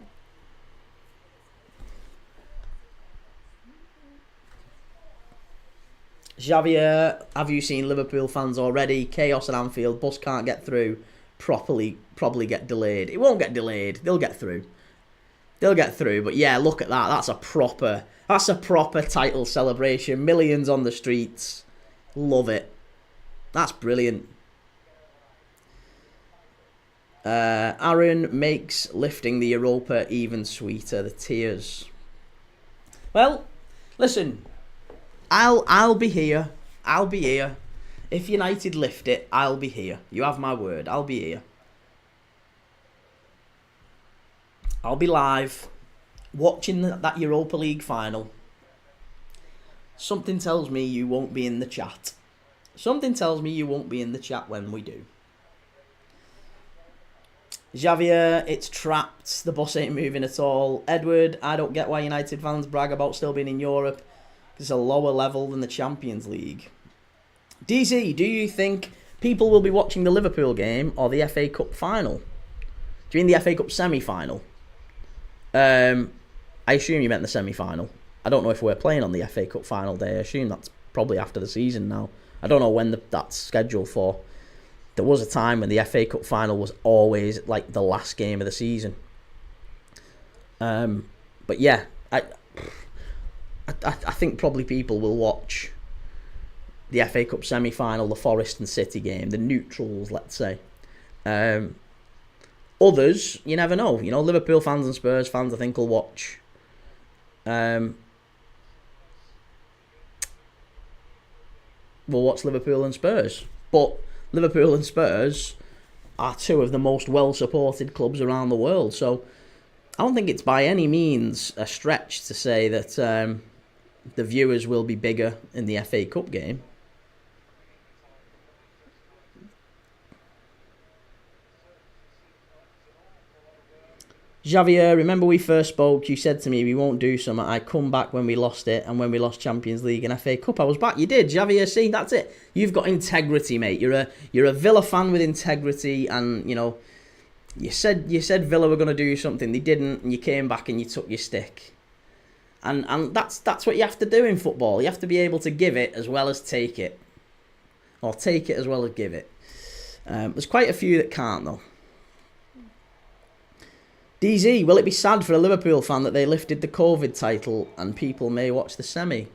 Xavier, have you seen Liverpool fans already? Chaos at Anfield, bus can't get through. Probably get delayed. It won't get delayed. They'll get through. They'll get through. But yeah, look at that. That's a proper title celebration. Millions on the streets. Love it. That's brilliant. Aaron makes lifting the Europa even sweeter. The tears. Well, listen. I'll be here. I'll be here. If United lift it, I'll be here. You have my word. I'll be here. I'll be live, watching that Europa League final. Something tells me you won't be in the chat. Something tells me you won't be in the chat when we do. Xavier, it's trapped. The bus ain't moving at all. Edward, I don't get why United fans brag about still being in Europe. It's a lower level than the Champions League. DZ, do you think people will be watching the Liverpool game or the FA Cup final? Do you mean the FA Cup semi-final? I assume you meant the semi-final. I don't know if we're playing on the FA Cup final day. I assume that's probably after the season now. I don't know when that's scheduled for. There was a time when the FA Cup final was always like the last game of the season. But yeah, I think probably people will watch the FA Cup semi-final, the Forest and City game, the neutrals, let's say. Others, you never know. You know, Liverpool fans and Spurs fans, I think, will watch. Will watch Liverpool and Spurs. But Liverpool and Spurs are 2 of the most well-supported clubs around the world. So I don't think it's by any means a stretch to say that the viewers will be bigger in the FA Cup game. Xavier, remember we first spoke, you said to me we won't do something. I come back when we lost it, and when we lost Champions League and FA Cup, I was back. You did, Xavier. See, that's it. You've got integrity, mate. You're a Villa fan with integrity, and you know you said Villa were going to do something, they didn't, and you came back and you took your stick. And that's what you have to do in football. You have to be able to give it as well as take it, or take it as well as give it. There's quite a few that can't though. DZ, will it be sad for a Liverpool fan that they lifted the COVID title and people may watch the semi?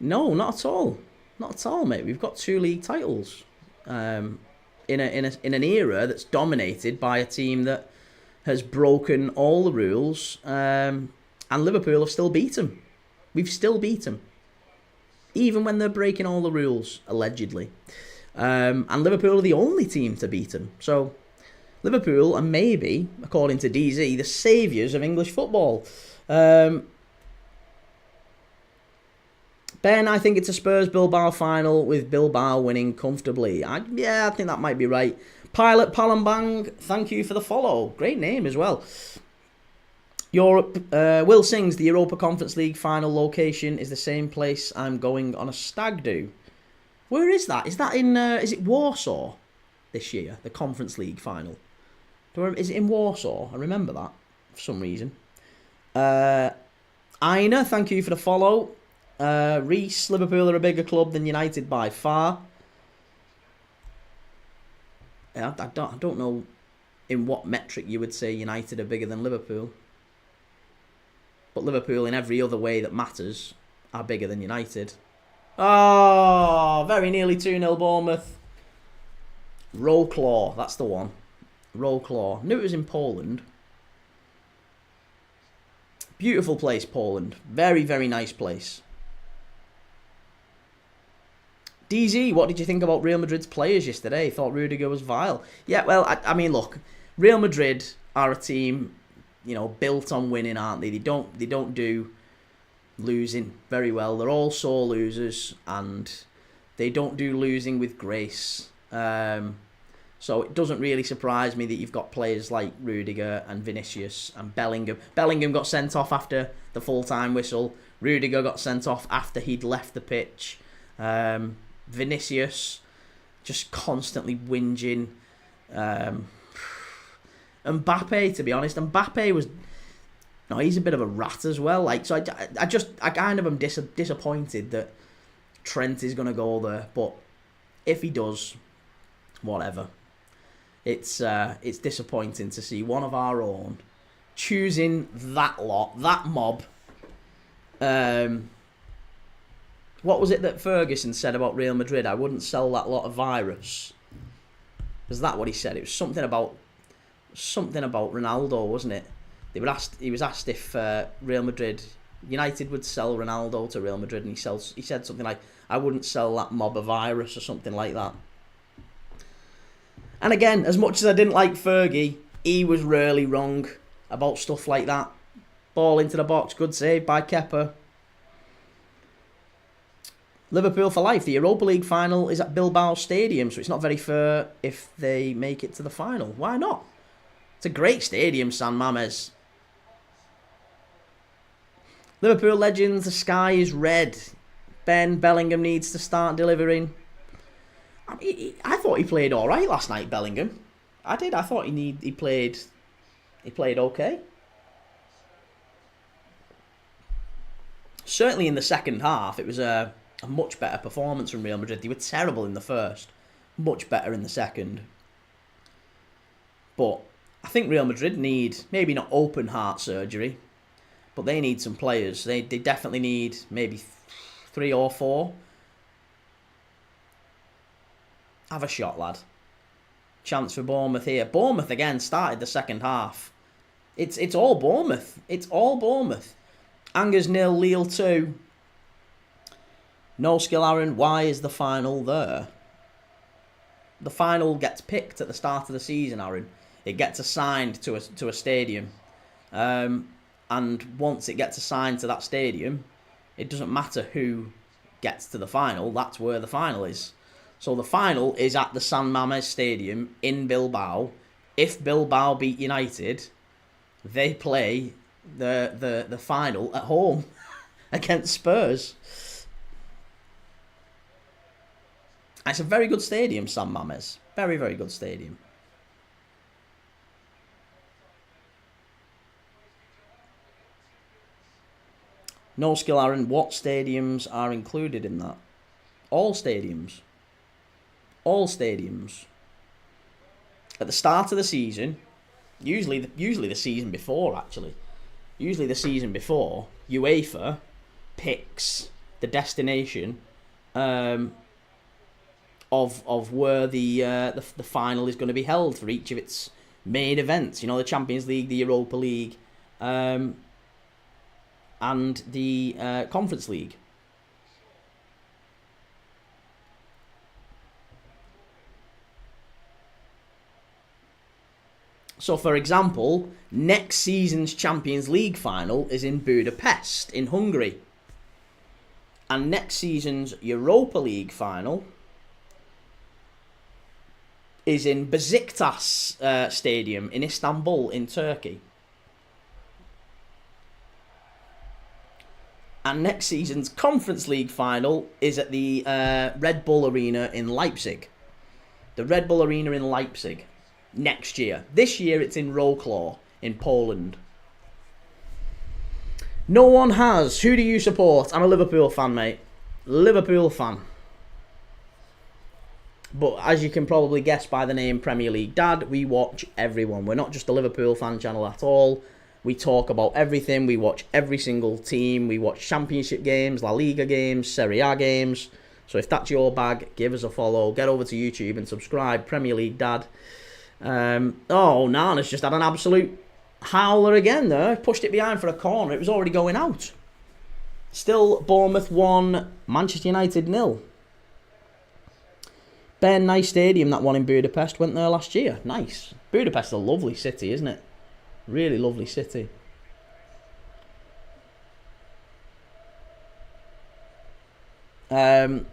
No, not at all. Not at all, mate. We've got 2 league titles in an era that's dominated by a team that has broken all the rules, and Liverpool have still beat them. We've still beat them, even when they're breaking all the rules, allegedly. And Liverpool are the only team to beat them. So Liverpool are maybe, according to DZ, the saviours of English football. Ben, I think it's a Spurs-Bilbao final with Bilbao winning comfortably. I think that might be right. Pilot Palambang, thank you for the follow. Great name as well. Europe. Will Sings, the Europa Conference League final location is the same place I'm going on a stag do. Where is that? Is that in, is it Warsaw this year? The Conference League final. Is it in Warsaw? I remember that for some reason. Aina, thank you for the follow. Reese, Liverpool are a bigger club than United by far. Yeah, I don't know in what metric you would say United are bigger than Liverpool. But Liverpool, in every other way that matters, are bigger than United. Oh, very nearly 2-0 Bournemouth. Rollclaw, that's the one. Rollclaw. Knew it was in Poland. Beautiful place, Poland. Very, very nice place. DZ, what did you think about Real Madrid's players yesterday? Thought Rudiger was vile. Yeah, well, I mean, look, Real Madrid are a team, you know, built on winning, aren't they? They don't do losing very well. They're all sore losers, and they don't do losing with grace. So it doesn't really surprise me that you've got players like Rudiger and Vinicius and Bellingham. Bellingham got sent off after the full-time whistle. Rudiger got sent off after he'd left the pitch. Vinicius just constantly whinging. Mbappe, to be honest, he's a bit of a rat as well. Like, so I kind of am disappointed that Trent is going to go there. But if he does, whatever. It's disappointing to see one of our own choosing that mob. What was it that Ferguson said about Real Madrid? I wouldn't sell that lot of virus. Was that what he said? It was something about Ronaldo, wasn't it? He was asked if United would sell Ronaldo to Real Madrid, and he said something like, "I wouldn't sell that mob of virus," or something like that. And again, as much as I didn't like Fergie, he was really wrong about stuff like that. Ball into the box, good save by Kepa. Liverpool for life. The Europa League final is at Bilbao Stadium, so it's not very fair if they make it to the final. Why not? It's a great stadium, San Mamés. Liverpool legends, the sky is red. Bellingham needs to start delivering. I thought he played all right last night, Bellingham. I did. I thought he played okay. Certainly in the second half, it was a much better performance from Real Madrid. They were terrible in the first, much better in the second. But I think Real Madrid need, maybe not open heart surgery, but they need some players. They definitely need maybe 3 or 4. Have a shot, lad. Chance for Bournemouth here. Bournemouth again started the second half. It's all Bournemouth. It's all Bournemouth. Angers 0, Lille 2. No skill, Aaron. Why is the final there? The final gets picked at the start of the season, Aaron. It gets assigned to a stadium. And once it gets assigned to that stadium, it doesn't matter who gets to the final. That's where the final is. So the final is at the San Mamés Stadium in Bilbao. If Bilbao beat United, they play the final at home against Spurs. It's a very good stadium, San Mamés. Very, very good stadium. No skill, Aaron. What stadiums are included in that? All stadiums. All stadiums. At the start of the season, usually the season before, actually. Usually the season before, UEFA picks the destination of where the final is going to be held for each of its main events. You know, the Champions League, the Europa League, and the Conference League. So, for example, next season's Champions League final is in Budapest, in Hungary. And next season's Europa League final is in Besiktas Stadium in Istanbul, in Turkey. And next season's Conference League final is at the Red Bull Arena in Leipzig. The Red Bull Arena in Leipzig. Next year. This year it's in Wrocław in Poland. No one has. Who do you support? I'm a Liverpool fan, mate. Liverpool fan. But as you can probably guess by the name Premier League Dad, we watch everyone. We're not just a Liverpool fan channel at all. We talk about everything. We watch every single team. We watch Championship games, La Liga games, Serie A games. So if that's your bag, give us a follow. Get over to YouTube and subscribe. Premier League Dad. Nana's just had an absolute howler again there. Pushed it behind for a corner. It was already going out. Still Bournemouth 1, Manchester United 0. Ben, nice stadium, that one in Budapest. Went there last year. Nice. Budapest is a lovely city, isn't it? Really lovely city. Ben,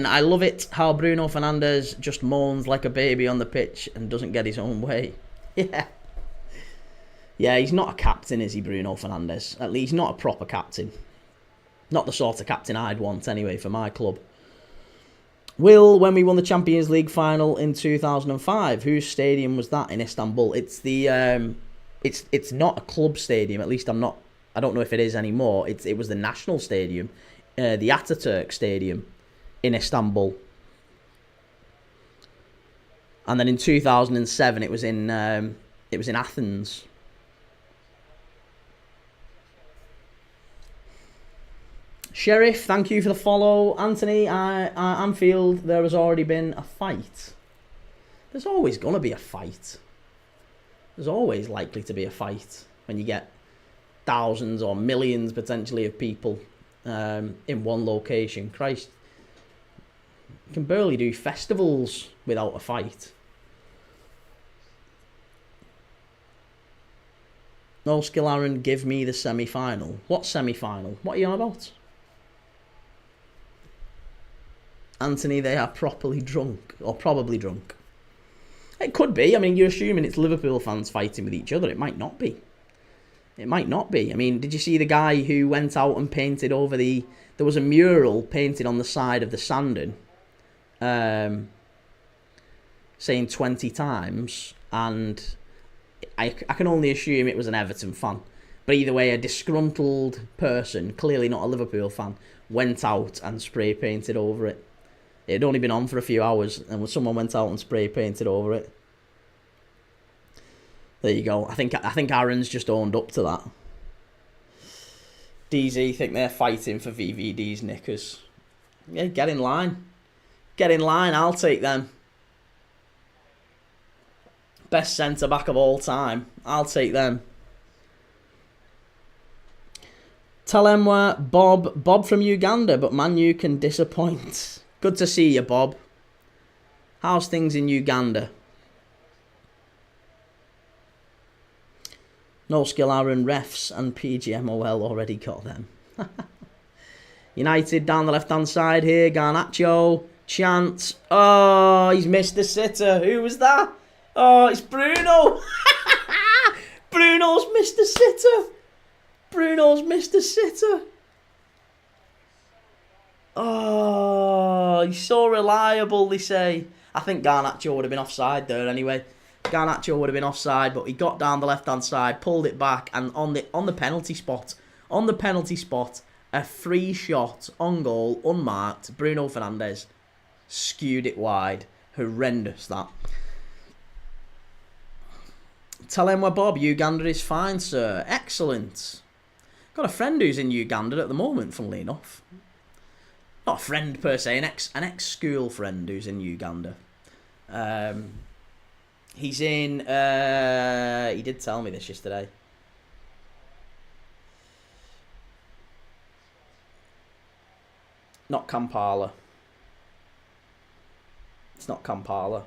I love it how Bruno Fernandes just moans like a baby on the pitch and doesn't get his own way. Yeah. Yeah, he's not a captain, is he, Bruno Fernandes? At least not a proper captain. Not the sort of captain I'd want anyway for my club. Will, when we won the Champions League final in 2005, whose stadium was that in Istanbul? It's the it's not a club stadium. At least I don't know if it is anymore. It was the national stadium, the Ataturk Stadium in Istanbul. And then in 2007, it was in Athens. Sheriff, thank you for the follow. Anthony, Anfield, there has already been a fight. There's always going to be a fight. There's always likely to be a fight when you get thousands or millions potentially of people in one location. Christ, you can barely do festivals without a fight. No skill, Aaron, give me the semi-final. What semi-final? What are you on about? Anthony, they are properly drunk. Or probably drunk. It could be. I mean, you're assuming it's Liverpool fans fighting with each other. It might not be. It might not be. I mean, did you see the guy who went out and painted over the... There was a mural painted on the side of the Sandon saying 20 times, and I can only assume it was an Everton fan. But either way, a disgruntled person, clearly not a Liverpool fan, went out and spray painted over it. It had only been on for a few hours, and someone went out and spray painted over it. There you go. I think Aaron's just owned up to that. DZ think they're fighting for VVD's knickers. Yeah, get in line. Get in line, I'll take them. Best centre-back of all time. I'll take them. Tell them where Bob from Uganda, but Man U can disappoint. Good to see you, Bob. How's things in Uganda? No skill, Aaron. Refs and PGMOL already got them. United down the left-hand side here. Garnacho. Chance. Oh, he's missed the sitter. Who was that? Oh, it's Bruno. Bruno's missed the sitter. Bruno's missed the sitter. Oh, he's so reliable, they say. I think Garnacho would have been offside there anyway. Garnacho would have been offside, but he got down the left-hand side, pulled it back, and on the penalty spot, a free shot on goal, unmarked. Bruno Fernandes skewed it wide. Horrendous, that. Tell him where Bob, Uganda is fine, sir. Excellent. Got a friend who's in Uganda at the moment, funnily enough. Not a friend per se, an ex-school friend who's in Uganda. He's in... he did tell me this yesterday. Not Kampala. It's not Kampala.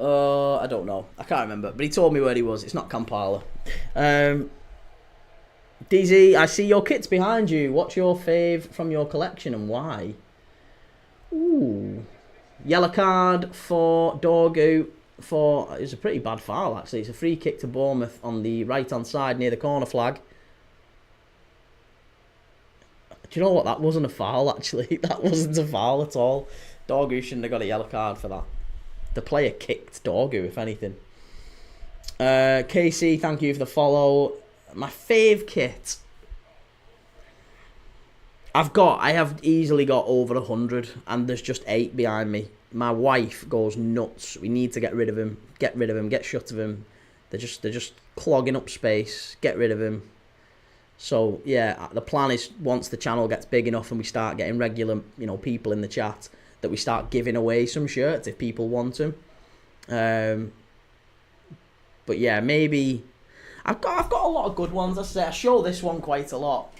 I don't know. I can't remember. But he told me where he was. It's not Kampala. DZ, I see your kits behind you. What's your fave from your collection and why? Ooh. Yellow card for Dorgu. It's a pretty bad foul, actually. It's a free kick to Bournemouth on the right-hand side near the corner flag. Do you know what? That wasn't a foul, actually. That wasn't a foul at all. Dorgu shouldn't have got a yellow card for that. The player kicked Dorgu, if anything. KC, thank you for the follow. My fave kit. I have easily got over 100, and there's just 8 behind me. My wife goes nuts. We need to get rid of him. Get rid of him. Get shut of him. They're just clogging up space. Get rid of him. So yeah, the plan is once the channel gets big enough and we start getting regular, people in the chat, that we start giving away some shirts if people want them. But yeah, maybe I've got a lot of good ones. I show this one quite a lot.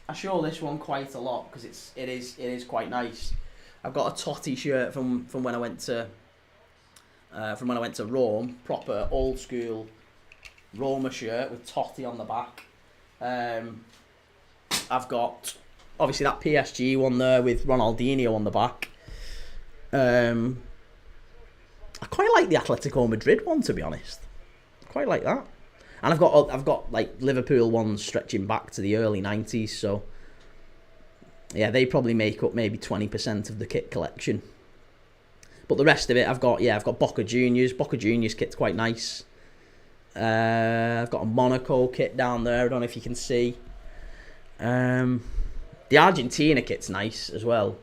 Because it is quite nice. I've got a Totti shirt from when I went to Rome, proper old school Roma shirt with Totti on the back. I've got obviously that PSG one there with Ronaldinho on the back. I I quite like the Atletico Madrid one, to be honest. Quite like that. And I've got like Liverpool ones stretching back to the early 90s, so yeah, they probably make up maybe 20% of the kit collection. But the rest of it, I've got Boca Juniors. Boca Juniors kit's quite nice. I've got a Monaco kit down there. I don't know if you can see. The Argentina kit's nice as well.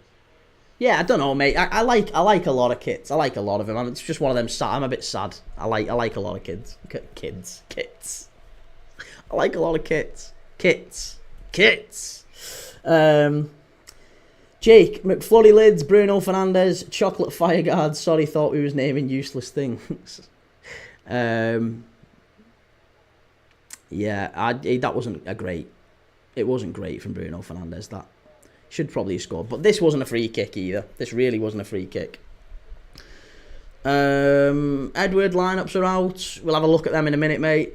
Yeah, I don't know, mate. I like a lot of kits. I like a lot of them. It's just one of them. I'm a bit sad. I like a lot of kits. I like a lot of kits. Jake, McFlurry Lids, Bruno Fernandes, Chocolate Fireguard. Sorry, thought we was naming useless things. That wasn't a great. It wasn't great from Bruno Fernandes. That should probably have scored, but this wasn't a free kick either. This really wasn't a free kick. Edward, lineups are out. We'll have a look at them in a minute, mate.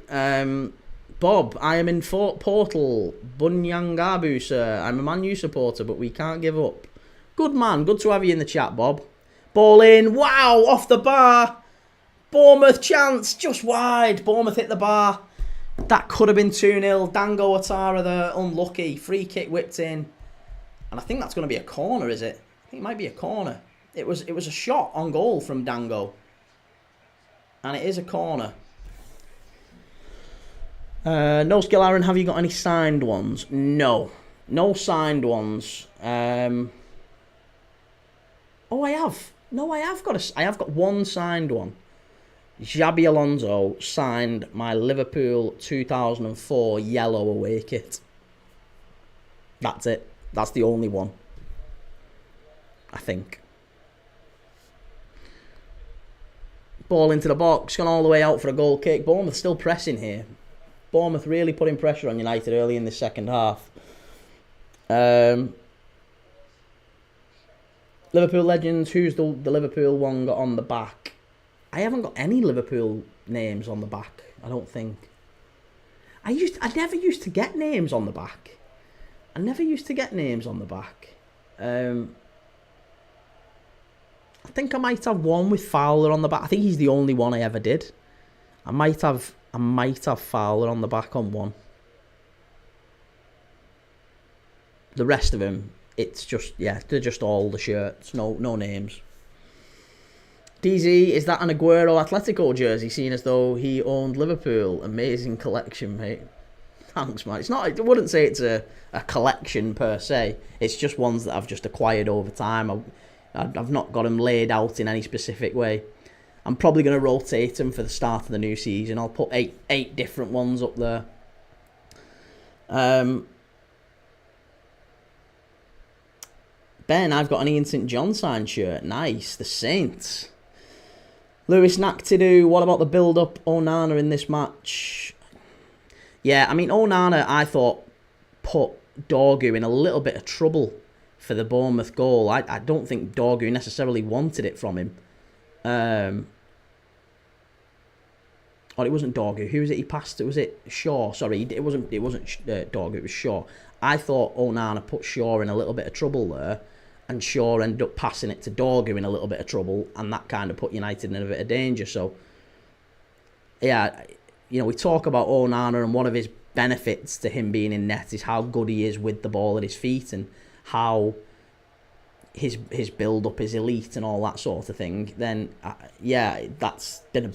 Bob, I am in Fort Portal. Bunyangabu, sir. I'm a Man U supporter, but we can't give up. Good man. Good to have you in the chat, Bob. Ball in. Wow, off the bar. Bournemouth chance. Just wide. Bournemouth hit the bar. That could have been 2-0. Dango Ouattara there. Unlucky. Free kick whipped in. And I think that's going to be a corner, is it? I think it might be a corner. It was a shot on goal from Dango. And it is a corner. No Skill Aaron, have you got any signed ones? No. No signed ones. I have. No, I have got one signed one. Xabi Alonso signed my Liverpool 2004 yellow away kit. That's it. That's the only one. I think. Ball into the box, gone all the way out for a goal kick. Bournemouth still pressing here. Bournemouth really putting pressure on United early in the second half. Liverpool legends, who's the Liverpool one got on the back? I haven't got any Liverpool names on the back, I don't think. I never used to get names on the back. I think I might have one with Fowler on the back. I think he's the only one I ever did. I might have Fowler on the back on one. The rest of them, it's just, yeah, they're just all the shirts, no names. DZ, is that an Aguero Atletico jersey, seen as though he owned Liverpool? Amazing collection, mate. Thanks, man. It's not. I wouldn't say it's a collection per se. It's just ones that I've just acquired over time. I've not got them laid out in any specific way. I'm probably going to rotate them for the start of the new season. I'll put eight different ones up there. Ben, I've got an Ian St. John signed shirt. Nice. The Saints. Lewis Naktidu, what about the build-up Onana in this match? Yeah, I mean, Onana, I thought, put Dorgu in a little bit of trouble for the Bournemouth goal. I don't think Dorgu necessarily wanted it from him. Or it wasn't Dorgu. Who was it he passed to? Was it Shaw? Sorry, it wasn't Dorgu, it was Shaw. I thought Onana put Shaw in a little bit of trouble there, and Shaw ended up passing it to Dorgu in a little bit of trouble, and that kind of put United in a bit of danger. So, yeah, you know, we talk about Onana, and one of his benefits to him being in net is how good he is with the ball at his feet, and how his build-up is elite and all that sort of thing. Then, that's been a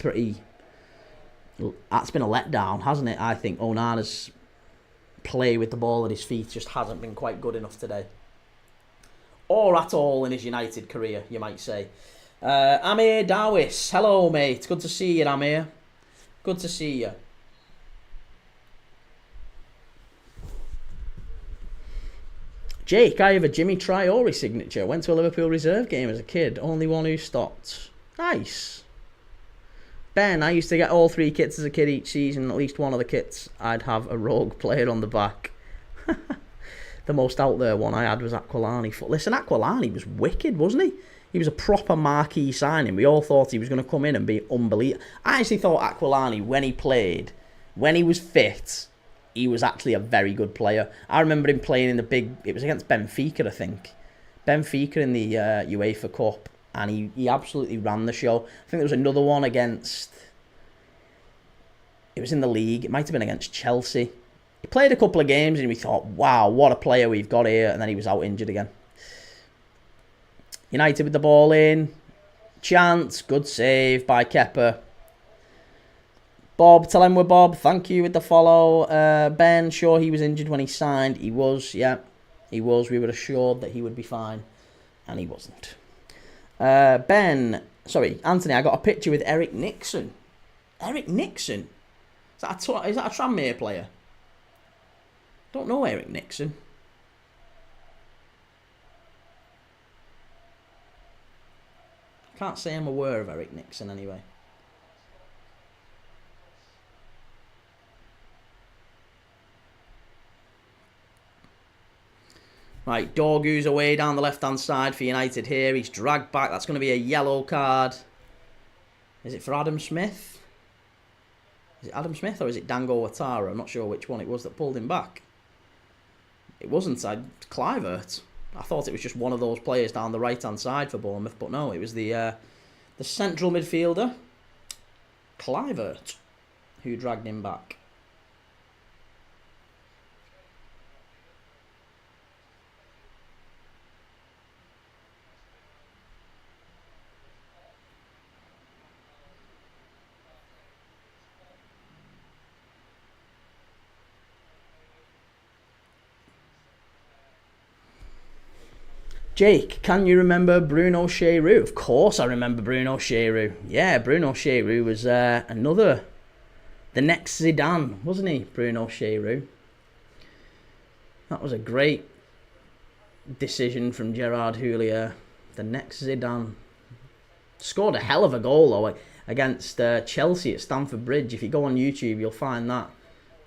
letdown, hasn't it? I think Onana's play with the ball at his feet just hasn't been quite good enough today. Or at all in his United career, you might say. Amir Dawis. Hello, mate. Good to see you, Amir. Good to see you. Jake, I have a Jimmy Traore signature. Went to a Liverpool reserve game as a kid. Only one who stopped. Nice. Ben, I used to get all 3 kits as a kid each season. At least one of the kits, I'd have a rogue player on the back. The most out there one I had was Aquilani. Listen, Aquilani was wicked, wasn't he? He was a proper marquee signing. We all thought he was going to come in and be unbelievable. I actually thought Aquilani, when he played, when he was fit, he was actually a very good player. I remember him playing in the big... It was against Benfica, I think. Benfica in the UEFA Cup. and he absolutely ran the show. I think there was another one against... It was in the league. It might have been against Chelsea. He played a couple of games and we thought, wow, what a player we've got here. And then he was out injured again. United with the ball in. Chance. Good save by Kepa. Bob, tell him we're Bob. Thank you with the follow. Ben, sure he was injured when he signed. He was, yeah. He was. We were assured that he would be fine. And he wasn't. Anthony, I got a picture with Eric Nixon. Eric Nixon? Is that a Tranmere player? Don't know Eric Nixon. Can't say I'm aware of Eric Nixon anyway. Right, Dorgu's away down the left-hand side for United here. He's dragged back. That's going to be a yellow card. Is it for Adam Smith? Is it Adam Smith or is it Dango Ouattara? I'm not sure which one it was that pulled him back. It wasn't Kluivert. I thought it was just one of those players down the right-hand side for Bournemouth, but no, it was the central midfielder, Kluivert, who dragged him back. Jake, can you remember Bruno Cheroux? Of course I remember Bruno Cheroux. Yeah, Bruno Cheroux was the next Zidane, wasn't he? Bruno Cheroux. That was a great decision from Gerard Houllier. The next Zidane. Scored a hell of a goal though against Chelsea at Stamford Bridge. If you go on YouTube, you'll find that.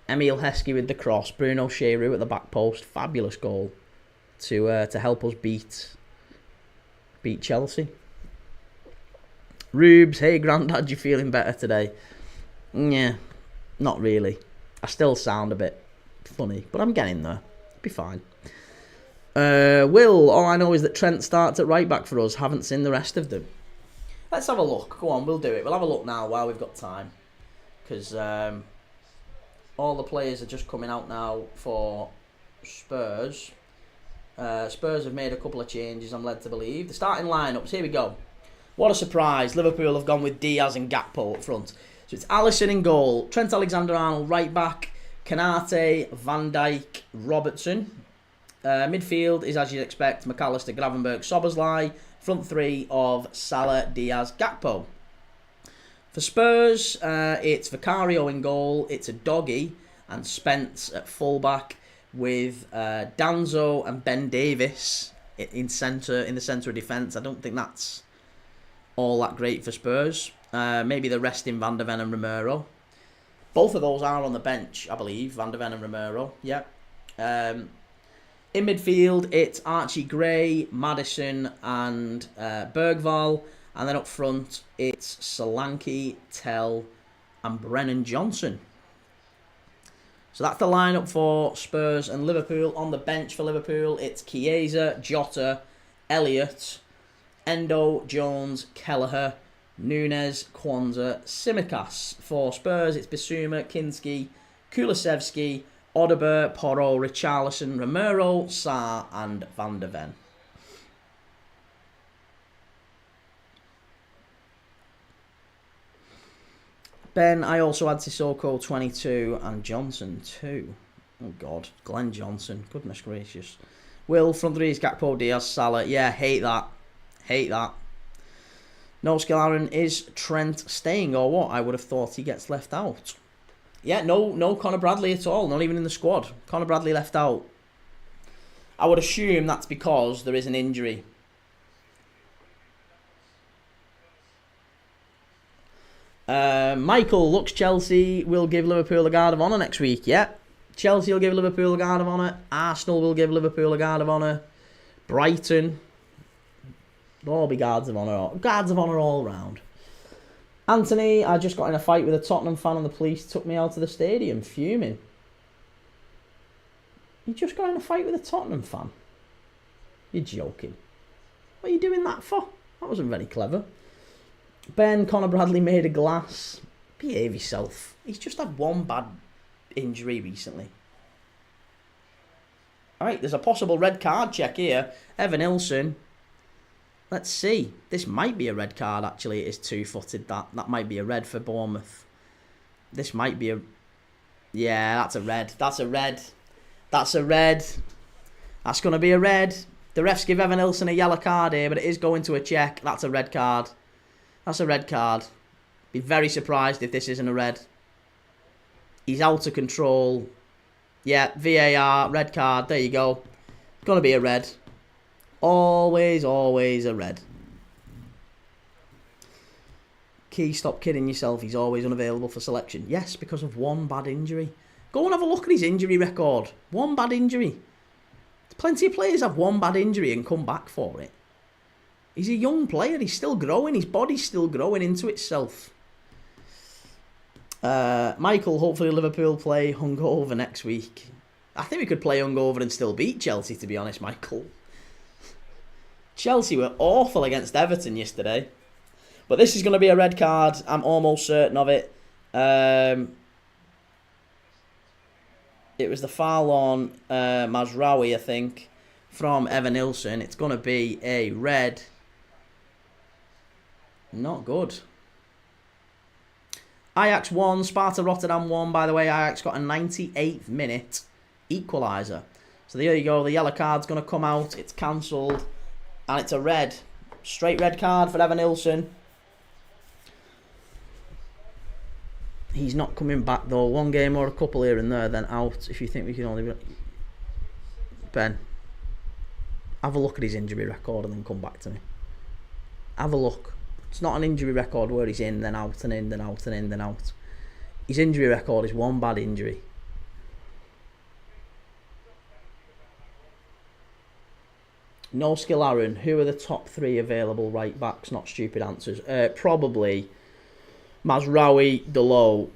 Emile Heskey with the cross. Bruno Cheroux at the back post. Fabulous goal. To help us beat Chelsea. Rubes, hey Grandad, you feeling better today? Yeah, not really. I still sound a bit funny, but I'm getting there. Be fine. Will, all I know is that Trent starts at right back for us. Haven't seen the rest of them. Let's have a look. Go on, we'll do it. We'll have a look now while we've got time. Because all the players are just coming out now for Spurs. Spurs have made a couple of changes, I'm led to believe. The starting lineups, here we go. What a surprise. Liverpool have gone with Diaz and Gakpo up front. So it's Alisson in goal, Trent Alexander-Arnold right back, Kanate, Van Dijk, Robertson. Midfield is, as you'd expect, McAllister, Gravenberch, Szoboszlai. Front three of Salah, Diaz, Gakpo. For Spurs, it's Vicario in goal, it's a Doggy and Spence at full-back, with Danzo and Ben Davis in the centre of defence. I don't think that's all that great for Spurs. Maybe the resting Van der Ven and Romero. Both of those are on the bench, I believe. Van der Ven and Romero. Yeah. In midfield, it's Archie Gray, Maddison and Bergvall. And then up front, it's Solanke, Tell and Brennan Johnson. So that's the lineup for Spurs and Liverpool. On the bench for Liverpool, it's Chiesa, Jota, Elliott, Endo, Jones, Kelleher, Nunes, Kwanzaa, Tsimikas. For Spurs, it's Bissouma, Kinski, Kulusevski, Odegaard, Porro, Richarlison, Romero, Sarr and Van der Ven. Ben, I also had Sissoko 22 and Johnson 2. Oh God, Glenn Johnson, goodness gracious. Will, front three is Gakpo, Diaz, Salah. Yeah, hate that. Hate that. No Aaron, is Trent staying or what? I would have thought he gets left out. Yeah, no Conor Bradley at all, not even in the squad. Conor Bradley left out. I would assume that's because there is an injury. Michael, looks Chelsea will give Liverpool a guard of honour next week. Yeah, Chelsea will give Liverpool a guard of honour. Arsenal will give Liverpool a guard of honour. Brighton. They'll all be guards of honour. Guards of honour all round. Anthony, I just got in a fight with a Tottenham fan and the police took me out of the stadium, fuming. You just got in a fight with a Tottenham fan? You're joking. What are you doing that for? That wasn't very clever. Ben, Conor Bradley made a glass. Behave yourself. He's just had one bad injury recently. Alright, there's a possible red card check here. Evan Ilson. Let's see. This might be a red card, actually. It is two-footed, that. That might be a red for Bournemouth. This might be a... Yeah, that's a red. That's a red. That's a red. That's going to be a red. The refs give Evan Ilson a yellow card here, but it is going to a check. That's a red card. That's a red card. Be very surprised if this isn't a red. He's out of control. Yeah, VAR, red card. There you go. Going to be a red. Always, always a red. Key, stop kidding yourself. He's always unavailable for selection. Yes, because of one bad injury. Go and have a look at his injury record. One bad injury. Plenty of players have one bad injury and come back for it. He's a young player. He's still growing. His body's still growing into itself. Michael, hopefully Liverpool play hungover next week. I think we could play hungover and still beat Chelsea, to be honest, Michael. Chelsea were awful against Everton yesterday. But this is going to be a red card. I'm almost certain of it. It was the foul on Mazraoui, I think, from Evan Ilson. It's going to be a red. Not good. Ajax 1, Sparta Rotterdam 1. By the way, Ajax got a 98th minute equaliser. So there you go. The yellow card's going to come out. It's cancelled. And it's a red. Straight red card for Evan Ilson. He's not coming back though. One game or a couple here and there, then out. If you think we can only... Ben, have a look at his injury record and then come back to me. Have a look. It's not an injury record where he's in, then out, and in, then out, and in, then out. His injury record is one bad injury. No skill, Aaron. Who are the top 3 available right backs? Not stupid answers. Probably Mazraoui, Delo,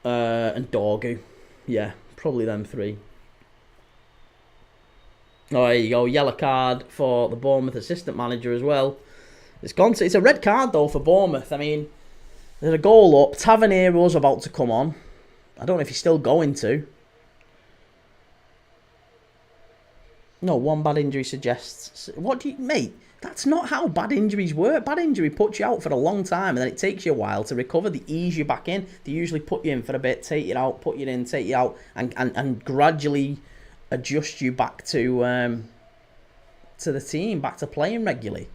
and Dorgu. Yeah, probably them 3. Oh, there you go. Yellow card for the Bournemouth assistant manager as well. It's a red card, though, for Bournemouth. I mean, there's a goal up. Taverniero's about to come on. I don't know if he's still going to. No, one bad injury suggests... What do you... Mate, that's not how bad injuries work. Bad injury puts you out for a long time, and then it takes you a while to recover. They ease you back in. They usually put you in for a bit, take you out, put you in, take you out, and gradually adjust you back to the team, back to playing regularly.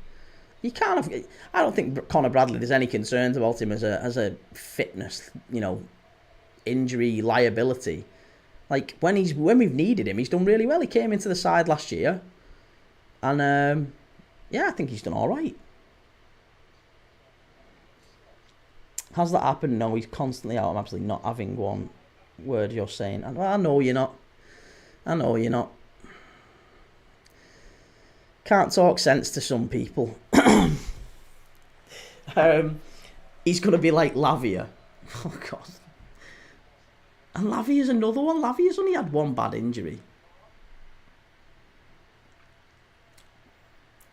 You can't have... I don't think Conor Bradley, there's any concerns about him as a fitness, injury liability. Like, when we've needed him, he's done really well. He came into the side last year. And, yeah, I think he's done all right. Has that happened? No, he's constantly out. I'm absolutely not having one word you're saying. I know you're not. I know you're not. Can't talk sense to some people. He's going to be like Lavia. Oh, God. And Lavia's another one. Lavia's only had one bad injury.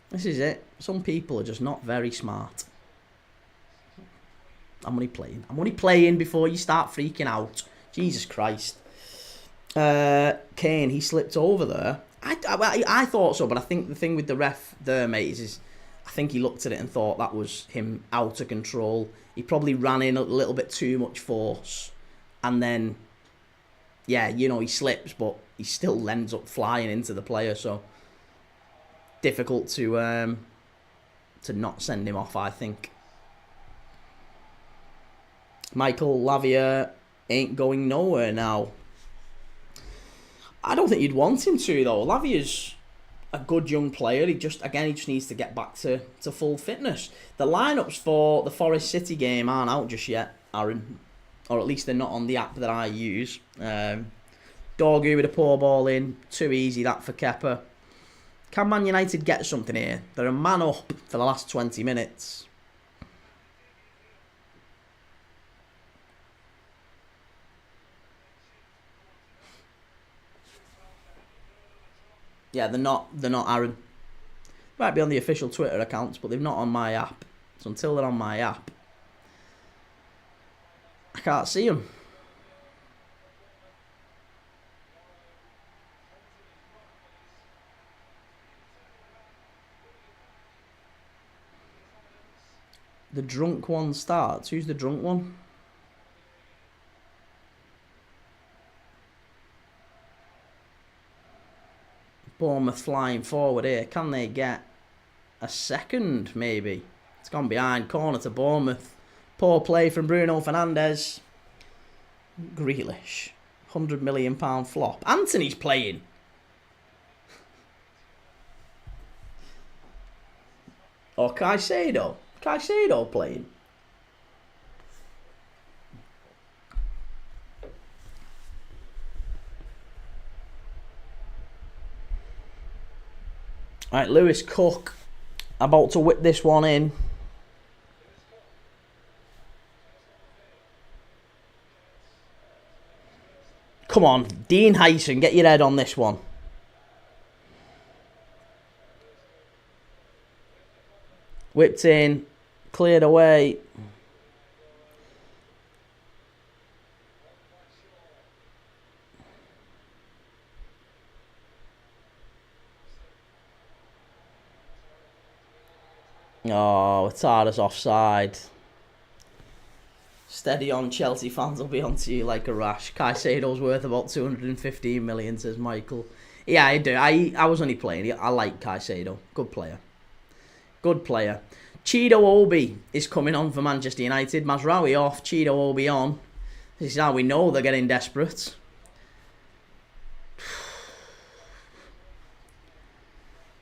This is it. Some people are just not very smart. I'm only playing. I'm only playing before you start freaking out. Jesus Christ. Kane, he slipped over there. I thought so, but I think the thing with the ref there, mate, is I think he looked at it and thought that was him out of control. He probably ran in a little bit too much force. And then, yeah, he slips, but he still ends up flying into the player. So, difficult to not send him off, I think. Michael Lavia ain't going nowhere now. I don't think you'd want him to, though. Lavia's a good young player. He just needs to get back to full fitness. The lineups for the Forest City game aren't out just yet, Aaron. Or at least they're not on the app that I use. Dorgu with a poor ball in. Too easy, that for Kepa. Can Man United get something here? They're a man up for the last 20 minutes. Yeah, they're not Aaron. Might be on the official Twitter accounts, but they're not on my app. So until they're on my app, I can't see them. The drunk one starts. Who's the drunk one? Bournemouth flying forward here. Can they get a second, maybe? It's gone behind. Corner to Bournemouth. Poor play from Bruno Fernandes. Grealish. £100 million flop. Anthony's playing. Or Caicedo. Caicedo playing. Right, Lewis Cook about to whip this one in. Come on, Dean Hyson, get your head on this one. Whipped in, cleared away. Oh, it's hard as offside. Steady on, Chelsea fans will be onto you like a rash. Caicedo's worth about 215 million, says Michael. Yeah, I do. I was only playing. I like Caicedo. Good player. Good player. Chido Obi is coming on for Manchester United. Mazraoui off, Chido Obi on. This is how we know they're getting desperate.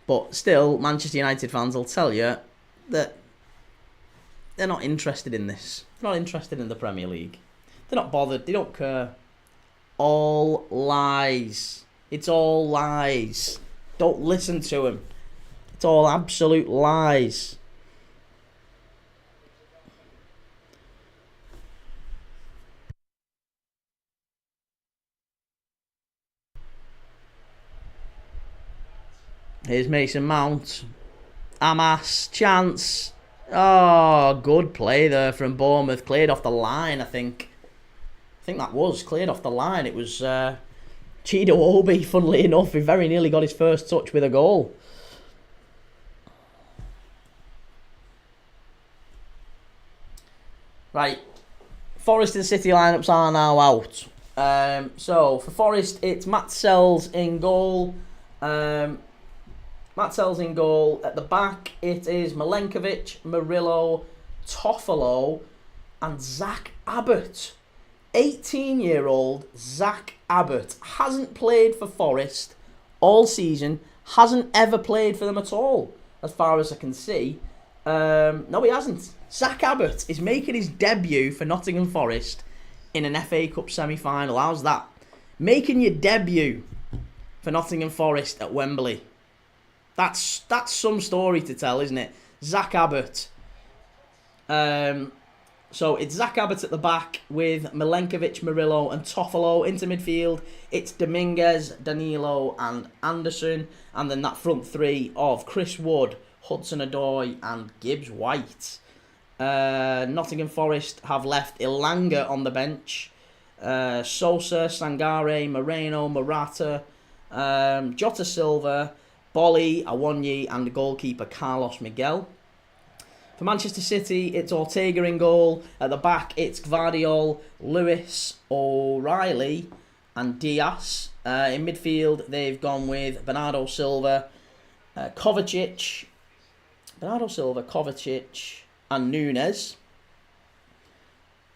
But still, Manchester United fans will tell you that they're not interested in this. They're not interested in the Premier League. They're not bothered. They don't care. All lies. It's all lies. Don't listen to him. It's all absolute lies. Here's Mason Mount. Amas. Chance. Oh, good play there from Bournemouth. Cleared off the line, I think. I think that was cleared off the line. It was Chido Obi, funnily enough. He very nearly got his first touch with a goal. Right. Forest and City lineups are now out. So, for Forest, it's Matt Sells in goal. Matt Sells in goal. At the back, it is Milenkovic, Murillo, Toffolo, and Zach Abbott. 18-year-old Zach Abbott hasn't played for Forest all season. Hasn't ever played for them at all, as far as I can see. No, he hasn't. Zach Abbott is making his debut for Nottingham Forest in an FA Cup semi-final. How's that? Making your debut for Nottingham Forest at Wembley. That's some story to tell, isn't it? Zach Abbott. So it's Zach Abbott at the back with Milenkovic, Murillo and Toffolo. Into midfield, it's Dominguez, Danilo and Anderson. And then that front three of Chris Wood, Hudson-Odoi and Gibbs-White. Nottingham Forest have left Ilanga on the bench. Sosa, Sangare, Moreno, Morata, Jota Silva, Bolly, Awonyi and the goalkeeper Carlos Miguel. For Manchester City, it's Ortega in goal. At the back, it's Gvardiol, Lewis, O'Reilly and Diaz. In midfield, they've gone with Bernardo Silva, Kovacic, and Nunes.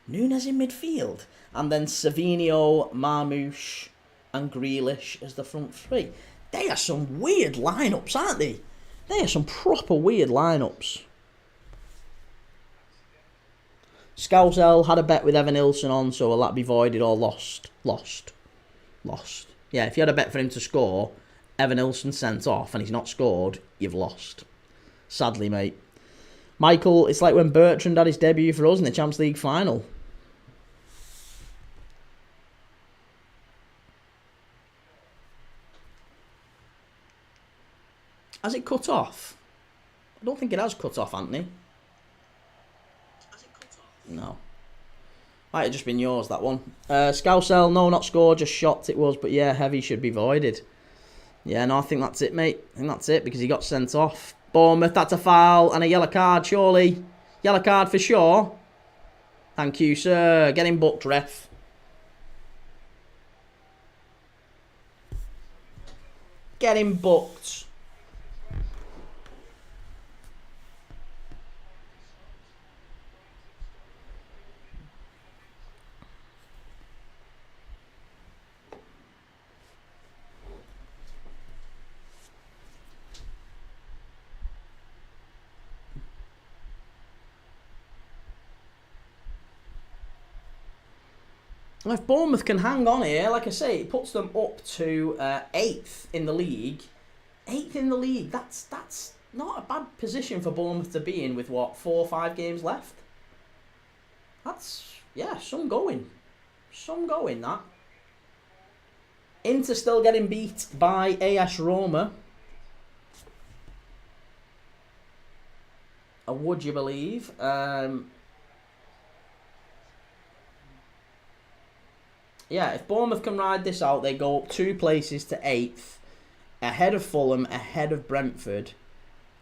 Nunes in midfield. And then Savinho, Marmoush and Grealish as the front three. They are some weird lineups, aren't they? They are some proper weird lineups. Scousel had a bet with Evan Ilson on, so will that be voided or lost? Lost. Yeah, if you had a bet for him to score, Evan Ilson sent off and he's not scored, you've lost. Sadly, mate. Michael, it's like when Bertrand had his debut for us in the Champions League final. Has it cut off? I don't think it has cut off, Anthony. No. Might have just been yours, that one. Scousel, no, not scored, just shot it was. But yeah, heavy should be voided. Yeah, no, I think that's it, mate. I think that's it because he got sent off. Bournemouth, that's a foul and a yellow card, surely. Yellow card for sure. Thank you, sir. Get him booked, ref. Get him booked. Well, if Bournemouth can hang on here, like I say, it puts them up to 8th in the league. 8th in the league. That's not a bad position for Bournemouth to be in with, what, 4 or 5 games left? That's, yeah, some going. Some going, that. Inter still getting beat by AS Roma. Would you believe? Yeah, if Bournemouth can ride this out, they go up 2 places to 8th, ahead of Fulham, ahead of Brentford.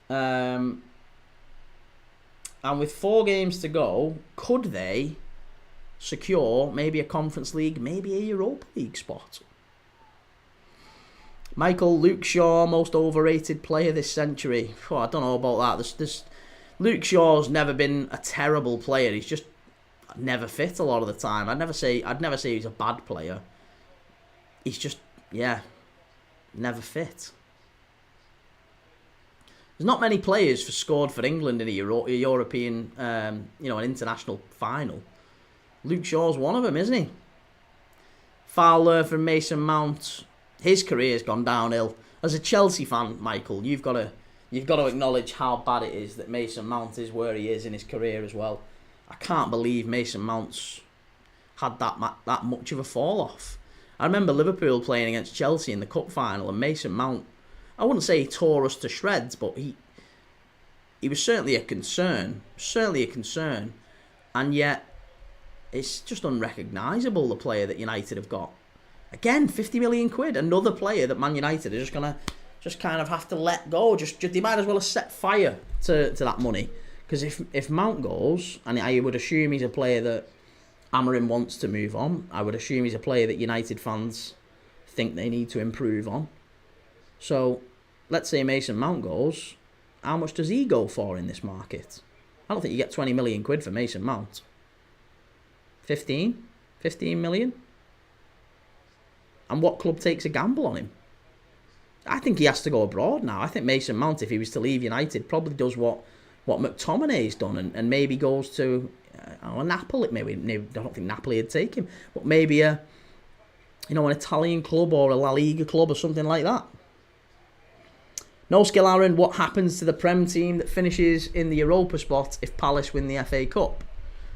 And with 4 games to go, could they secure maybe a Conference League, maybe a Europa League spot? Michael, Luke Shaw, most overrated player this century. Oh, I don't know about that. Luke Shaw's never been a terrible player. He's just never fit a lot of the time. I'd never say he's a bad player. He's just, yeah, never fit. There's not many players scored for England in a European, an international final. Luke Shaw's one of them, isn't he? Fowler from Mason Mount. His career's gone downhill. As a Chelsea fan, Michael, you've got to acknowledge how bad it is that Mason Mount is where he is in his career as well. I can't believe Mason Mount's had that much of a fall off. I remember Liverpool playing against Chelsea in the cup final, and Mason Mount, I wouldn't say he tore us to shreds, but he was certainly a concern. And yet, it's just unrecognisable, the player that United have got. Again, 50 million quid, another player that Man United are just going to kind of have to let go. They might as well have set fire to that money. Because if Mount goes, and I would assume he's a player that Amorim wants to move on, I would assume he's a player that United fans think they need to improve on. So, let's say Mason Mount goes, how much does he go for in this market? I don't think you get 20 million quid for Mason Mount. 15 million? And what club takes a gamble on him? I think he has to go abroad now. I think Mason Mount, if he was to leave United, probably does what McTominay's done and maybe goes to Napoli. Maybe I don't think Napoli would take him, but maybe an Italian club or a La Liga club or something like that. No skill, Aaron. What happens to the Prem team that finishes in the Europa spot if Palace win the FA Cup?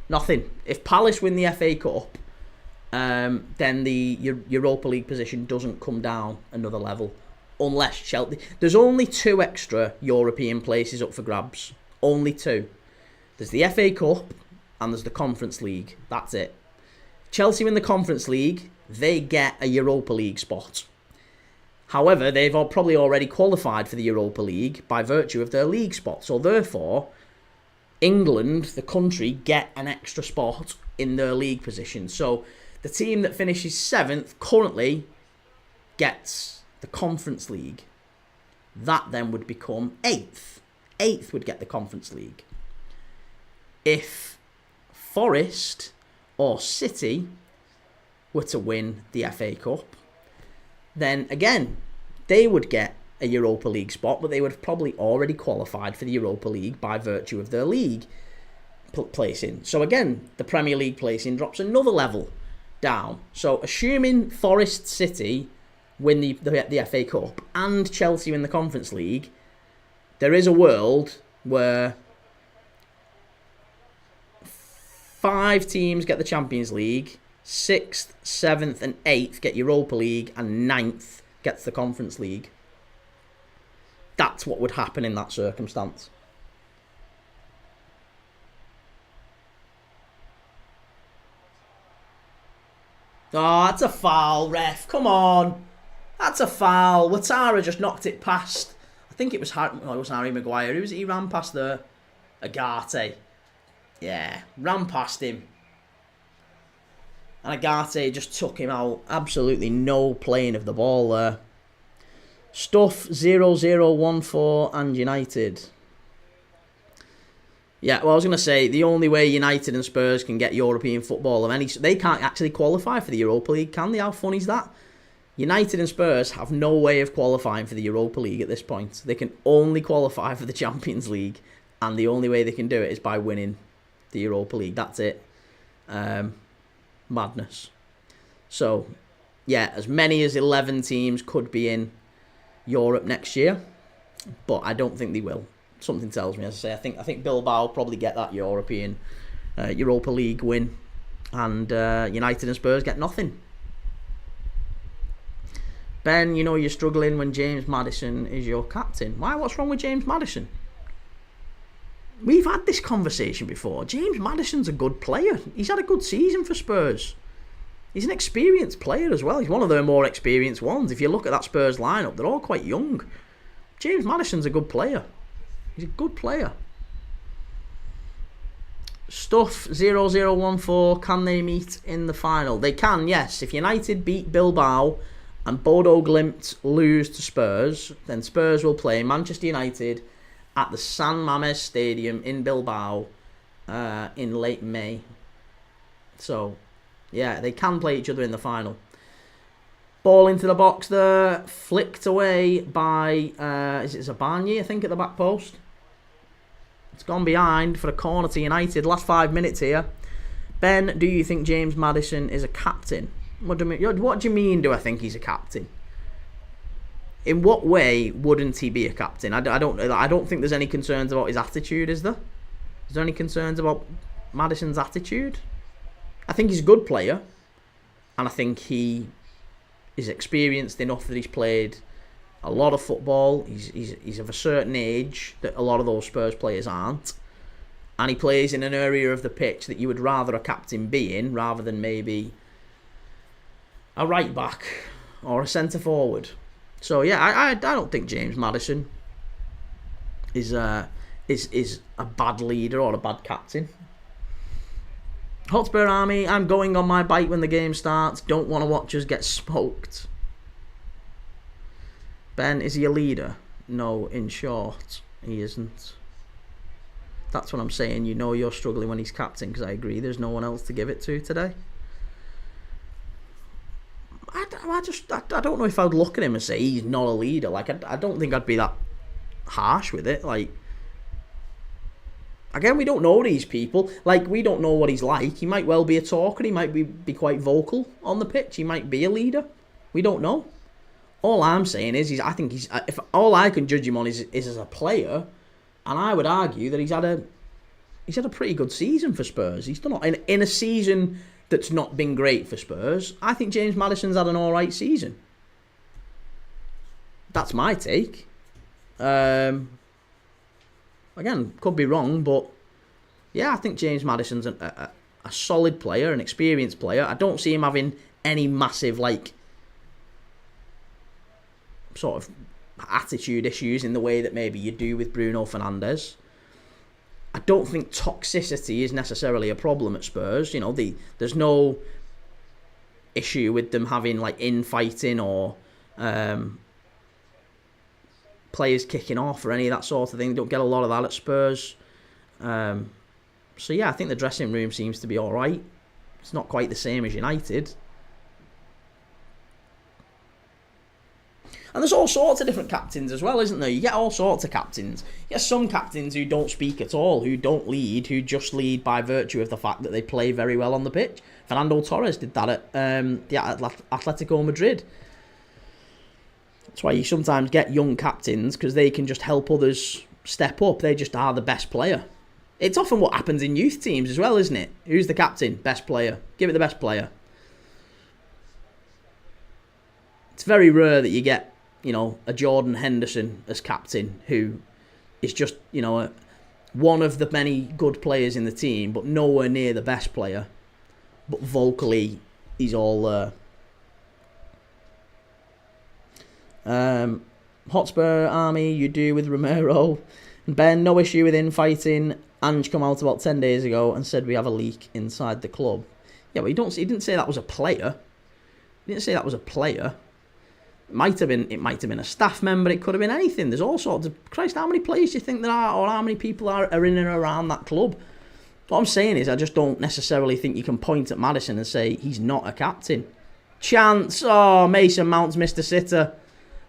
Nothing. If Palace win the FA Cup, then the Europa League position doesn't come down another level. Unless Chelsea... There's only 2 extra European places up for grabs. Only 2. There's the FA Cup and there's the Conference League. That's it. Chelsea win the Conference League, they get a Europa League spot. However, they've probably already qualified for the Europa League by virtue of their league spot. So therefore, England, the country, get an extra spot in their league position. So the team that finishes 7th currently gets the Conference League. That then would become 8th. 8th would get the Conference League. If Forest or City were to win the FA Cup, then again, they would get a Europa League spot, but they would have probably already qualified for the Europa League by virtue of their league placing. So again, the Premier League placing drops another level down. So assuming Forest City win the FA Cup and Chelsea win the Conference League, there is a world where 5 teams get the Champions League, 6th, 7th and 8th get Europa League, and 9th gets the Conference League. That's what would happen in that circumstance. Oh, that's a foul, ref. Come on. That's a foul. Ouattara just knocked it past. I think it was Harry Maguire. Who was it he ran past there? Agate. Yeah, ran past him. And Agate just took him out. Absolutely no playing of the ball there. Stuff 0014 and United. Yeah, well, I was going to say, the only way United and Spurs can get European football of any... They can't actually qualify for the Europa League, can they? How funny is that? United and Spurs have no way of qualifying for the Europa League at this point. They can only qualify for the Champions League, and the only way they can do it is by winning the Europa League. That's it. Madness. So, yeah, as many as 11 teams could be in Europe next year, but I don't think they will. Something tells me, as I say, I think Bilbao will probably get that Europa League win, and United and Spurs get nothing. Ben, you know you're struggling when James Maddison is your captain. Why? What's wrong with James Maddison? We've had this conversation before. James Maddison's a good player. He's had a good season for Spurs. He's an experienced player as well. He's one of their more experienced ones. If you look at that Spurs lineup, they're all quite young. James Maddison's a good player. He's a good player. Stuff 0014, can they meet in the final? They can, yes. If United beat Bilbao and Bodo Glimt lose to Spurs, then Spurs will play Manchester United at the San Mamés Stadium in Bilbao in late May. So, yeah, they can play each other in the final. Ball into the box there, flicked away by, is it Zabanyi, I think, at the back post? It's gone behind for a corner to United. Last 5 minutes here. Ben, do you think James Maddison is a captain? What do you mean, do I think he's a captain? In what way wouldn't he be a captain? I don't think there's any concerns about his attitude, is there? Is there any concerns about Maddison's attitude? I think he's a good player. And I think he is experienced enough that he's played a lot of football. He's of a certain age that a lot of those Spurs players aren't. And he plays in an area of the pitch that you would rather a captain be in, rather than maybe a right back or a centre forward. So yeah, I don't think James Maddison is a bad leader or a bad captain. Hotspur Army, I'm going on my bike when the game starts. Don't want to watch us get smoked. Ben, is he a leader? No, in short, he isn't. That's what I'm saying. You know you're struggling when he's captain, because I agree. There's no one else to give it to today. I don't know if I'd look at him and say he's not a leader. Like, I don't think I'd be that harsh with it. Like, again, we don't know these people. Like, we don't know what he's like. He might well be a talker. He might be quite vocal on the pitch. He might be a leader. We don't know. All I'm saying is, if all I can judge him on is as a player, and I would argue that he's had a pretty good season for Spurs. He's done in a season that's not been great for Spurs. I think James Maddison's had an alright season. That's my take. Again, could be wrong, but yeah, I think James Maddison's a solid player, an experienced player. I don't see him having any massive, like, sort of attitude issues in the way that maybe you do with Bruno Fernandes. I don't think toxicity is necessarily a problem at Spurs. You know, there's no issue with them having, like, infighting or players kicking off or any of that sort of thing. They don't get a lot of that at Spurs. So yeah, I think the dressing room seems to be all right. It's not quite the same as United. And there's all sorts of different captains as well, isn't there? You get all sorts of captains. You get some captains who don't speak at all, who don't lead, who just lead by virtue of the fact that they play very well on the pitch. Fernando Torres did that at Atletico Madrid. That's why you sometimes get young captains, because they can just help others step up. They just are the best player. It's often what happens in youth teams as well, isn't it? Who's the captain? Best player. Give it the best player. It's very rare that you get, you know, a Jordan Henderson as captain, who is just, you know, one of the many good players in the team, but nowhere near the best player, but vocally he's all there. Hotspur Army, you do with Romero. And Ben, no issue with infighting. Ange come out about 10 days ago and said we have a leak inside the club. Yeah, but he didn't say that was a player. He didn't say that was a player. It might have been a staff member. It could have been anything. There's all sorts of... Christ, how many players do you think there are, or how many people are in and around that club? What I'm saying is I just don't necessarily think you can point at Maddison and say he's not a captain. Chance. Oh, Mason Mount's missed a sitter.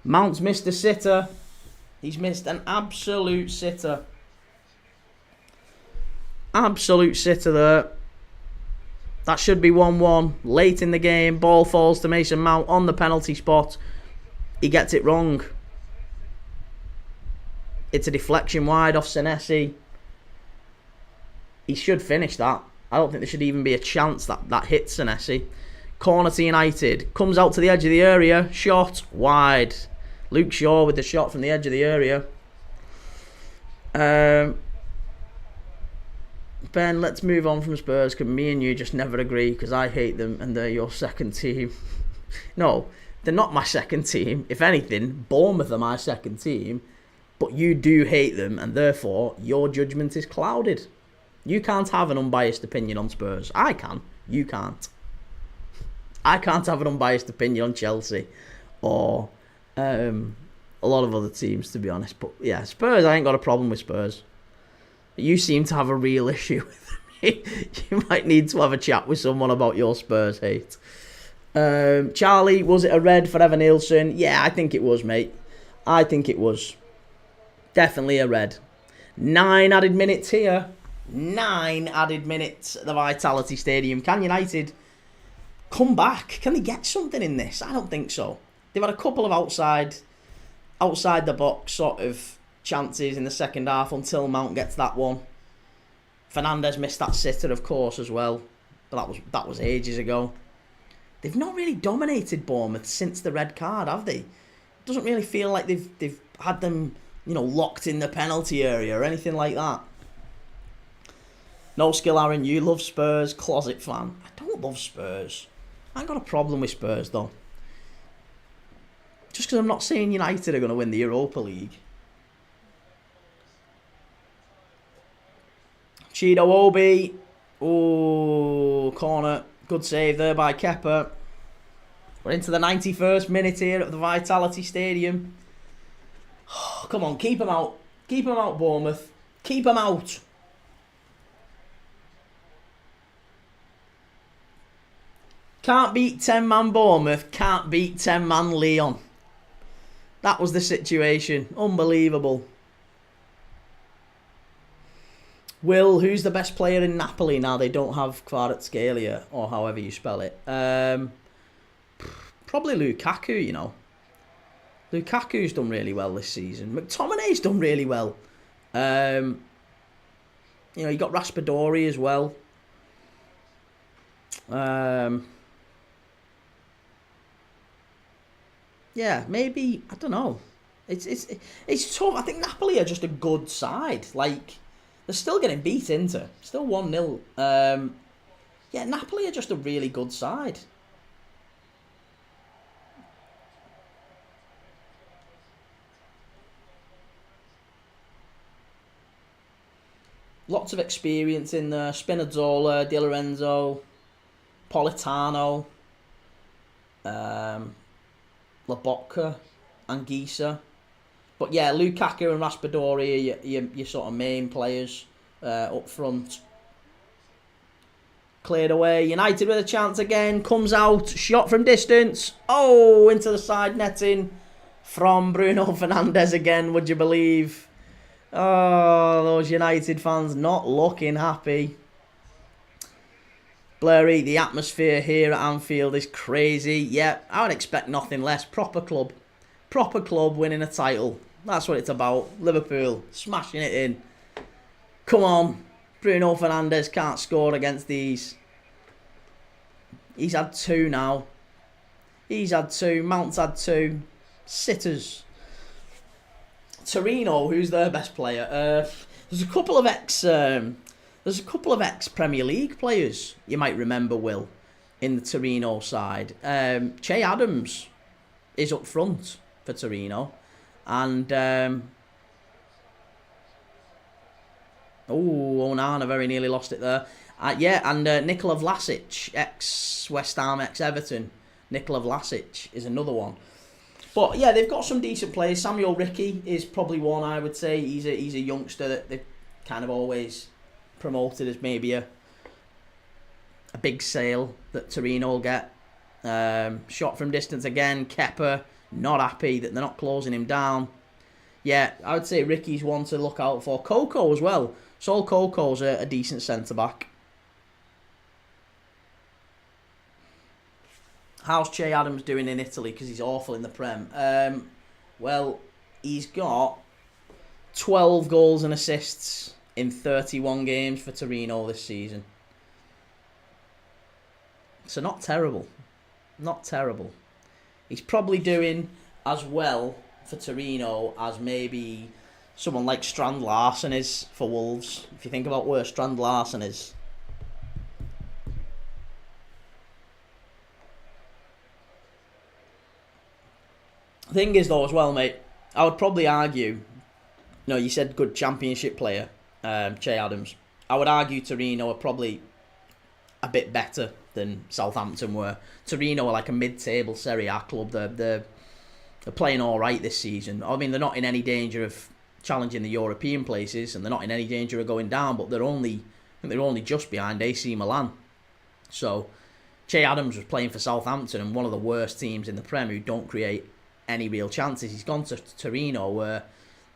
Mount's missed a sitter. He's missed an absolute sitter. Absolute sitter there. That should be 1-1. Late in the game, ball falls to Mason Mount on the penalty spot. He gets it wrong. It's a deflection wide off Senesi. He should finish that. I don't think there should even be a chance that hits Senesi. Corner to United. Comes out to the edge of the area. Shot wide. Luke Shaw with the shot from the edge of the area. Ben, let's move on from Spurs, because me and you just never agree, because I hate them and they're your second team. No, they're not my second team. If anything, Bournemouth are my second team, but you do hate them, and therefore your judgment is clouded. You can't have an unbiased opinion on Spurs. I can. You can't. I can't have an unbiased opinion on Chelsea or a lot of other teams, to be honest. But yeah, Spurs, I ain't got a problem with Spurs. You seem to have a real issue with me. You might need to have a chat with someone about your Spurs hate. Charlie, was it a red for Evan Nielsen? Yeah, I think it was, mate. I think it was. Definitely a red. 9 added minutes here. 9 added minutes at the Vitality Stadium. Can United come back? Can they get something in this? I don't think so. They've had a couple of outside the box sort of chances in the second half until Mount gets that one. Fernandes missed that sitter, of course, as well. But that was ages ago. They've not really dominated Bournemouth since the red card, have they? It doesn't really feel like they've had them, locked in the penalty area or anything like that. No skill, Aaron. You love Spurs, closet fan. I don't love Spurs. I ain't got a problem with Spurs, though. Just because I'm not saying United are going to win the Europa League. Chido Obi. Oh, corner. Good save there by Kepa. We're into the 91st minute here at the Vitality Stadium. Oh, come on, keep him out. Keep him out, Bournemouth. Keep him out. Can't beat 10-man Bournemouth. Can't beat 10-man Lyon. That was the situation. Unbelievable. Will, who's the best player in Napoli now they don't have Kvaratskhelia, or however you spell it? Probably Lukaku, Lukaku's done really well this season. McTominay's done really well. You got Raspadori as well. Yeah, maybe, I don't know. It's tough. I think Napoli are just a good side. They're still getting beat into. Still 1-0. Yeah, Napoli are just a really good side. Lots of experience in there. Spinazzola, Di Lorenzo, Politano, Lobotka, Anguissa. But yeah, Lukaku and Raspadori are your sort of main players up front. Cleared away. United with a chance again. Comes out. Shot from distance. Oh, into the side netting from Bruno Fernandes again, would you believe? Oh, those United fans not looking happy. Blurry, the atmosphere here at Anfield is crazy. Yeah, I would expect nothing less. Proper club winning a title. That's what it's about. Liverpool smashing it in. Come on. Bruno Fernandes can't score against these. He's had 2 now. He's had 2. Mount's had 2. Sitters. Torino, who's their best player? There's a couple of ex Premier League players you might remember, Will. in the Torino side. Che Adams is up front for Torino. And, Onana very nearly lost it there. Nikola Vlasic, ex-West Ham, ex-Everton. Nikola Vlasic is another one. But, yeah, they've got some decent players. Samuel Ricky is probably one, I would say. He's a youngster that they've kind of always promoted as maybe a big sale that Torino will get. Shot from distance again. Kepa, not happy that they're not closing him down. Yeah, I would say Ricky's one to look out for. Coco as well. Sol Coco's a decent centre-back. How's Che Adams doing in Italy? Because he's awful in the Prem. Well, he's got 12 goals and assists in 31 games for Torino this season. So not terrible. Not terrible. He's probably doing as well for Torino as maybe someone like Strand Larsen is for Wolves. If you think about where Strand Larsen is. The thing is though as well, mate, I would probably argue, you said good Championship player, Che Adams. I would argue Torino are probably a bit better than Southampton were. Torino are like a mid-table Serie A club. They're playing all right this season. I mean, they're not in any danger of challenging the European places, and they're not in any danger of going down. But they're only just behind AC Milan. So Che Adams was playing for Southampton, and one of the worst teams in the Prem who don't create any real chances. He's gone to Torino where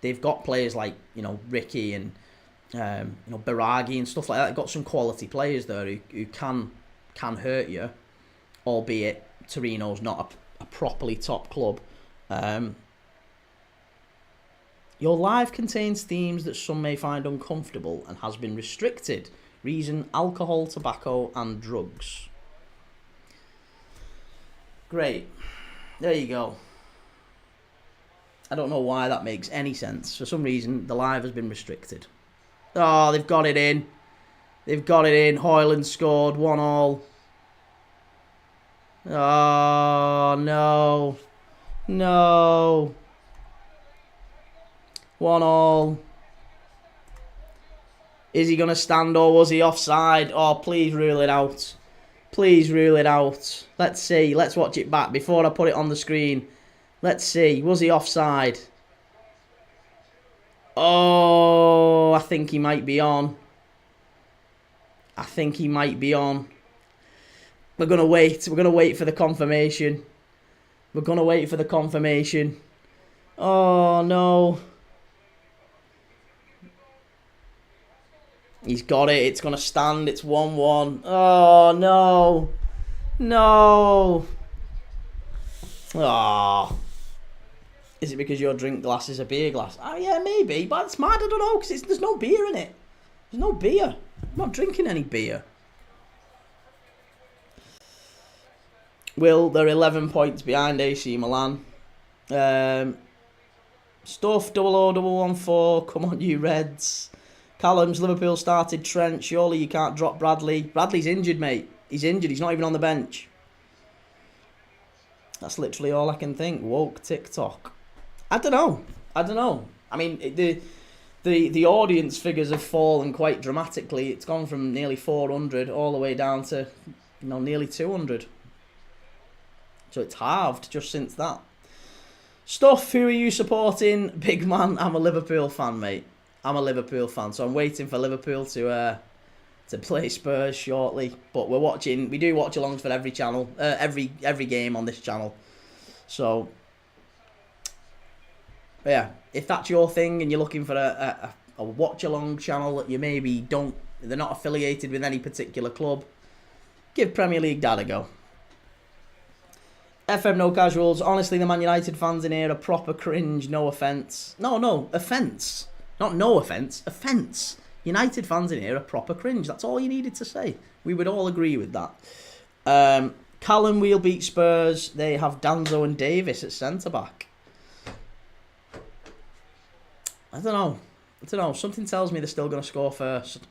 they've got players like Ricky and Biraghi and stuff like that. They've got some quality players there who can hurt you, albeit Torino's not a properly top club. Your live contains themes that some may find uncomfortable and has been restricted. Reason: alcohol, tobacco and drugs. Great. There you go. I don't know why that makes any sense. For some reason, the live has been restricted. Oh, they've got it in. They've got it in. Hoyland scored 1-1. Oh, no. No. 1-1. Is he going to stand or was he offside? Oh, please rule it out. Please rule it out. Let's see. Let's watch it back before I put it on the screen. Let's see. Was he offside? Oh, I think he might be on. I think he might be on. We're going to wait. We're going to wait for the confirmation. We're going to wait for the confirmation. Oh, no. He's got it. It's going to stand. It's 1-1. Oh, no. No. Oh. Is it because your drink glass is a beer glass? Oh, yeah, maybe. But it's mad. I don't know. Because there's no beer in it. There's no beer. I'm not drinking any beer. Will, they're 11 points behind AC Milan. Stuff 00114. Come on, you Reds. Callum's Liverpool started Trent. Surely you can't drop Bradley. Bradley's injured, mate. He's injured. He's not even on the bench. That's literally all I can think. Woke TikTok. I don't know. I mean, the audience figures have fallen quite dramatically. It's gone from nearly 400 all the way down to nearly 200. So it's halved just since that. Stuff, who are you supporting? Big man, I'm a Liverpool fan, mate. I'm a Liverpool fan, so I'm waiting for Liverpool to play Spurs shortly. But we do watch alongs for every channel, every game on this channel. So yeah, if that's your thing and you're looking for a watch along channel that you maybe they're not affiliated with any particular club, give Premier League Dad a go. FM No Casuals, honestly the Man United fans in here are proper cringe, no offence. No, offence. Not no offence, offence. United fans in here are proper cringe. That's all you needed to say. We would all agree with that. Callum will beat Spurs. They have Danzo and Davis at centre-back. I don't know. Something tells me they're still going to score first.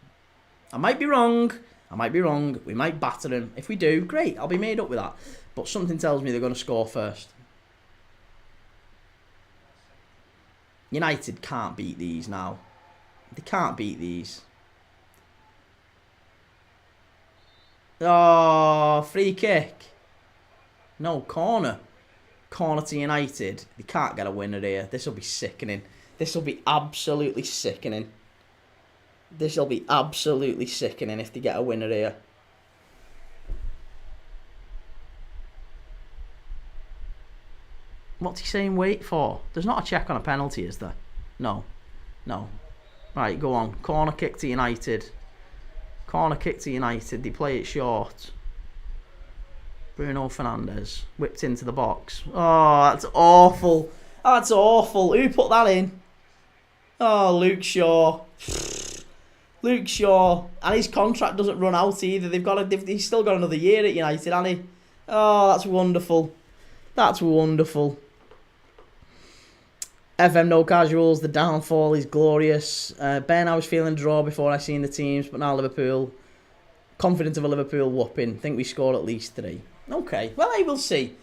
I might be wrong. I might be wrong. We might batter them. If we do, great. I'll be made up with that. But something tells me they're going to score first. United can't beat these now. They can't beat these. Oh, free kick. No, corner. Corner to United. They can't get a winner here. This will be sickening. This will be absolutely sickening. This will be absolutely sickening if they get a winner here. What's he saying wait for? There's not a check on a penalty, is there? No. No. Right, go on. Corner kick to United. Corner kick to United. They play it short. Bruno Fernandes. Whipped into the box. Oh, that's awful. That's awful. Who put that in? Oh, Luke Shaw. Luke Shaw. And his contract doesn't run out either. He's still got another year at United, hasn't he? Oh, that's wonderful. That's wonderful. FM No Casuals, the downfall is glorious. Ben, I was feeling draw before I seen the teams, but now Liverpool. Confident of a Liverpool whooping. Think we scored at least 3. Okay, well, I will see.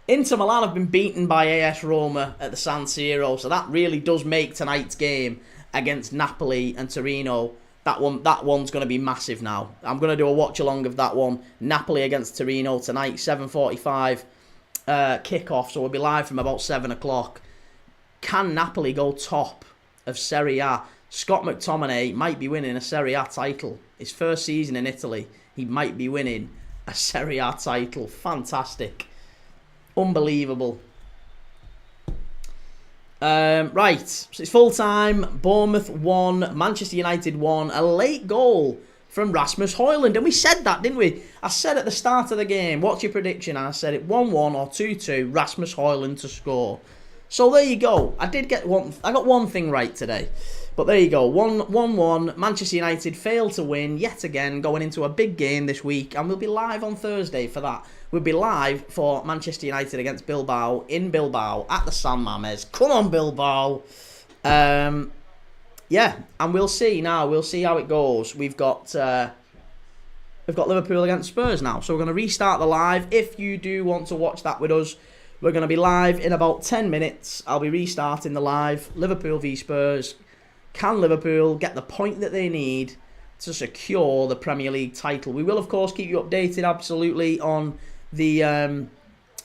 Inter Milan have been beaten by AS Roma at the San Siro, so that really does make tonight's game against Napoli and Torino. That one's going to be massive now. I'm going to do a watch along of that one. Napoli against Torino tonight, 7:45 kickoff, so we'll be live from about 7 o'clock. Can Napoli go top of Serie A? Scott McTominay might be winning a Serie A title. His first season in Italy, he might be winning a Serie A title. Fantastic. Unbelievable. Right, so it's full time. Bournemouth 1, Manchester United 1. A late goal from Rasmus Højlund. And we said that, didn't we? I said at the start of the game, what's your prediction? And I said it 1-1 or 2-2, Rasmus Højlund to score. So there you go. I got one thing right today. But there you go. 1-1. Manchester United failed to win yet again, going into a big game this week. And we'll be live on Thursday for that. We'll be live for Manchester United against Bilbao in Bilbao at the San Mamés. Come on, Bilbao. Yeah, and we'll see now. We'll see how it goes. We've got Liverpool against Spurs now. So we're going to restart the live. If you do want to watch that with us, we're going to be live in about 10 minutes. I'll be restarting the live. Liverpool v Spurs. Can Liverpool get the point that they need to secure the Premier League title? We will, of course, keep you updated absolutely on the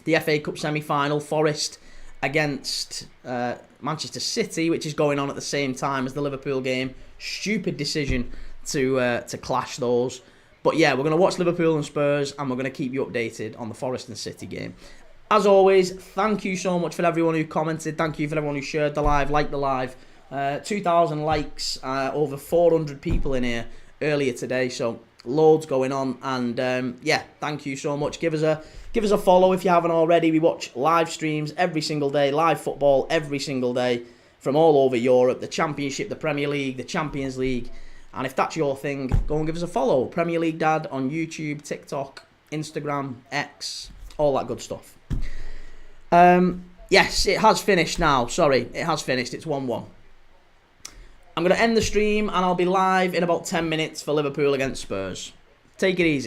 FA Cup semi-final. Forest against Manchester City, which is going on at the same time as the Liverpool game. Stupid decision to clash those. But yeah, we're going to watch Liverpool and Spurs, and we're going to keep you updated on the Forest and City game. As always, thank you so much for everyone who commented. Thank you for everyone who shared the live, liked the live. 2,000 likes, over 400 people in here earlier today, so loads going on. And yeah, thank you so much. Give us a follow if you haven't already. We watch live streams every single day, live football every single day from all over Europe, the Championship, the Premier League, the Champions League. And if that's your thing, go and give us a follow. Premier League Dad on YouTube, TikTok, Instagram, X, all that good stuff. Yes, it has finished now. Sorry, it has finished. It's 1-1. I'm going to end the stream and I'll be live in about 10 minutes for Liverpool against Spurs. Take it easy.